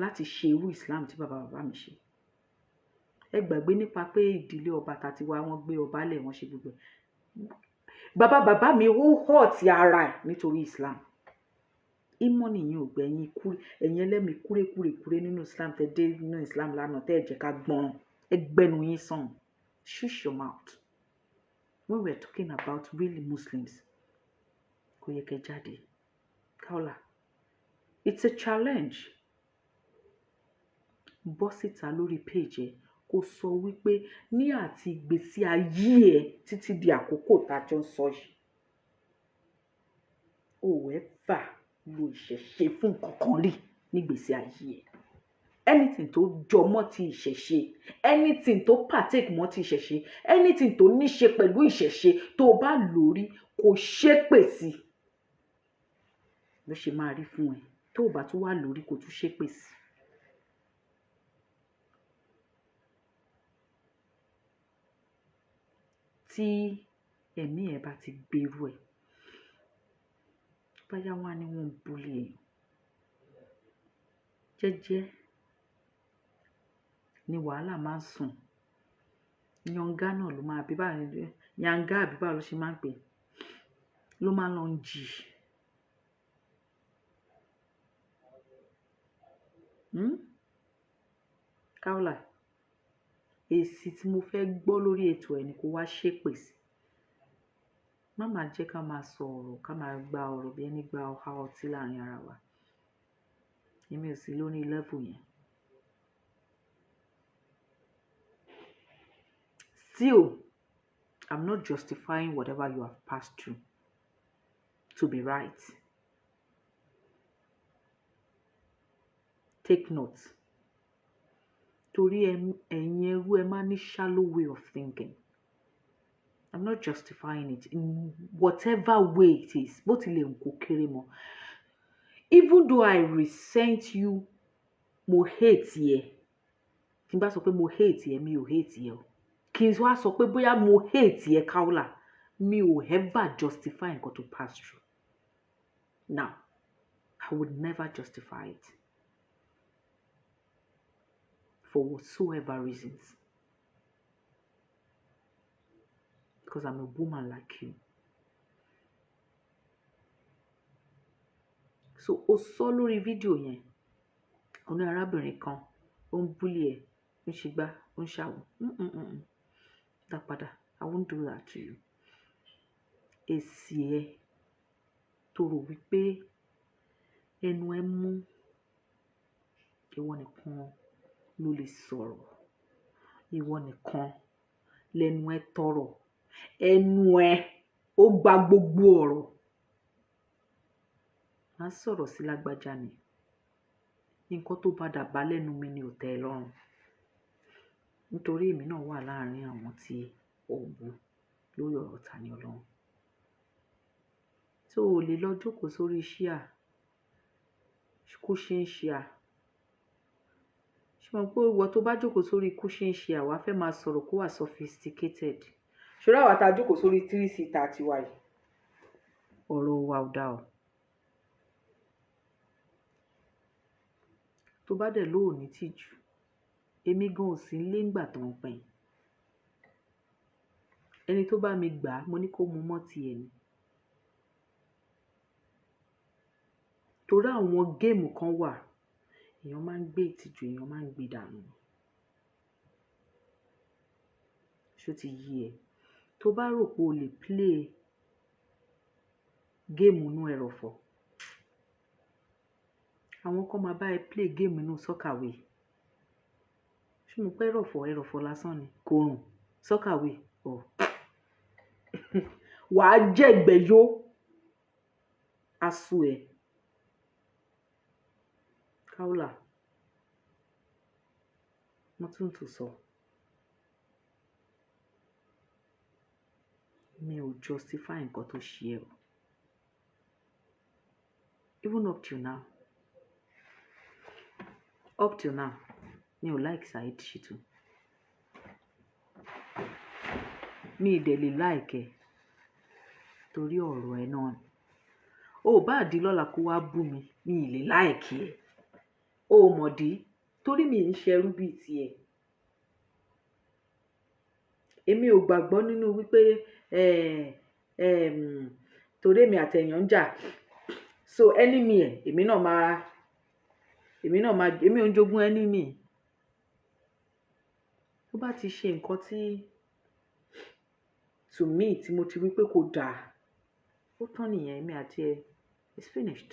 láti ṣe irú Islam tí bàbá mi ṣe. Ẹ gbàgbé nípa pé ìdílé ọba tàti wá wọ́n gbé ọba lẹ̀ wọ́n ṣe gbogbo ẹ̀. Bàbá mi ó họ̀ ti ara ẹ̀ nítorí Islam. Ìmọ̀nì yẹn ò gbé ẹ̀yin ẹlẹ́mi kúrékúrè nínú Islam tẹ́ dé nínú Islam lánàá tẹ́ ẹ jẹ́ ká gbọ́n. Ẹ gbẹ́nu yín sàn. Shush your mouth. When we are talking about really Muslims, kò yẹ kẹ́ jáde. Kaola, it's a challenge. Bọ́ síta lórí page ẹ̀ kó sọ wípé ní àti ìgbésí ayé ẹ̀ títí di àkókò tájọ́ ń sọ yìí. Ó ever lo ìṣẹ̀ṣe fún kankan rí nígbésí ayé ẹ̀. Anything tó jọ mọ́ ti ìṣẹ̀ṣe, anything tó partake mọ́ ti ìṣẹ̀ṣe, anything tó ní ṣe pẹ̀lú ìṣẹ̀ṣe tó bá lórí kò ṣépè sí. Ló ṣe máa rí fún ẹ. Tó bá tún wà lórí kò tún ṣépè sí. Tí ẹ̀mí ẹ̀ bá ti gbèrú ẹ̀, báyá wá ní wọ́n ń bully ẹ̀. Jẹ́jẹ́ ni wàhálà máa ń sùn. Yanga náà ló máa Yanga àbí báwo ló ṣe máa ń pè. Ló máa lọ ń jì. Kaola, èsì tí mo fẹ́ gbọ́ lórí ètò ẹ̀ ni kó wá ṣépè sí. Má máa jẹ́ ká máa sọ ọ̀rọ̀, ká máa gba ọ̀rọ̀ bí ẹni gba ọ̀há ọtí láàrin ara wa. Èmi ò sí lórí level yẹn. Still, I'm not justifying whatever you have passed through to be right. Take note. Torí ẹ̀yin ẹrú ẹ máa ní shallow way of thinking. I'm not justifying it in whatever way it is. Bó tilẹ̀ ń kó kéré mọ́. Even though I resent you, mo hate yẹ. Tí n bá sọ pé mo hate yẹ, mi ò hate yẹ o. Kí n wá sọ pé bóyá mo hate yẹ Kaola, mi ò ever justify nǹkan tó pass through. Now, I would never justify it. For whatsoever reasons. Because I'm a woman like you. So, ó sọ lórí fídíò yẹn. Ó ní arábìnrin kan, ó ń bully ẹ̀, ó ń ṣe gbá, ó ń ṣàwò. Dá padà, I won't do that to you. Èsì ẹ tó rò wípé ẹnu ẹ mú, ìwọ nìkan ló lè sọ̀rọ̀. Ìwọ nìkan lẹ́nu ẹ tọrọ. Ẹnu ẹ ó gba gbogbo ọ̀rọ̀. Má sọ̀rọ̀ sí lágbájá ni. Nǹkan tó bá dàbá lẹ́nu mi ni ò tẹ́ ẹ lọ́rùn. Nítorí èmi náà wà láàárín àwọn tí ó bú lórí ọ̀rọ̀ Tani Olohun. So o lè lọ jókòó sórí ṣíà cushion ṣíà. Ṣùgbọ́n pé ìwọ tó bá jókòó sórí cushion ṣíà wàá fẹ́ máa sọ̀rọ̀ kó wà sophisticated. Ṣòro àwa tá jókòó sórí 3-seater tiwa yìí. Ọ̀rọ̀ wa ò dá o. Tó bá dẹ̀ lóò ní tìjú, èmi gan ò sí nílé ńgbà tó ń pín. Ẹni tó bá mi gbà mo ní kó mu mọ́ tiẹ̀ ni. Torí àwọn géèmù kan wà, èèyàn máa ń gbé ìtìjú, èèyàn máa ń gbé dànù. Ṣó ti yé ẹ? Tó bá rò pé o lè play géèmù inú ẹrọ̀fọ̀, àwọn kan máa bá ẹ play géèmù inú sọ́kàwé. Ṣé mo pẹ́ ẹrọ̀fọ̀ lásán ni? Kò rùn sọ́kàwé. Wàá jẹ̀gbẹ́ yó. Aṣọ ẹ̀. Kaola, mo tún sọ. Mi ò justify nǹkan tó ṣe ẹ́ o. Even up till now. Mi ò like Saheed Shittu. Mi ì dẹ̀ lè like ẹ torí ọ̀rọ̀ ẹ náà ni. O bá di lọ́la kó wá bú mi, mi ì lè like ẹ. O mọ̀ dí torí mi ń ṣerú bíi tiẹ̀. Èmi ò gbàgbọ́ nínú wípé torí èmi àtẹ̀yàn ń jà. So enemy ẹ̀, èmi ò ń jogún enemy. Tó bá ti ṣe nǹkan tí to me tí mo ti wí pé kò dáa, ó tán nìyẹn, èmi àti ẹ, it's finished.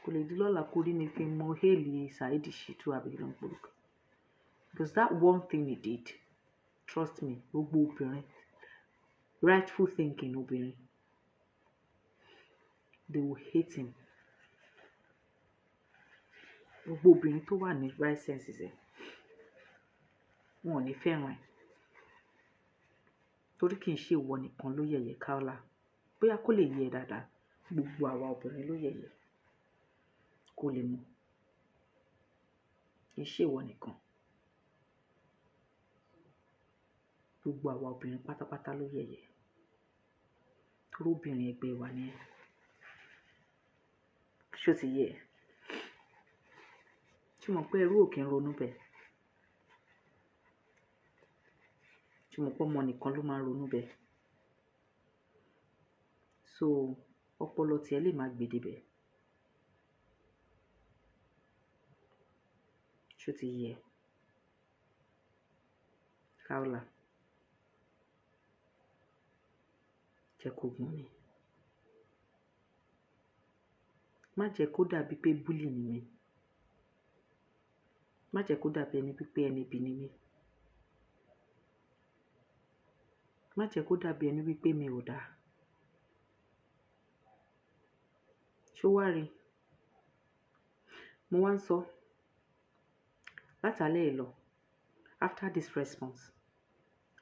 Kò lè di lọ́la kó rí mi fi mọ hélì Saheed Shittu àbí kí ló ń porúkọ. Because that one thing he did, trust me, gbogbo obìnrin, rightful thinking obìnrin, they will hate him. Gbogbo obìnrin tó wà ní right senses ẹ̀, wọn ò ní fẹ́ràn ẹ̀. Torí kì í ṣe ìwọ nìkan ló yẹ̀yẹ́ Kaola. Bóyá kó lè yẹ dáadáa, gbogbo àwa obìnrin ló yẹ̀yẹ́. Kó lè mọ̀. Kì í ṣe ìwọ nìkan. Gbogbo àwa obìnrin pátápátá ló yẹ̀yẹ́. Torí obìnrin ẹgbẹ́ wa ni ẹ́. Ṣó ti yé ẹ? Ṣé mo pé ẹrú ò kí ń ronú bẹ́ẹ̀? Ṣé mo pé ọmọ nìkan ló máa ń ronú bẹ́ẹ̀? So ọpọlọ tiẹ̀ lè máa gbé débẹ̀. Ṣó ti yé ẹ? Kaola, jẹ́ kó gún mi. Má jẹ́ kó dàbí pé bully ni mí. Má jẹ́ kó dàbí ẹni pípé ẹni bí ni mí. Má jẹ́ kó dàbí ẹni wípé mi ò dáa. Ṣó wá rí? Mo wá ń sọ látàlẹ́ lọ after this response.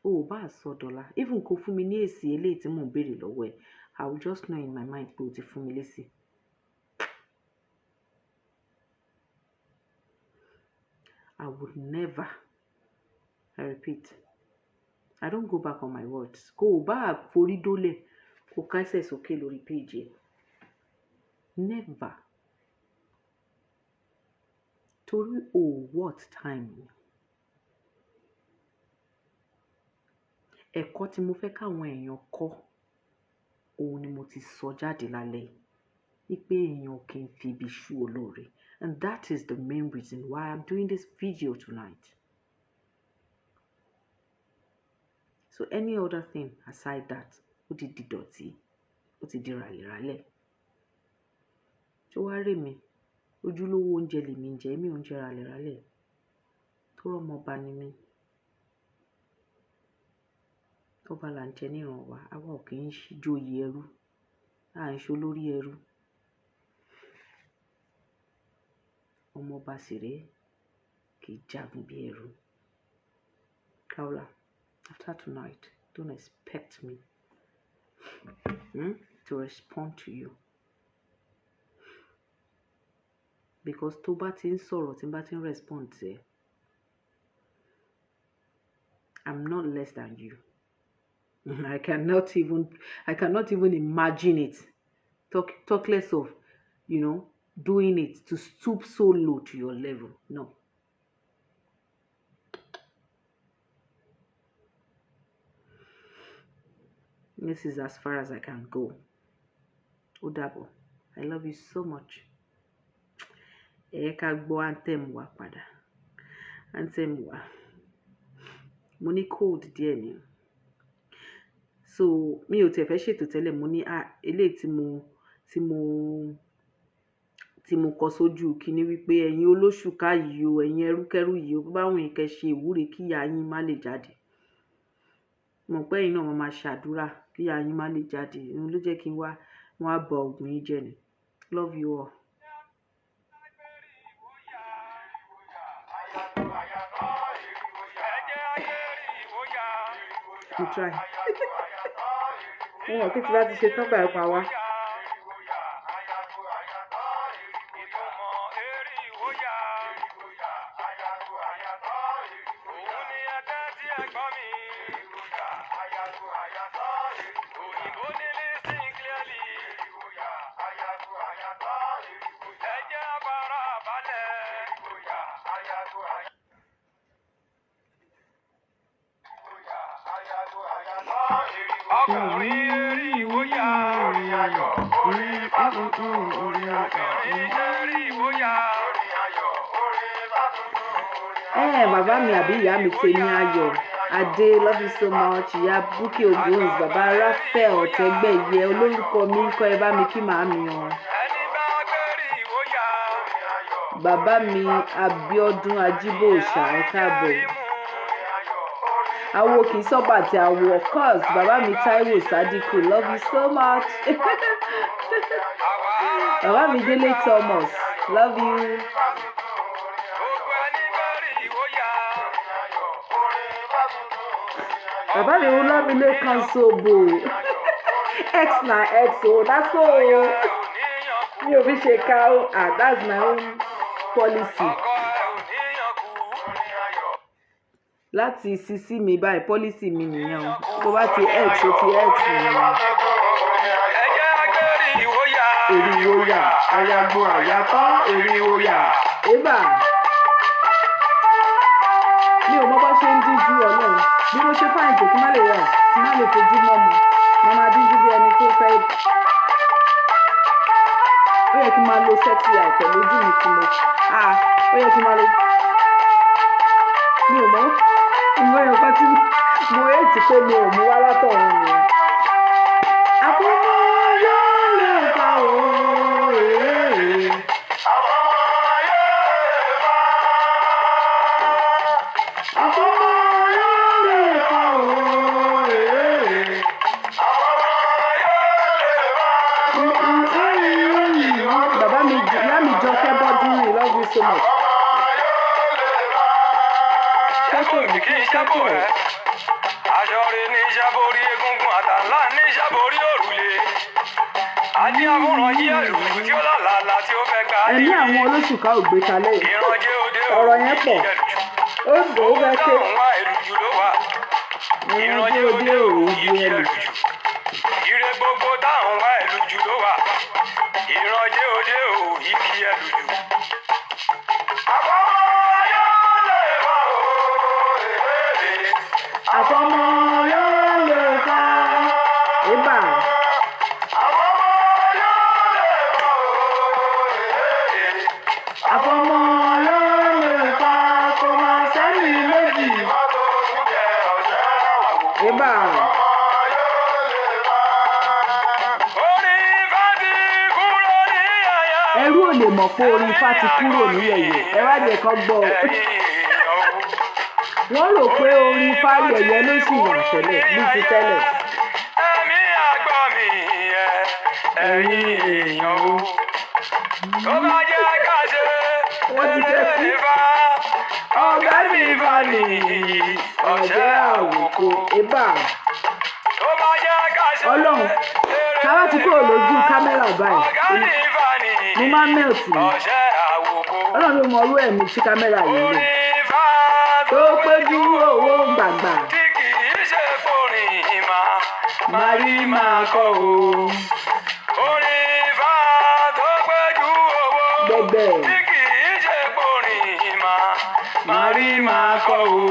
Oh, bá sọ dọ́là. Even kó fún mi ní èsì eléyìí tí mò ń béèrè lọ́wọ́ ẹ̀. I will just know in my mind pé o ti fún mi lésì. I would never, I repeat, I don't go back on my words. Kó o bá forí dólẹ̀, kó kásẹ̀ sókè lórí page ẹ̀. Never. Torí what time? Ẹ̀kọ́ tí mo fẹ́ káwọn èèyàn kọ́, òun ni mo ti sọ jáde lálẹ́ yìí. Wípé èèyàn kì í fi ibi ṣú olóore. And that is the main reason why I'm doing this video tonight. So any other thing aside that, ó ti di dọ̀tí, ó ti di ràlẹ̀ràlẹ̀. Ṣé wàá rí mi? Ojúlówó oúnjẹ lèmi ń jẹ, èmi ò ń jẹ ràlẹ̀ràlẹ̀. Tó rọ́mọ ọba ni mí. Ọba là ń jẹ níran wa, àwa ò kì í joyè ẹrú. À ń ṣe olórí ẹrú. Ọmọ ọba sì rèé, kì í jagun bí ẹrú. Kaola, after tonight, don't expect me to respond to you. Because tó bá ti ń sọ̀rọ̀, tí bá ti ń respond to ẹ, I'm not less than you. I cannot even imagine it. Talk less of, doing it to stoop so low to your level. No. This is as far as I can go. Ó-dàbọ̀. I love you so much. Ẹ ká gbọ́ anthem wa padà. Anthem wa. Mo ní cold díẹ̀ ni. So, mi ò tẹ̀ fẹ́ ṣètò tẹ́lẹ̀, mo ní eléyìí tí mo kọ sójú kíní wípé ẹ̀yin olóṣùká yìí o, ẹ̀yin ẹrúkẹ́rú yìí o, bá wọn kẹ́ ṣe ìwúre kí ìyá yín má lè jáde. Mo pé ẹ̀yin náà máa ṣàdúrà kí ìyá yín má lè jáde. Òun ló jẹ́ kí wọ́n á bọ ògùn yín jẹ ni. Love you all. You try. Wọ́n kí tí bá ti ṣe tán báyìí pa wá. Ọkùnrin eriwo ya, orin ayọ̀, orin bá tuntun, orin ayọ̀. Ọkùnrin eriwo ya, orin ayọ̀, orin bá tuntun, orin ayọ̀. Bàbá mi àbí ìyá mi Tèmi Ayọ̀. Adé, love you so much. Ìyá Búkì Ògúns, bàbá Raphael Ọ̀tẹ́gbẹ̀yẹ, olórúkọ mi ń kọ́ ẹ bá mi kí màámi wọn. Ẹni bá gbéríwo ya, orin ayọ̀. Bàbá mi Abíọ́dún Ajíbòòṣà, ẹ káàbọ̀. Awo kì í sọ́bà tí awo, of course. Bàbá mi Táíwò Sádíkù, love you so much. Bàbá mi Délé Thomas, love you. Bàbá mi Ọlámilékan Sóbò. X na X o, that's all. Mi ò fi ṣe ká o, that's my own policy. Láti sisi mi báyìí policy mi nìyẹn o. Tó bá ti X o ti X nìyẹn. Eriwo ya, ayagbo àyàtọ̀, eriwo ya. Ébà. Mi ò mọ bá ṣe ń díjú Ọlọ́run. Bí mo ṣe fáìn tó kí má lè rà, kí má lè fojú mọ́ mi. Mo máa díjú bí ẹni tó fẹ́. Ó yẹ kí n máa lo sexy eye pẹ̀lú ojú mi kí mo. Ó yẹ kí n máa lo. Mi ò mọ̀. Ìwé nǹkan tí mo ètì pé mi ò mú wá látọ̀run ni. Àkókò yóò lè fa òun. Bàbá mi, ìyá mi jọ kẹ́ bọ́dún rìn, love you so much. Ọ̀rẹ́ ní ìṣàborí egungun àtàlà ní ìṣàborí òrùlé. Adé àwòrán yí ẹ̀rù tí ó lálàálá tí ó fẹ́ gbà. Ẹ̀mí àwọn olóṣùká ò gbé kalẹ̀ yìí. Ìrànjẹ́ òde Ọ̀rọ̀ yẹn pọ̀. Ó dò ó fẹ́ ké. Òun wá ẹ̀lú jù ló wà. Ìrànjẹ́ òde òun yí ẹ̀lú jù. Ire gbogbo táwọn wá ẹ̀lú jù ló wà. Ìrànjẹ́ òde òun yí ẹ̀lú jù. Àfọmọ yóò lè fa ibà. Àfọmọ yóò lè fa kó máa sẹ́ni méjì. Ibà. Ẹrú ò lè mọ̀ pé orin Ifá ti kúrò ní yẹ̀yẹ̀. Ẹ wá jẹ́ kó gbọ́. Wọ́n rò pé orin Ifá yẹ̀yẹ̀ ló sì wà tẹ́lẹ̀ ní ti tẹ́lẹ̀. Ẹ̀mí àgbọ̀ mi ẹ̀yin èèyàn o. Tó bá jẹ́ ká ṣe Ifá, ọ̀gá mi Ifá ni ọ̀jẹ́ àwòkọ. Ibà. Tó bá jẹ́ ká ṣe Ọlọ́run, ká wá ti kúrò lójú kámẹ́rà báyìí. ọ̀gá mi Ifá ni Mo máa ń mẹ́ọ̀tì ni. ọ̀jẹ́ àwòkọ. Ọlọ́run ló mọ orú ẹ̀mí tí kámẹ́rà yìí lò. Orin Ifá Tó péjú owó gbàgbà. tí kì í ṣe forin ìmọ̀. Màrí máa kọ́ o. Orin Ifá tó péjú owó Gbẹ̀gbẹ̀. tí kì í ṣe forin ìmọ̀. Màrí máa kọ́ o.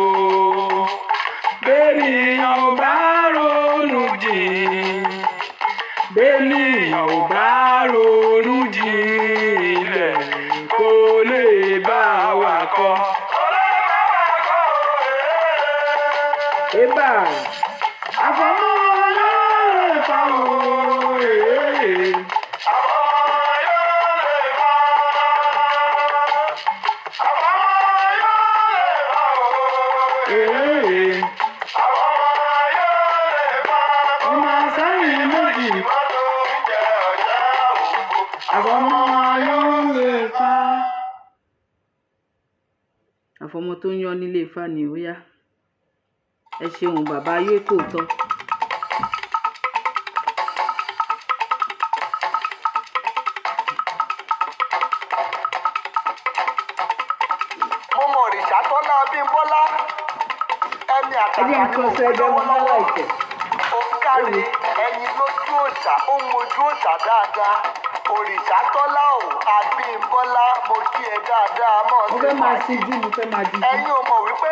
Bẹ́ẹ̀nìyàn ò bá ronú jìn. Bẹ́ẹ̀nìyàn ò bá ronú jinlẹ̀. Kò lè bá wa kọ́. Ibà. Àfọmọ́ yóò lè fa o. Ọmọ sẹ́yìn méjì. Àfọmọ́ yóò lè fa. Àfọmọ́ tó ń yan nílé Ifá ni ó yá. Ẹ ṣeun bàbá ayé kò tọ́. Mo mọ òrìṣà Tọ́lá Abímbọ́lá ẹni Ẹ jẹ́ nǹkan sọ ẹgbẹ́ wọn lọ́wọ́ ìtẹ̀. ó kárí ẹyin lójú òòṣà ó mojú òòṣà dáadáa òrìṣà Tọ́lá ò Abímbọ́lá mo kí ẹ dáadáa mọ̀ Mo fẹ́ máa ṣíjú, mo fẹ́ máa jíjú. ẹ̀yin ò mọ̀ wípé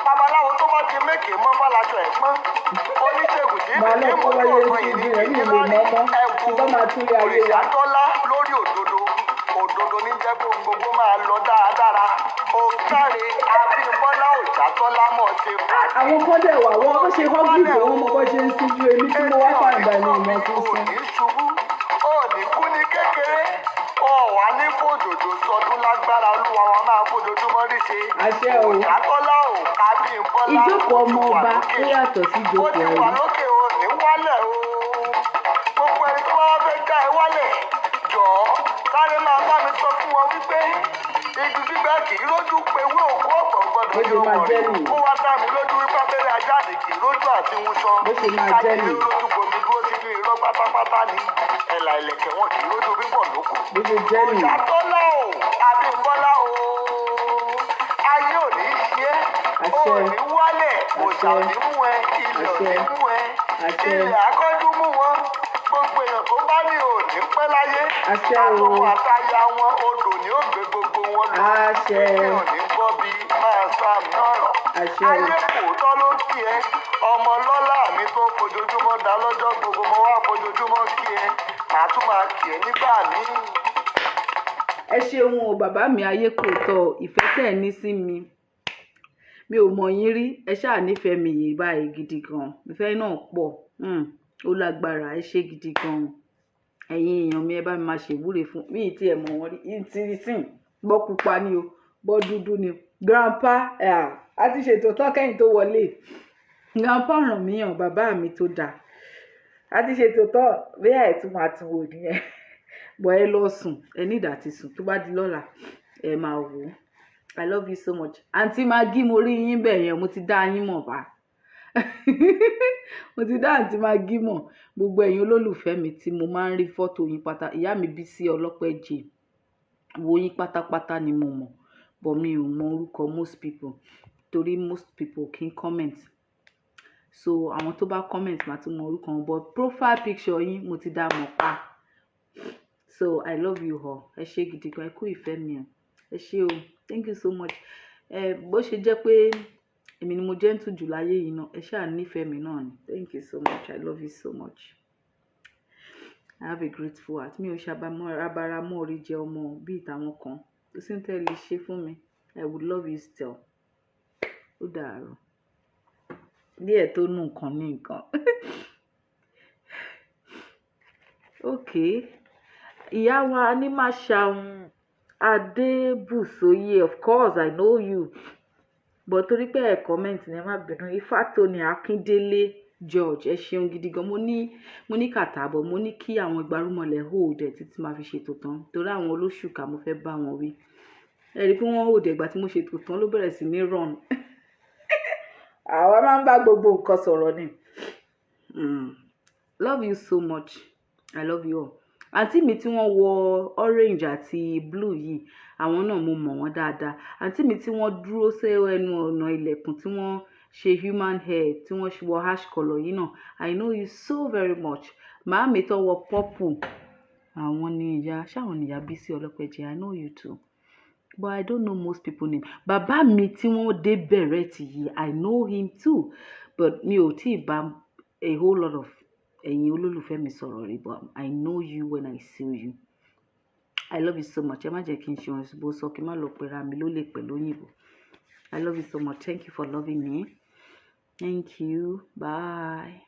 babaláwo tó bá ti mékè mọ́ fàlàjọ ẹ̀ pọ́n oníṣègùn tí Bàálẹ̀ ìbílẹ̀ kó mọ̀ wáyé tó ọ̀gbìn sí ìní ibi rẹ̀ ní ìní ìlú lárí mọ́mọ́. ẹ̀wù Ṣùgbọ́n máa tún lé ayé òrìṣà wa. Tọ́lá lórí òdodo òdodo ní jẹ́ kó gbogbo máa lọ dáadáa ó kárí Abímbọ́lá òrìṣà Tọ́lá mọ̀ ṣe pàtó. Àwọn kan dẹ̀ wà wọ́n bó ṣe họ́gì tó wọ́n mọ bó ṣe ń síjú èmi tí mo wá fàǹdà ní ìmọ̀ tó sùn. òní ṣubú òní kú ní kékeré ọ̀wá ní fòdòdó sọdún lágbára olúwa wa máa fojoojúmọ́ rí ṣe. Àṣẹ o. Òjàtọ́lá ò Abímbọ́lá Ìjókòó ọmọ ọba ó yàtọ̀ sí ó ìjókòó ti ẹrú. wà lókè o ní wálẹ̀ o. Gbogbo ẹni tó bá fẹ́ já ẹ wálẹ̀ jọ̀ọ́ sáré máa bá mi sọ fún wọn wípé igi gbígbẹ kì í rójú pé ewé òkú ọ̀pọ̀ gbọdọ̀ Bó ṣe yọ máa wọ̀n jẹ́ rí. nìyẹn. Ó wá dá mi lójú wípé abẹ́rẹ́ ajáde kì í rójú àti wúṣọ. Bó ṣe máa jẹ́ Kájílé nìyẹn. rójú gbomi dúró sínú irọ́ pátápátá ni ẹ̀là ìlẹ̀kẹ̀ wọn kì í rójú bíbọ̀ lóko. Bó ṣe jẹ́ nìyẹn. Òjàtọ́lá ò Abímbọ́lá ò ayé ò ní ṣe é ò Àṣẹ. ní wálẹ̀ òòṣà ò ní mú ẹ ilẹ̀ ò ní Àṣẹ. mú ẹ Àṣẹ. ilẹ̀ akọ́jú mú wọn gbogbo èèyàn tó bá ní ò ní pẹ́ láyé Àṣẹ o. àtọmọ àtaya wọn odò ní ó gbé gbogbo wọn lọ Àṣẹ. ẹ ò ní gbọ́ bí máa sàmì ọ̀rọ̀ Àṣẹ o. ayé kò tọ́ ló kí ẹ ọmọ lọ́lá mi tó fojoojúmọ́ dá lọ́jọ́ gbogbo mo wá fojoojúmọ́ kí ẹ màá tún máa kí ẹ nígbà míì. Ẹ ṣeun o bàbá mi ayé kò tọ́ ìfẹ́ tẹ̀ ní sí mi. Mi ò mọ̀ yín rí, ẹ ṣáà nífẹ̀ẹ́ mi yìí báyìí gidi gan. Ìfẹ́ náà pọ̀. Ó lágbára, ẹ ṣé gidi gan. Ẹ̀yin èèyàn mi ẹ bá mi máa ṣèwúre fún mi tí ẹ mọ̀ wọ́n rí. Ìtìrìsìn gbọ́ pupa ni o, gbọ́ dúdú ni o. Grandpa a ti ṣètò tán kẹ́yìn tó wọlé. Grandpa ràn mí hàn bàbá mi tó dáa. A ti ṣètò tán bí ẹ̀ tún máa tún wò nìyẹn. Bọ̀ ẹ lọ sùn, ẹ ní ìdá ti sùn tó bá di lọ́la ẹ máa wò ó. I love you so much. Àǹtí Magí mo rí yín bẹ̀ yẹn, mo ti dá yín mọ̀ bá. mo ti dá àǹtí Magí mọ̀. Gbogbo ẹ̀yin olólùfẹ́ mi tí mo máa ń rí fọ́tò yín pátá. Ìyá mi Bísí Ọlọ́pẹ́jì, wo yín pátápátá ni mo mọ̀, but mi ò mọ orúkọ most people torí most people kì í comment. So àwọn tó bá comment máa tún mọ orúkọ wọn, but profile picture yín mo ti dá mọ̀ pa. So I love you all. Ẹ ṣé gidi gan, ẹ kú ìfẹ́ mi o. Ẹ ṣé o, thank you so much. Bó ṣe jẹ́ pé èmi ni mo gentle jù láyé yìí náà, ẹ ṣáà nífẹ̀ẹ́ mi náà ni. Thank you so much, I love you so much. I have a grateful heart. Mi ò ṣàbáramọ́ orí jẹ ọmọ bíi tàwọn kan. Ó sì ń tẹ́lẹ̀ ṣe fún mi. I would love you still. Ó dàárọ̀. Díẹ̀ tó nù nǹkan ní nǹkan. Okay. Ìyá wa ní máa ṣàwọn Adébùsóyè, of course I know you. But torí pé ẹ comment ní ẹ má bínú. Ifátòní Akíndélé George, ẹ ṣeun gidi gan. Mo ní kàtà, but mo ní kí àwọn ìgbárùmọ̀lẹ̀ hold ẹ̀ títí máa fi ṣètò tán. Torí àwọn olóṣùkà mo fẹ́ bá wọn wí. Ẹ rí pé wọ́n hold ẹ̀gbà tí mo ṣètò tán ló bẹ̀rẹ̀ sí ní run. Àwa máa ń bá gbogbo nǹkan sọ̀rọ̀ ni. Love you so much. I love you all. Àǹtí mi tí wọ́n wọ orange àti blue yìí, àwọn náà mo mọ̀ wọ́n dáadáa. Àǹtí mi tí wọ́n dúró sí ẹnu ọ̀nà ilẹ̀kùn tí wọ́n ṣe human hair, tí wọ́n wọ ash color yìí náà, I know you so very much. Màámi tó wọ purple, àwọn ni ṣáwọn ni ìyá Bísí Ọlọ́pẹ́jì, I know you too. But I don't know most people name. Bàbá mi tí wọ́n dé bẹ̀rẹ̀ tì yìí, I know him too. But mi ò tí ì bá a whole lot of ẹ̀yin olólùfẹ́ mi sọ̀rọ̀ rí, but I know you when I see you. I love you so much. Ẹ má jẹ́ kí n ṣe ohun ìṣubú sọ kí n má lọ pera mi lólè pẹ̀lú òyìnbó. I love you so much. Thank you for loving me. Thank you. Bye.